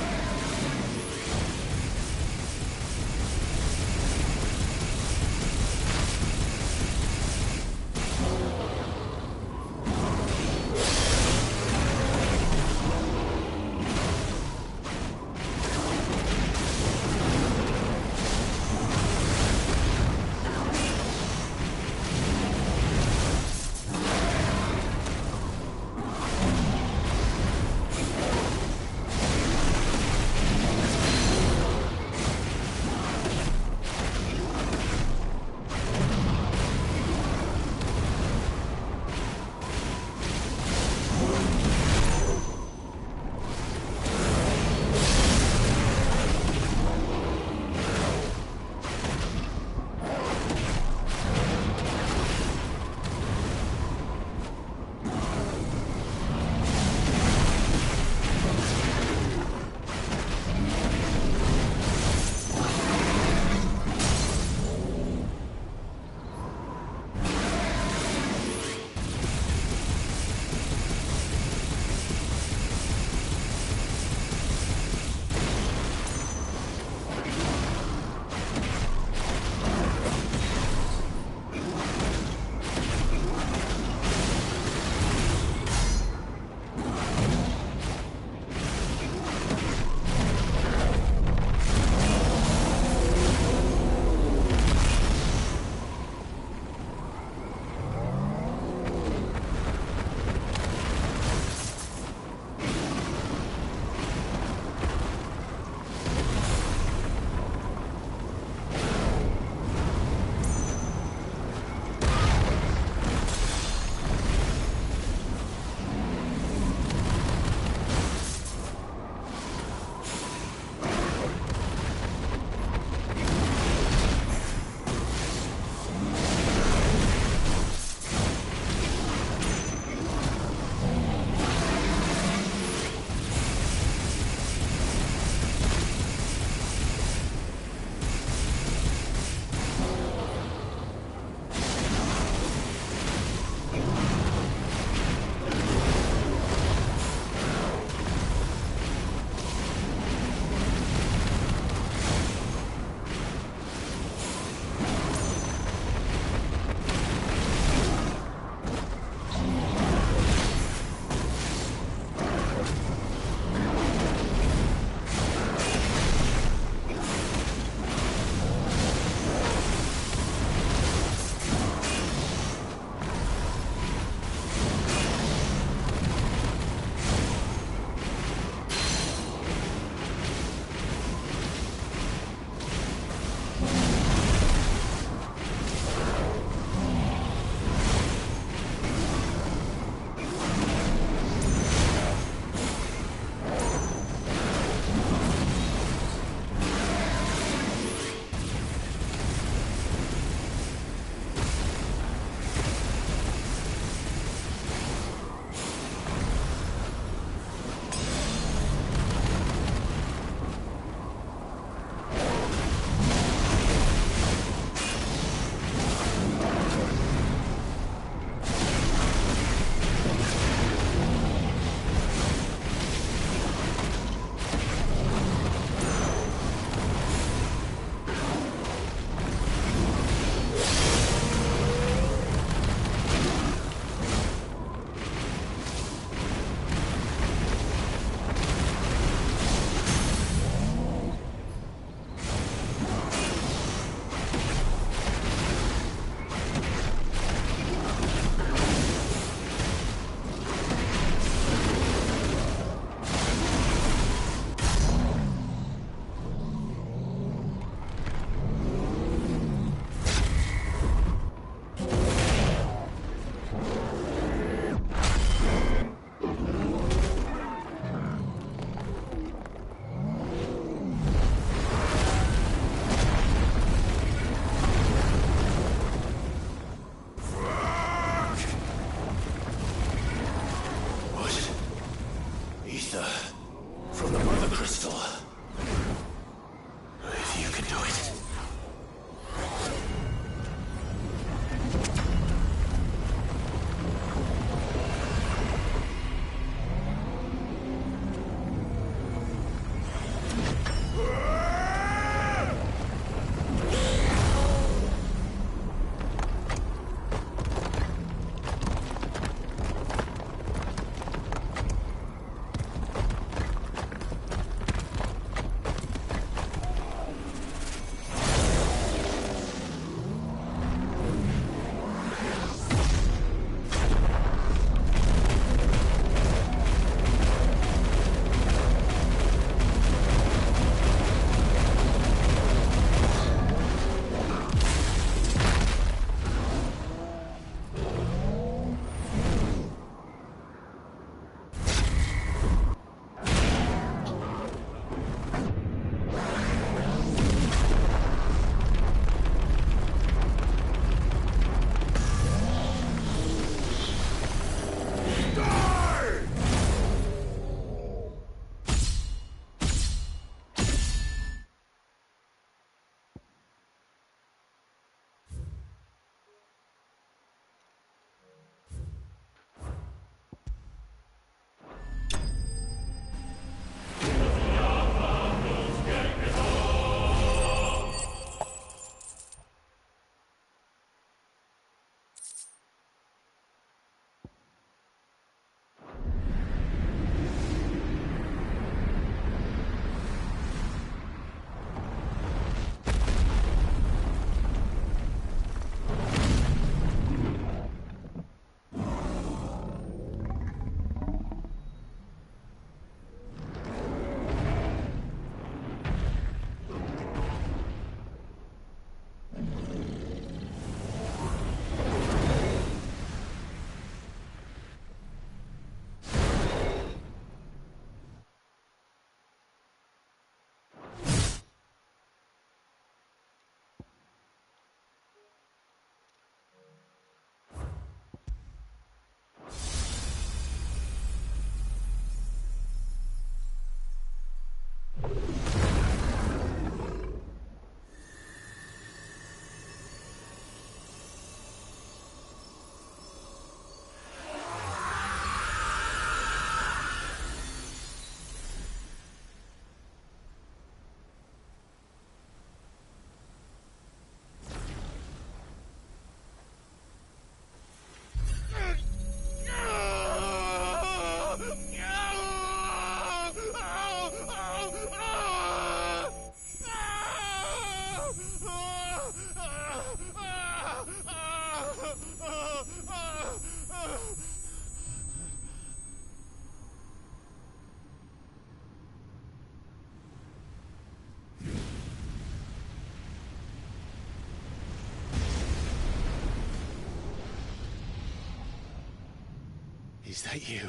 [SPEAKER 3] Is that you,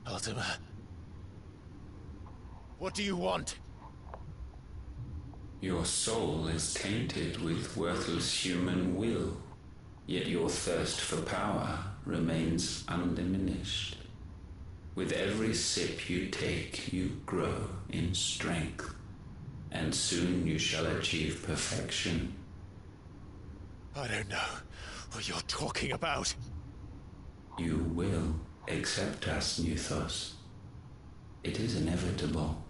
[SPEAKER 3] Ultima? What do you want?
[SPEAKER 2] Your soul is tainted with worthless human will, yet your thirst for power remains undiminished. With every sip you take, you grow in strength, and soon you shall achieve perfection.
[SPEAKER 3] I don't know what you're talking about.
[SPEAKER 2] You will accept us, Nuthos. It is inevitable.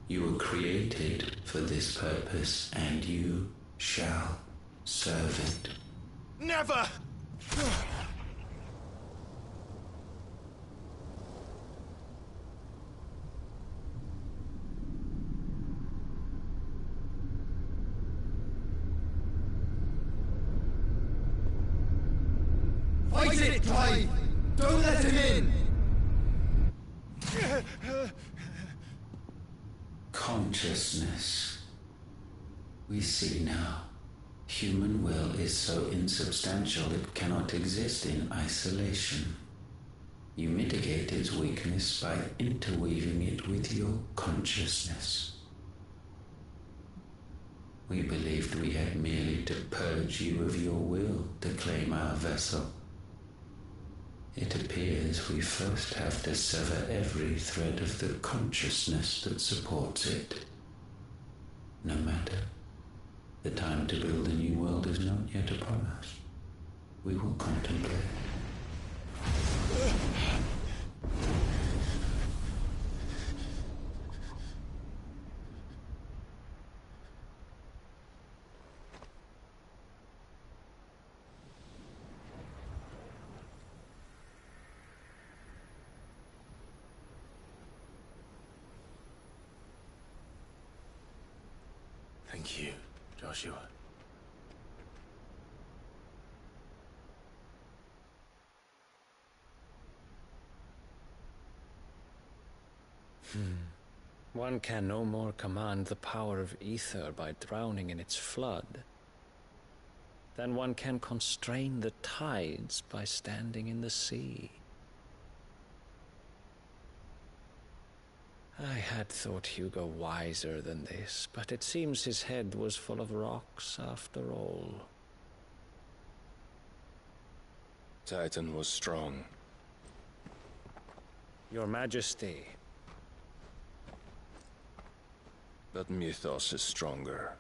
[SPEAKER 2] You were created for this purpose, and you shall serve it.
[SPEAKER 3] Never!
[SPEAKER 20] Fight it, Clive! Don't let him in!
[SPEAKER 2] Consciousness. We see now. Human will is so insubstantial it cannot exist in isolation. You mitigate its weakness by interweaving it with your consciousness. We believed we had merely to purge you of your will to claim our vessel. It appears we first have to sever every thread of the consciousness that supports it. No matter. The time to build a new world is not yet upon us. We will contemplate.
[SPEAKER 3] Thank you, Joshua.
[SPEAKER 12] One can no more command the power of ether by drowning in its flood than one can constrain the tides by standing in the sea. I had thought Hugo wiser than this, but it seems his head was full of rocks after all.
[SPEAKER 3] Titan was strong.
[SPEAKER 12] Your Majesty.
[SPEAKER 3] But Mythos is stronger.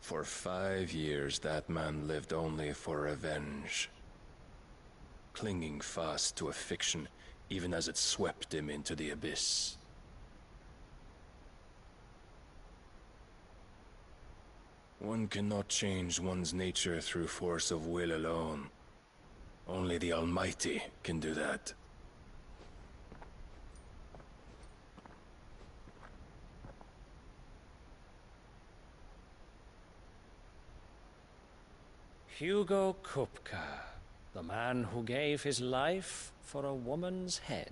[SPEAKER 3] For 5 years, that man lived only for revenge. Clinging fast to a fiction, even as it swept him into the abyss. One cannot change one's nature through force of will alone. Only the Almighty can do that.
[SPEAKER 12] Hugo Kupka, the man who gave his life for a woman's head.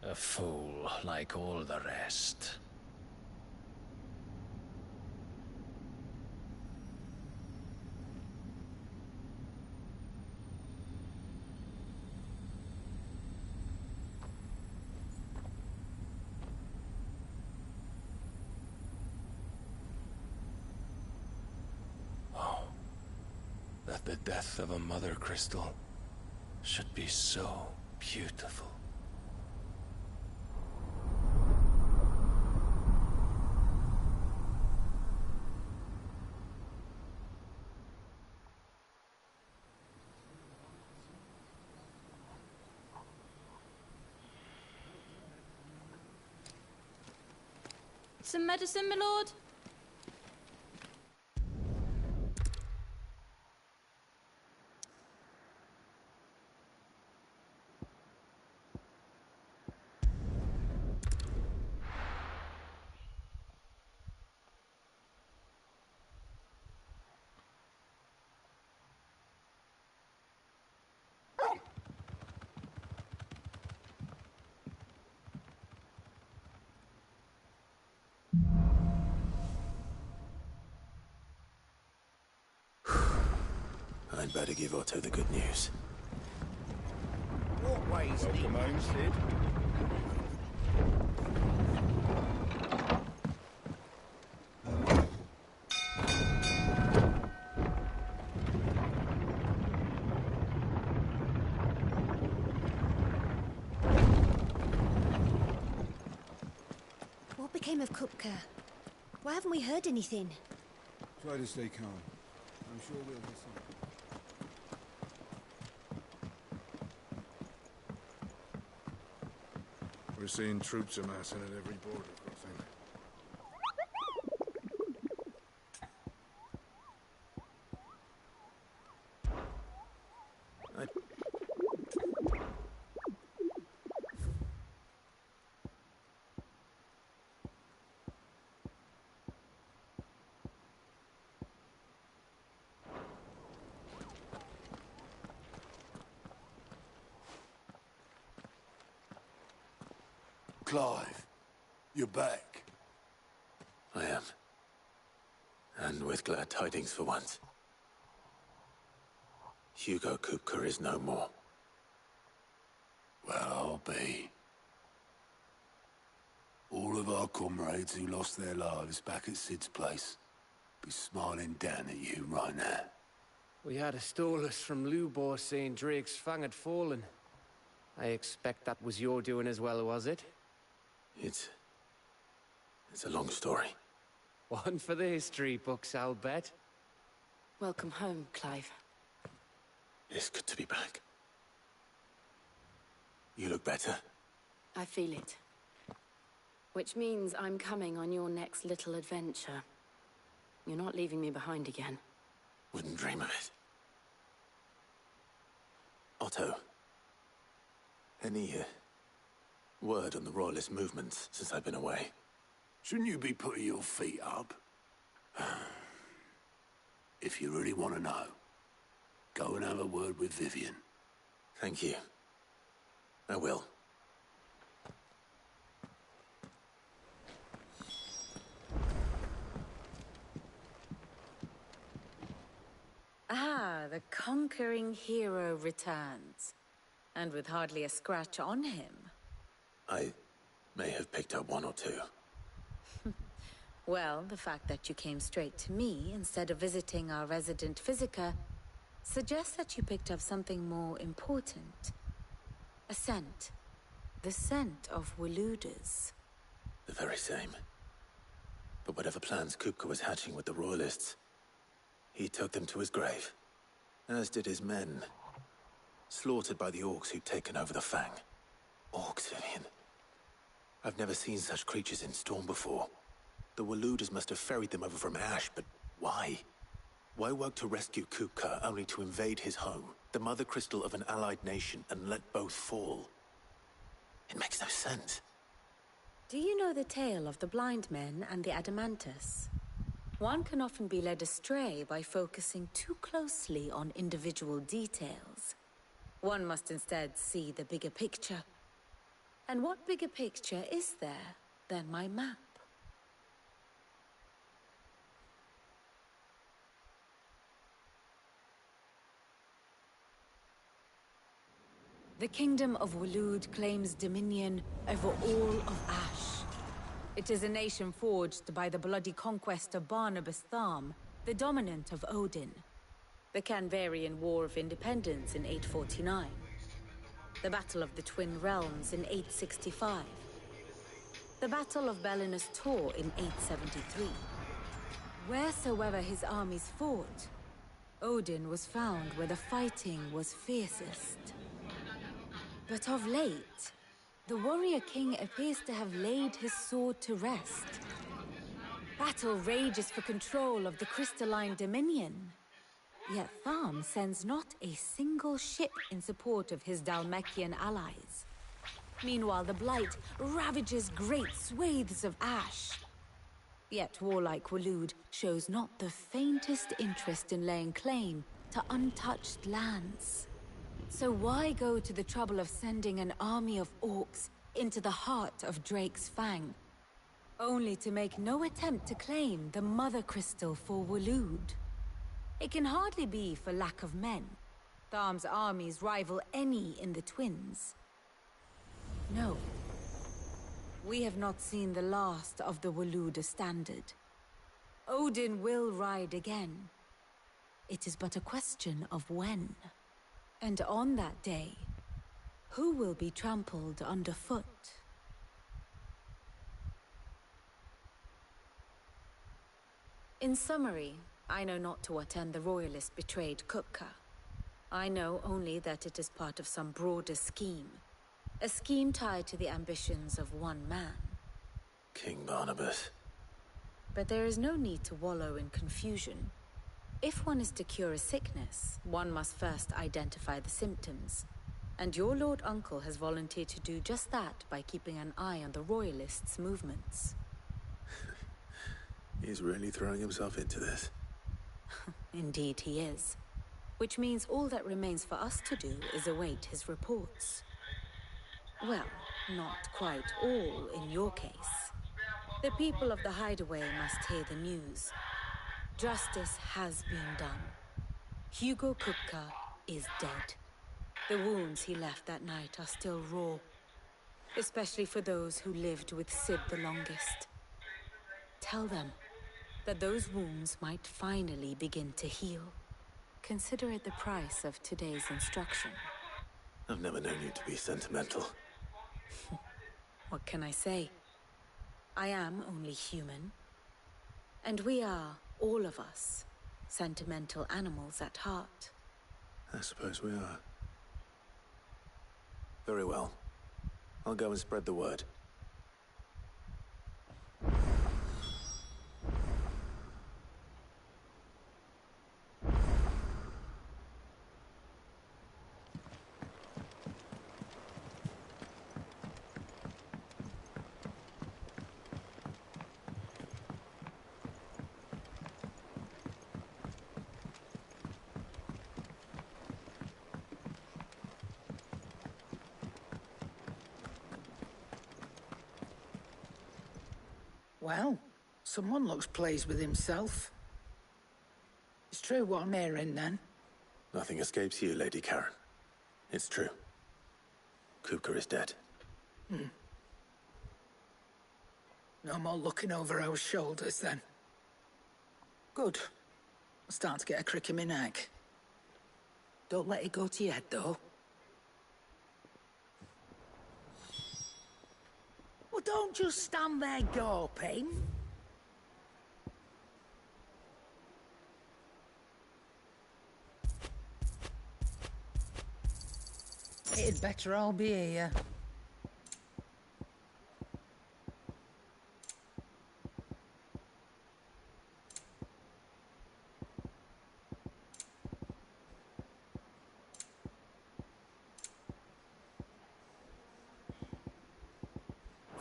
[SPEAKER 12] A fool like all the rest.
[SPEAKER 3] That the death of a mother crystal should be so beautiful.
[SPEAKER 4] Some medicine, my lord?
[SPEAKER 3] I'd better give Otto the good news.
[SPEAKER 13] What ways,
[SPEAKER 20] Welcome home, Sid.
[SPEAKER 4] What became of Kupka? Why haven't we heard anything?
[SPEAKER 20] Try to stay calm. I'm sure we'll hear something. We're seeing troops amassing at every border crossing.
[SPEAKER 5] Clive, you're back.
[SPEAKER 3] I am. And with glad tidings for once. Hugo Kupka is no more.
[SPEAKER 5] Well, I'll be. All of our comrades who lost their lives back at Sid's place be smiling down at you right now.
[SPEAKER 11] We had a stolus from Lubor saying Drake's Fang had fallen. I expect that was your doing as well, was it?
[SPEAKER 3] It's a long story.
[SPEAKER 11] One for the history books, I'll bet.
[SPEAKER 16] Welcome home, Clive.
[SPEAKER 3] It's good to be back. You look better.
[SPEAKER 16] I feel it. Which means I'm coming on your next little adventure. You're not leaving me behind again.
[SPEAKER 3] Wouldn't dream of it. Otto. Any word on the Royalist movements since I've been away?
[SPEAKER 5] Shouldn't you be putting your feet up? If you really want to know, go and have a word with Vivian.
[SPEAKER 3] Thank you. I will.
[SPEAKER 1] Ah, the conquering hero returns. And with hardly a scratch on him.
[SPEAKER 3] I may have picked up one or two.
[SPEAKER 1] Well, the fact that you came straight to me instead of visiting our resident physiker suggests that you picked up something more important. A scent. The scent of Waludas.
[SPEAKER 3] The very same. But whatever plans Kupka was hatching with the Royalists, he took them to his grave. As did his men. Slaughtered by the orcs who'd taken over the Fang. Orcs, Vivian. I've never seen such creatures in Storm before. The Waludas must have ferried them over from Ash, but why? Why work to rescue Kupka only to invade his home, the mother crystal of an allied nation, and let both fall? It makes no sense.
[SPEAKER 1] Do you know the tale of the blind men and the Adamantus? One can often be led astray by focusing too closely on individual details. One must instead see the bigger picture. And what bigger picture is there than my map? The Kingdom of Waloed claims dominion over all of Ash. It is a nation forged by the bloody conquest of Barnabas Tharm, the dominant of Odin. The Canvarian War of Independence in 849. The Battle of the Twin Realms in 865. The Battle of Belinus Tor in 873. Wheresoever his armies fought, Odin was found where the fighting was fiercest. But of late, the warrior king appears to have laid his sword to rest. Battle rages for control of the crystalline dominion. Yet Tharm sends not a single ship in support of his Dhalmekian allies. Meanwhile, the Blight ravages great swathes of Ash. Yet warlike Waloed shows not the faintest interest in laying claim to untouched lands. So why go to the trouble of sending an army of orcs into the heart of Drake's Fang, only to make no attempt to claim the Mother Crystal for Waloed? It can hardly be for lack of men. Tharm's armies rival any in the Twins. No. We have not seen the last of the Waloed standard. Odin will ride again. It is but a question of when. And on that day, who will be trampled underfoot? In summary, I know not to what end the Royalist betrayed Kupka. I know only that it is part of some broader scheme. A scheme tied to the ambitions of one man.
[SPEAKER 3] King Barnabas.
[SPEAKER 1] But there is no need to wallow in confusion. If one is to cure a sickness, one must first identify the symptoms. And your Lord Uncle has volunteered to do just that by keeping an eye on the Royalists' movements.
[SPEAKER 3] He's really throwing himself into this.
[SPEAKER 1] Indeed he is. Which means all that remains for us to do is await his reports. Well, not quite all in your case. The people of the Hideaway must hear the news. Justice has been done. Hugo Kupka is dead. The wounds he left that night are still raw. Especially for those who lived with Sid the longest. Tell them that those wounds might finally begin to heal. Consider it the price of today's instruction.
[SPEAKER 3] I've never known you to be sentimental.
[SPEAKER 1] What can I say? I am only human. And we are, all of us, sentimental animals at heart.
[SPEAKER 3] I suppose we are. Very well. I'll go and spread the word.
[SPEAKER 8] Well, someone looks pleased with himself. It's true what I'm hearing, then.
[SPEAKER 3] Nothing escapes you, Lady Karen. It's true. Kupka is dead.
[SPEAKER 8] No more looking over our shoulders, then. Good. I'm starting to get a crick in my neck. Don't let it go to your head, though. Well, don't just stand there gawping. It'd better all be here.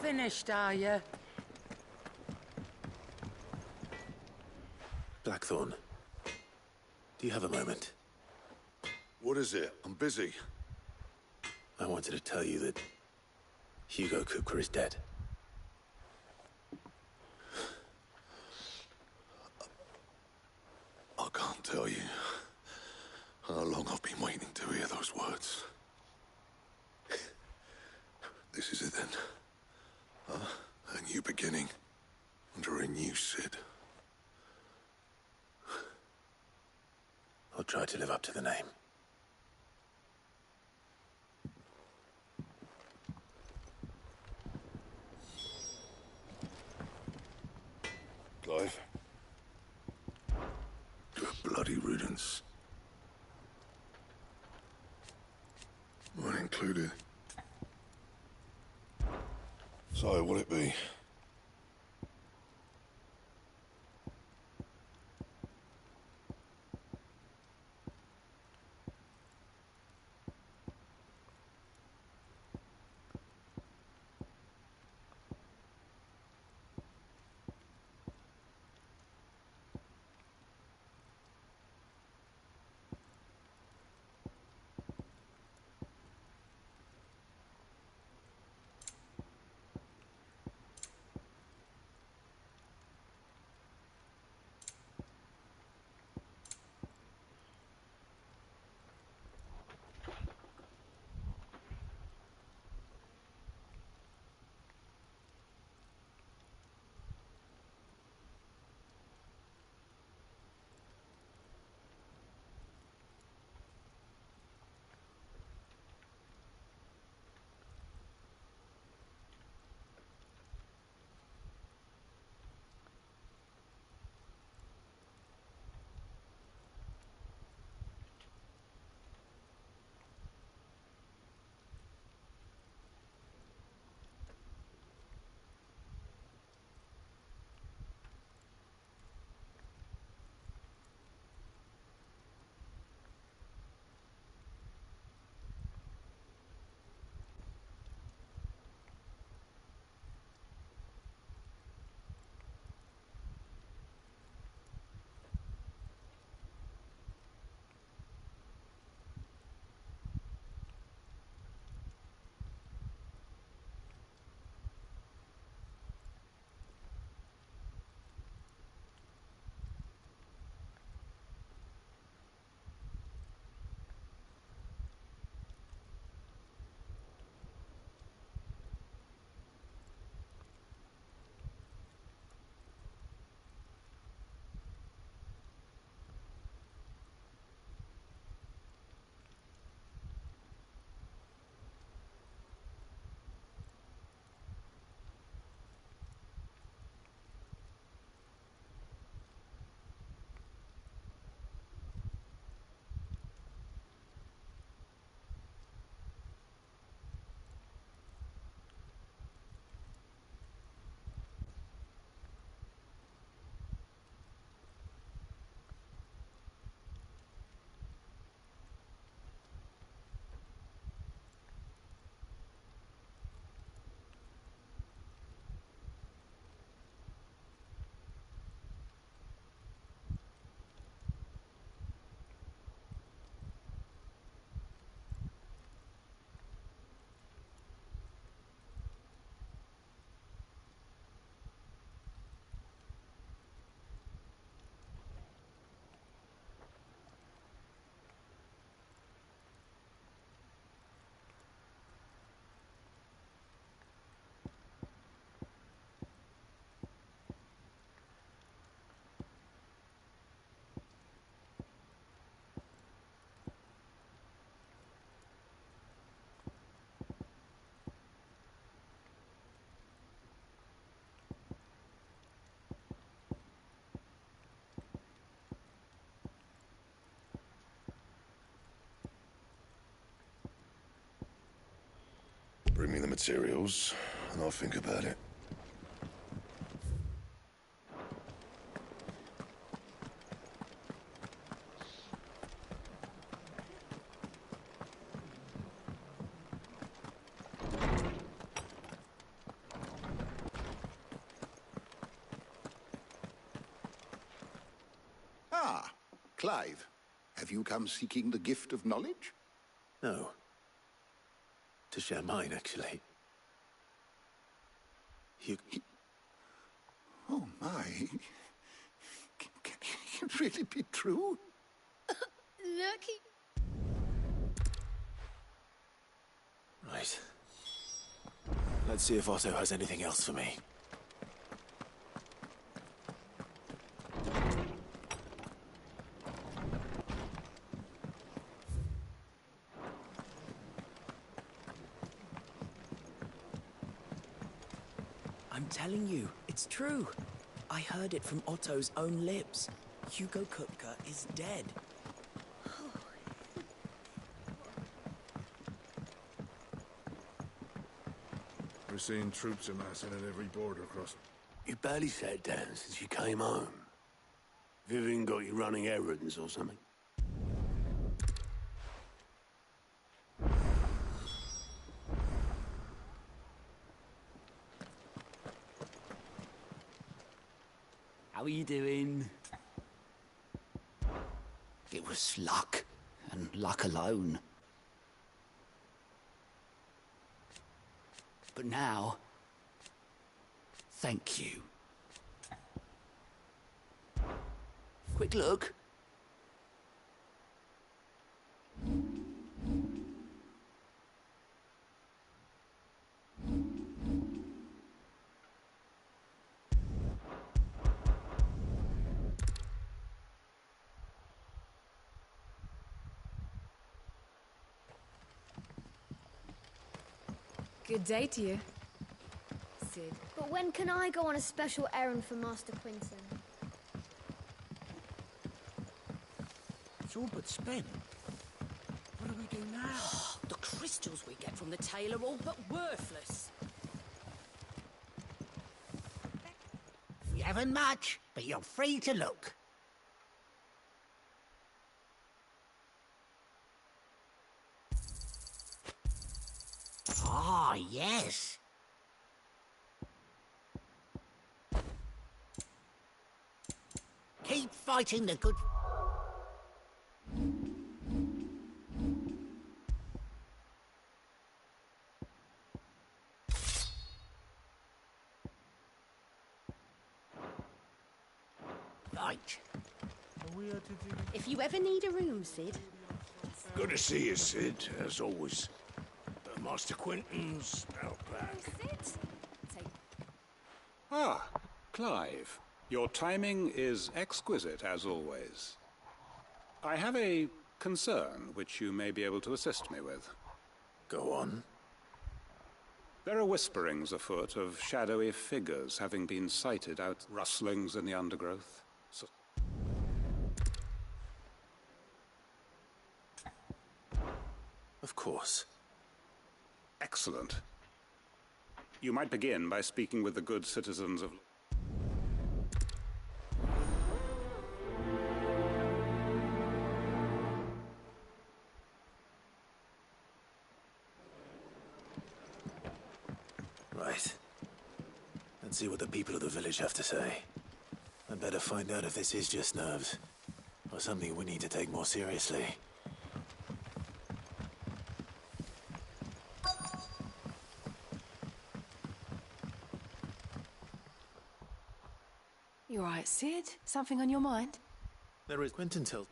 [SPEAKER 8] Finished, are you?
[SPEAKER 3] Blackthorn, do you have a moment?
[SPEAKER 20] What is it? I'm busy.
[SPEAKER 3] I wanted to tell you that Hugo Kupka is dead.
[SPEAKER 20] I can't tell you how long I've been waiting to hear those words. This is it then. A new beginning under a new Sid.
[SPEAKER 3] I'll try to live up to the name.
[SPEAKER 20] Clive? Good bloody riddance. Mine included. So, will it be? Bring me the materials, and I'll think about it.
[SPEAKER 15] Ah, Clive. Have you come seeking the gift of knowledge?
[SPEAKER 3] No. To share mine, actually. You...
[SPEAKER 15] Oh, my. Can it really be true?
[SPEAKER 14] Lucky.
[SPEAKER 3] Right. Let's see if Otto has anything else for me.
[SPEAKER 22] I'm telling you, it's true. I heard it from Otto's own lips. Hugo Kupka is dead.
[SPEAKER 20] We're seeing troops amassing at every border crossing.
[SPEAKER 10] You barely sat down since you came home. Vivian got you running errands or something?
[SPEAKER 17] How are you doing?
[SPEAKER 23] It was luck, and luck alone. But now, thank you. Quick look.
[SPEAKER 4] Good day to you, Sid.
[SPEAKER 24] But when can I go on a special errand for Master Quinton?
[SPEAKER 23] It's all but spent. What do we do now?
[SPEAKER 16] The crystals we get from the tail are all but worthless.
[SPEAKER 23] We haven't much, but you're free to look. Ah, yes. Keep fighting the good... Right.
[SPEAKER 24] If you ever need a room, Sid.
[SPEAKER 10] Good to see you, Sid, as always. Master Quinton's out back.
[SPEAKER 24] Sid?
[SPEAKER 25] Ah, Clive. Your timing is exquisite, as always. I have a concern which you may be able to assist me with.
[SPEAKER 3] Go on.
[SPEAKER 25] There are whisperings afoot of shadowy figures having been sighted out, rustlings in the undergrowth.
[SPEAKER 3] Of course.
[SPEAKER 25] Excellent. You might begin by speaking with the good citizens of...
[SPEAKER 3] Right. Let's see what the people of the village have to say. I'd better find out if this is just nerves, or something we need to take more seriously.
[SPEAKER 4] You all right, Sid? Something on your mind?
[SPEAKER 3] There is Quinton Till.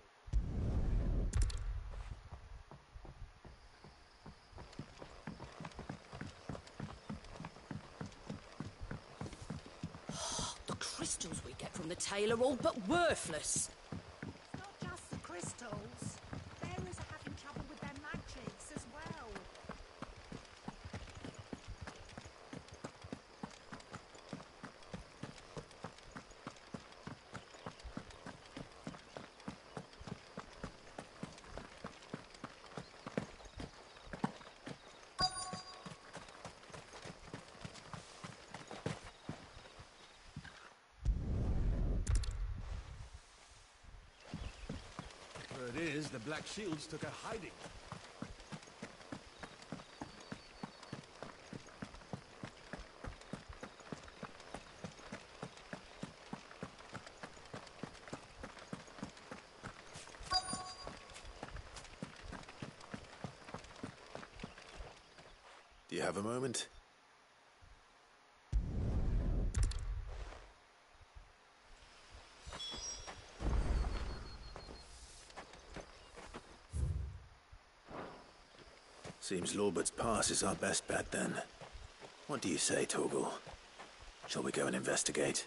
[SPEAKER 16] The crystals we get from the tail are all but worthless.
[SPEAKER 26] Not just the crystals. Bearers are having trouble with their magics as well.
[SPEAKER 20] Word is, the Black Shields took a hiding.
[SPEAKER 3] Do you have a moment? Seems Lorbert's Pass is our best bet then. What do you say, Torgal? Shall we go and investigate?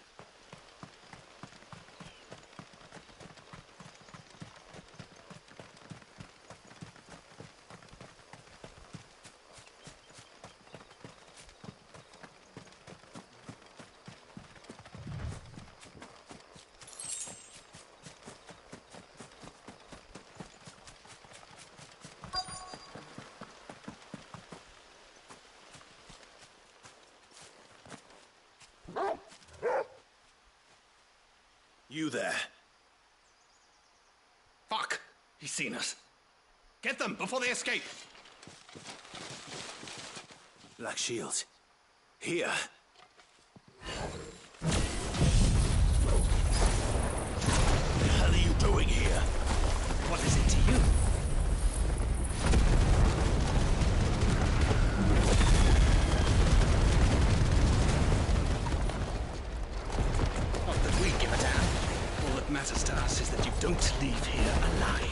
[SPEAKER 3] You there.
[SPEAKER 6] Fuck! He's seen us. Get them before they escape!
[SPEAKER 3] Black Shields. Here.
[SPEAKER 6] What the hell are you doing here? What is it to you? Not that we give a damn. All that matters to us is that you don't leave here alive.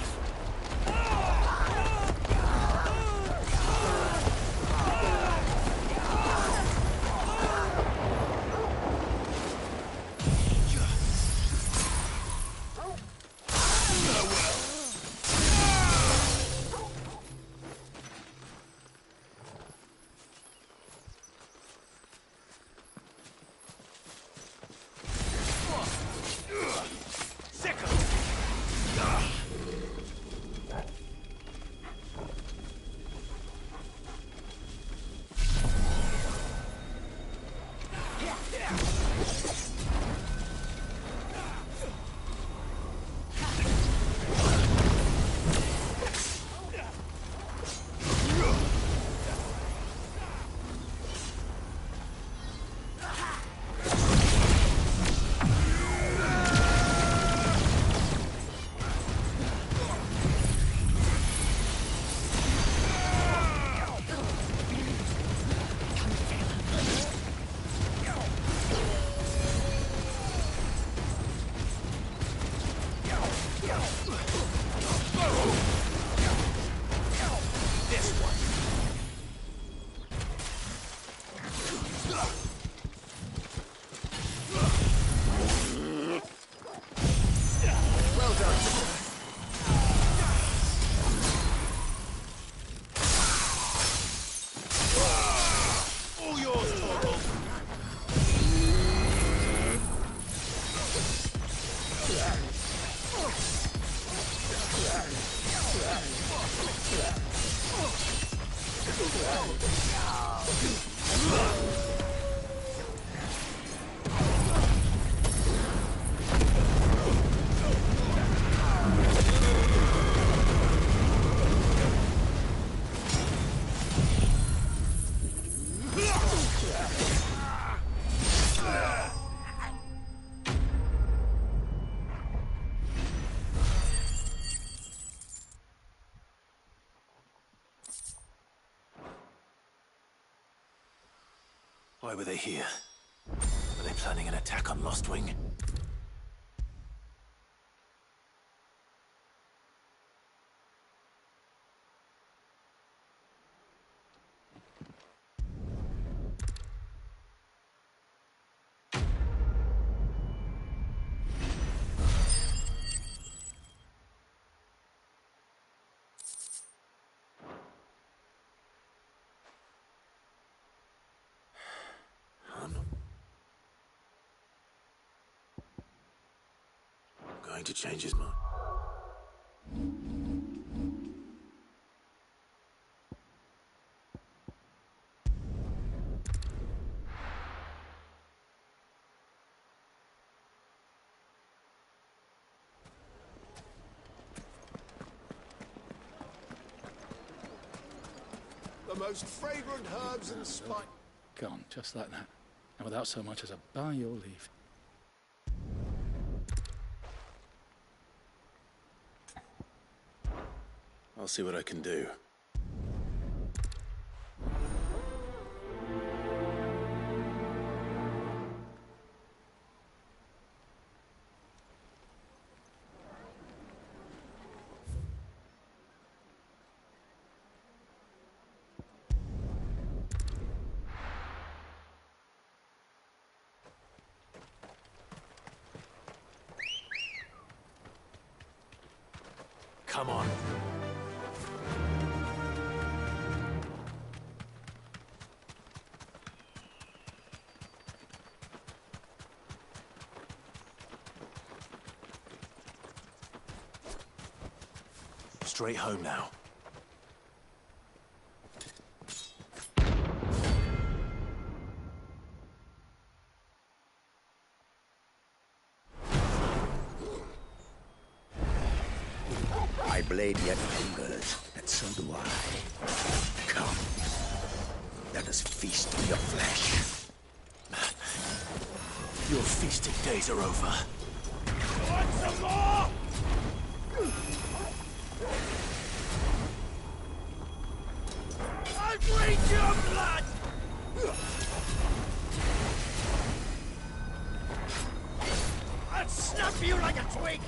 [SPEAKER 3] Why were they here? Were they planning an attack on Lostwing? Going to change his mind.
[SPEAKER 10] the most fragrant herbs and spices.
[SPEAKER 6] Gone, just like that. And without so much as a by your leave.
[SPEAKER 3] I'll see what I can do. Come on. Straight home now.
[SPEAKER 23] My blade yet lingers, and so do I. Come, let us feast on your flesh.
[SPEAKER 3] Your feasting days are over.
[SPEAKER 20] Want some more? I'll drink your blood! I'll snap you like a twig!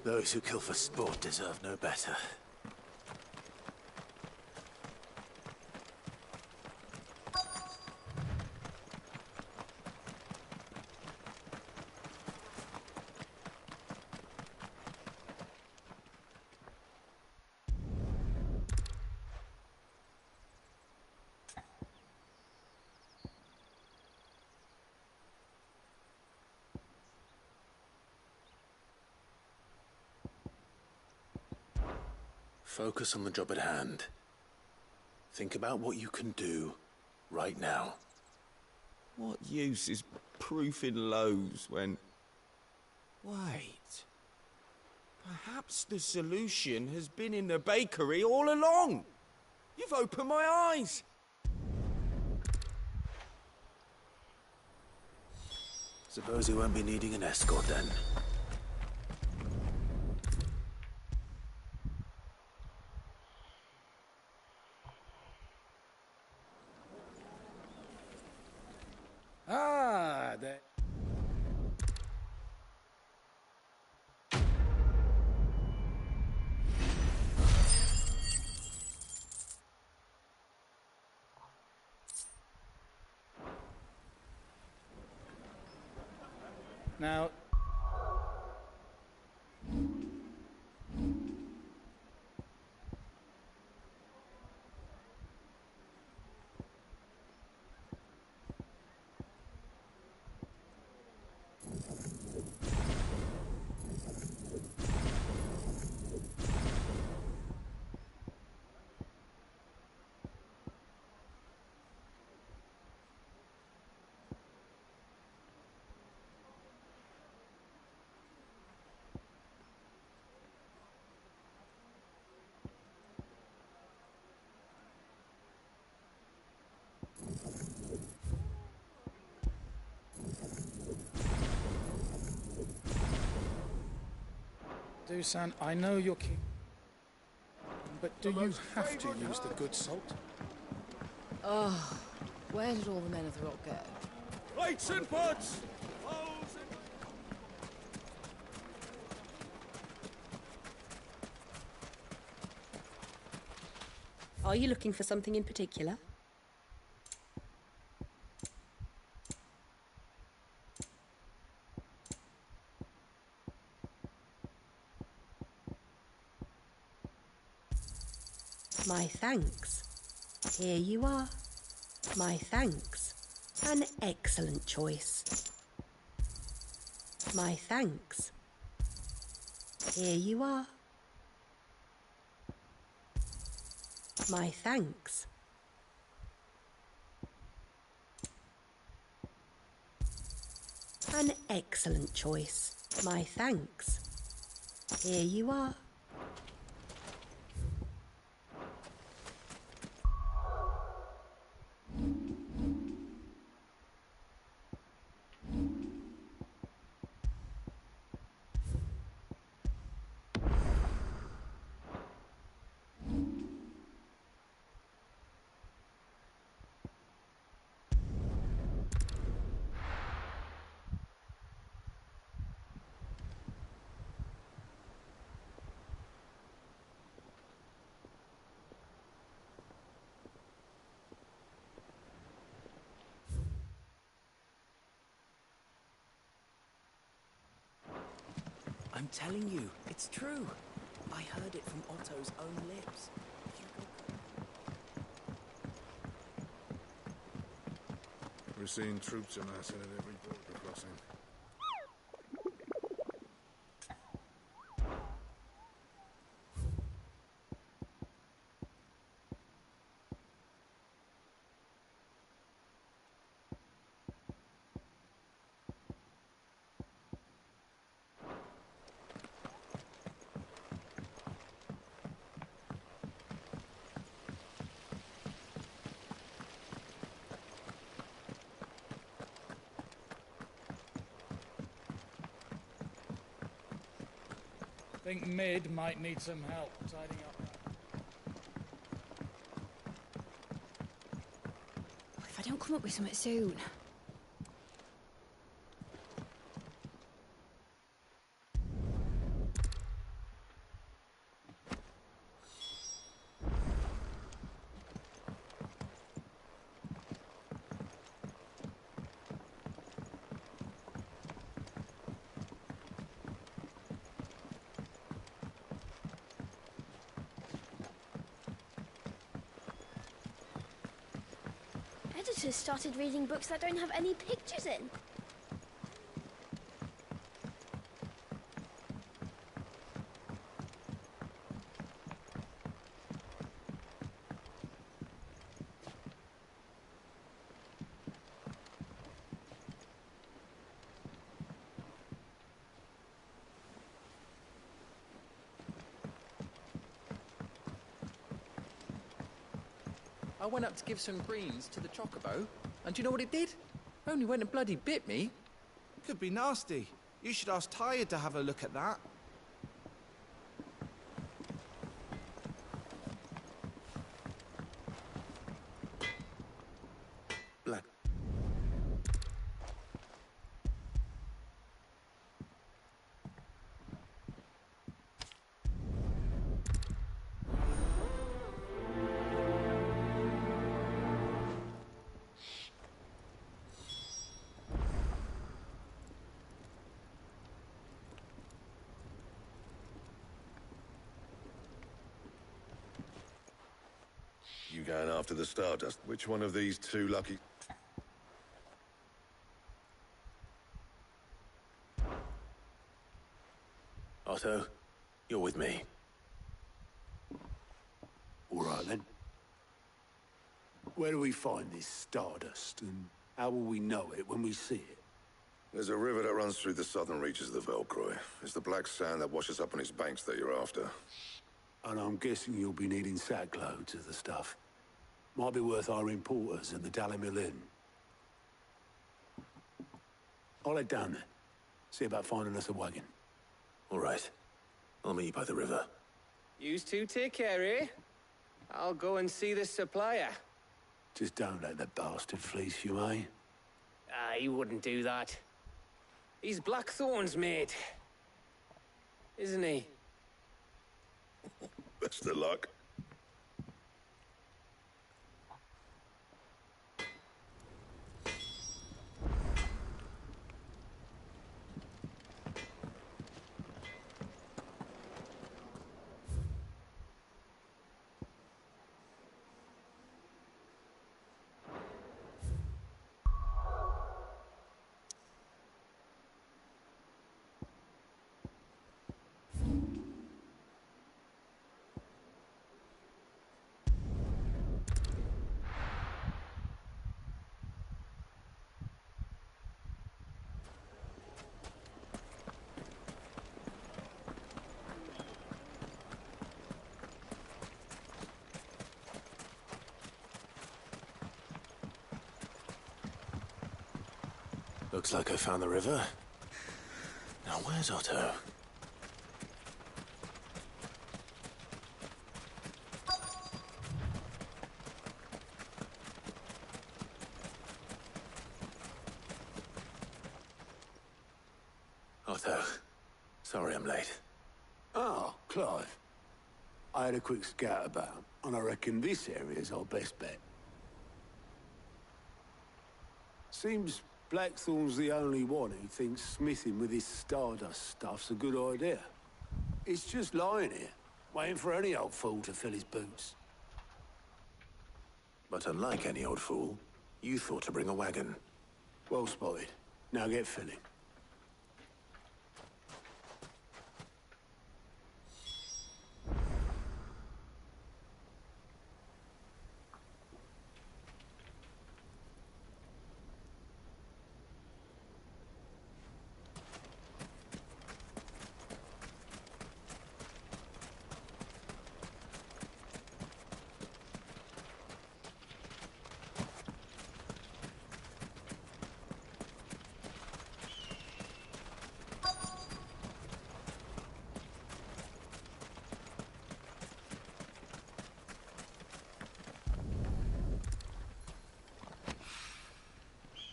[SPEAKER 3] Those who kill for sport deserve no better. Focus on the job at hand. Think about what you can do right now.
[SPEAKER 2] What use is proofing loaves when... Wait. Perhaps the solution has been in the bakery all along. You've opened my eyes.
[SPEAKER 3] Suppose you won't be needing an escort then.
[SPEAKER 13] Ah, there. Now. Dusan, I know you're king, but do you have to use the good salt?
[SPEAKER 4] Oh, where did all the men of the rock go?
[SPEAKER 20] Lights and pots!
[SPEAKER 24] Are you looking for something in particular? My thanks. Here you are. My thanks. An excellent choice. My thanks. Here you are. My thanks. An excellent choice. My thanks. Here you are.
[SPEAKER 22] I'm telling you, it's true. I heard it from Otto's own lips.
[SPEAKER 20] We're seeing troops amassing at every border crossing.
[SPEAKER 13] I think Mid might need some help tidying up.
[SPEAKER 24] If I don't come up with something soon. Otto's started reading books that don't have any pictures in.
[SPEAKER 7] I went up to give some greens to the chocobo, and do you know what it did? Only went and bloody bit me.
[SPEAKER 11] Could be nasty. You should ask Tired to have a look at that.
[SPEAKER 3] Black.
[SPEAKER 20] You going after the Stardust? Which one of these two lucky...
[SPEAKER 3] Otto, you're with me.
[SPEAKER 10] All right, then. Where do we find this Stardust, and how will we know it when we see it?
[SPEAKER 20] There's a river that runs through the southern reaches of the Velcroy. It's the black sand that washes up on its banks that you're after.
[SPEAKER 10] And I'm guessing you'll be needing sackloads of the stuff. Might be worth hiring porters at the Dalimil Inn. I'll head down there. See about finding us a wagon.
[SPEAKER 3] All right. I'll meet you by the river.
[SPEAKER 11] Yous two take care, eh? I'll go and see this supplier.
[SPEAKER 10] Just don't let the bastard fleece you, eh?
[SPEAKER 11] He wouldn't do that. He's Blackthorn's mate. Isn't he?
[SPEAKER 20] Best of luck.
[SPEAKER 3] Looks like I found the river. Now where's Otto? Otto, sorry I'm late.
[SPEAKER 10] Oh, Clive. I had a quick scout about, and I reckon this area's our best bet. Seems Blackthorn's the only one who thinks smithing with this Stardust stuff's a good idea. It's just lying here, waiting for any old fool to fill his boots.
[SPEAKER 3] But unlike any old fool, you thought to bring a wagon.
[SPEAKER 10] Well spotted. Now get filling.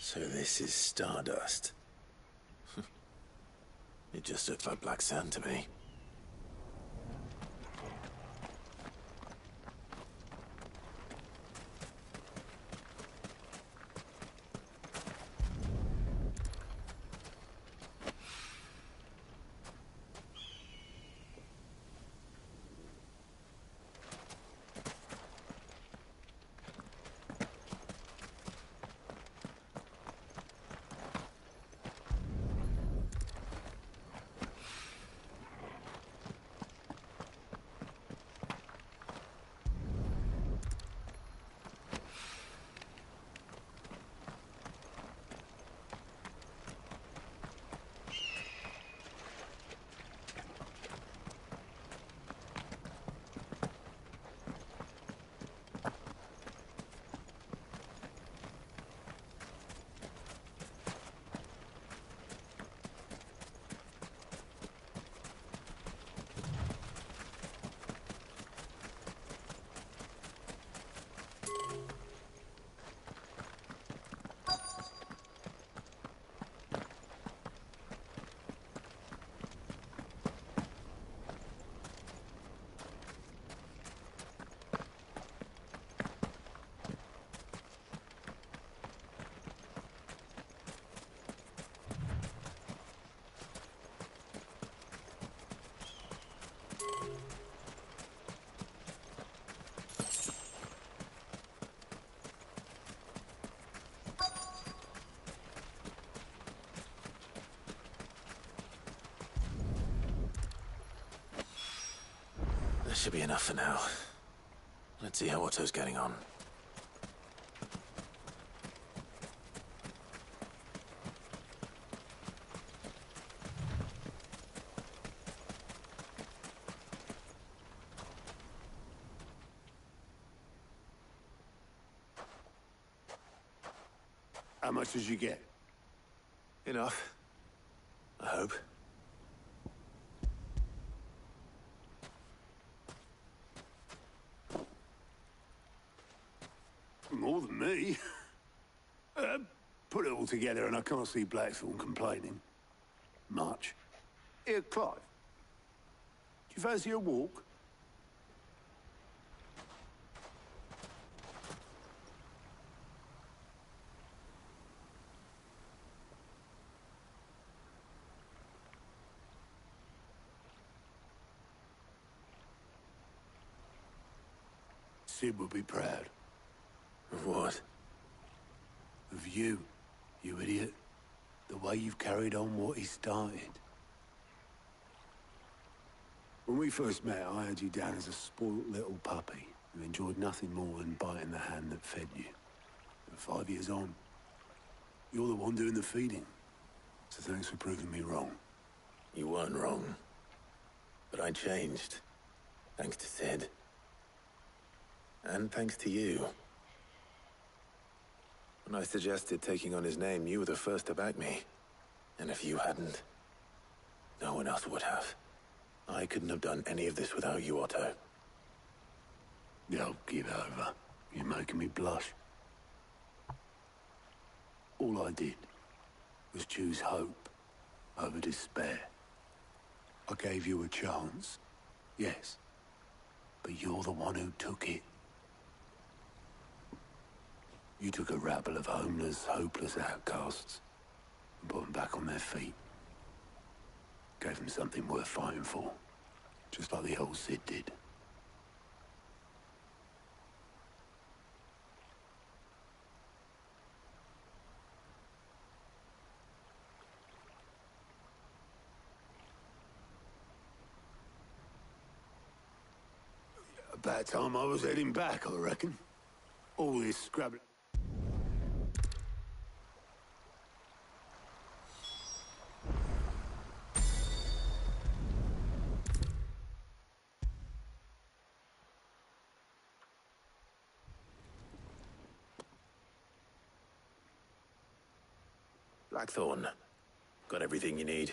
[SPEAKER 3] So this is Stardust. It just looks like black sand to me. Should be enough for now. Let's see how Otto's getting on.
[SPEAKER 10] How much did you get?
[SPEAKER 3] Enough. I hope.
[SPEAKER 10] More than me. Put it all together and I can't see Blackthorn complaining. Much. Here, Clive. Do you fancy a walk? Sid would be proud.
[SPEAKER 3] Of what?
[SPEAKER 10] Of you, you idiot. The way you've carried on what he started. When we first met, I had you down as a spoilt little puppy who enjoyed nothing more than biting the hand that fed you. But 5 years on, you're the one doing the feeding. So thanks for proving me wrong.
[SPEAKER 3] You weren't wrong. But I changed. Thanks to Sid. And thanks to you. When I suggested taking on his name, you were the first to back me. And if you hadn't, no one else would have. I couldn't have done any of this without you, Otto.
[SPEAKER 10] Yo, give over. You're making me blush. All I did was choose hope over despair. I gave you a chance, yes. But you're the one who took it. You took a rabble of homeless, hopeless outcasts and put them back on their feet. Gave them something worth fighting for, just like the old Sid did. About time I was heading back, I reckon. All this scrabbling.
[SPEAKER 3] Blackthorn, got everything you need?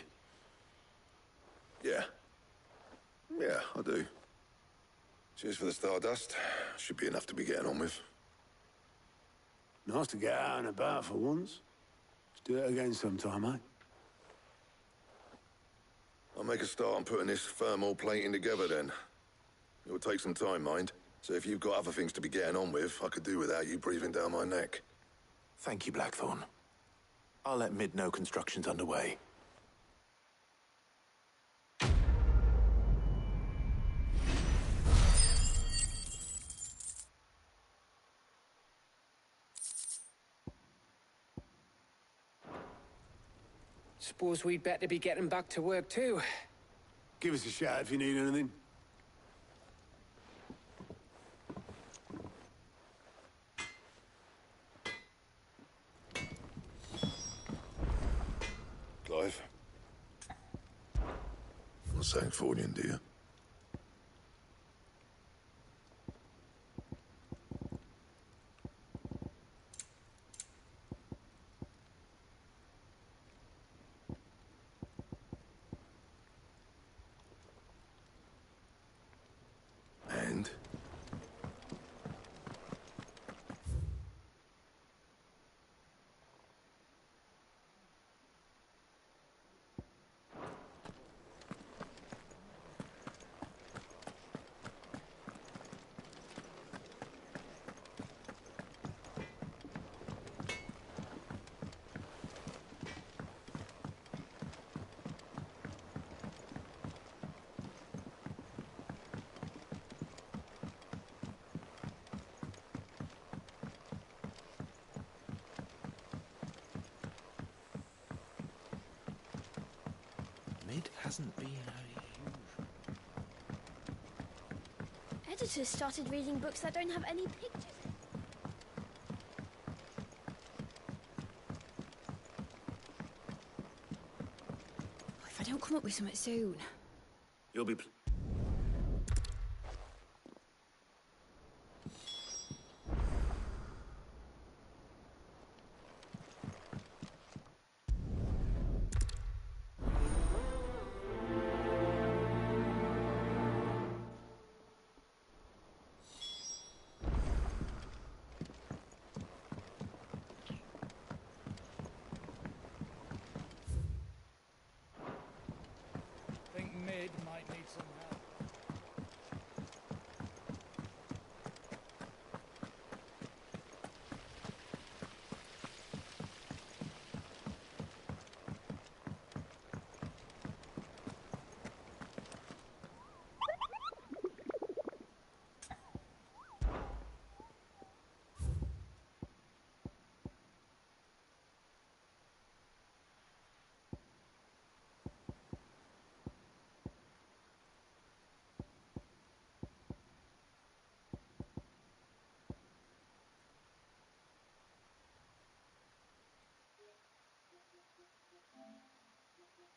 [SPEAKER 20] Yeah. Yeah, I do. Cheers for the stardust. Should be enough to be getting on with.
[SPEAKER 10] Nice to get out and about for once. Let's do it again sometime, eh?
[SPEAKER 20] I'll make a start on putting this thermal plating together then. It will take some time, mind. So if you've got other things to be getting on with, I could do without you breathing down my neck.
[SPEAKER 3] Thank you, Blackthorn. I'll let Mid know construction's underway.
[SPEAKER 11] Suppose we'd better be getting back to work too.
[SPEAKER 10] Give us a shout if you need anything.
[SPEAKER 20] Clive? Not saying Fordian, do you? And?
[SPEAKER 2] Mid hasn't been as usual.
[SPEAKER 24] editors started reading books that don't have any pictures in.
[SPEAKER 4] If I don't come up with something soon.
[SPEAKER 3] You'll be...
[SPEAKER 13] Think Mid might need some help.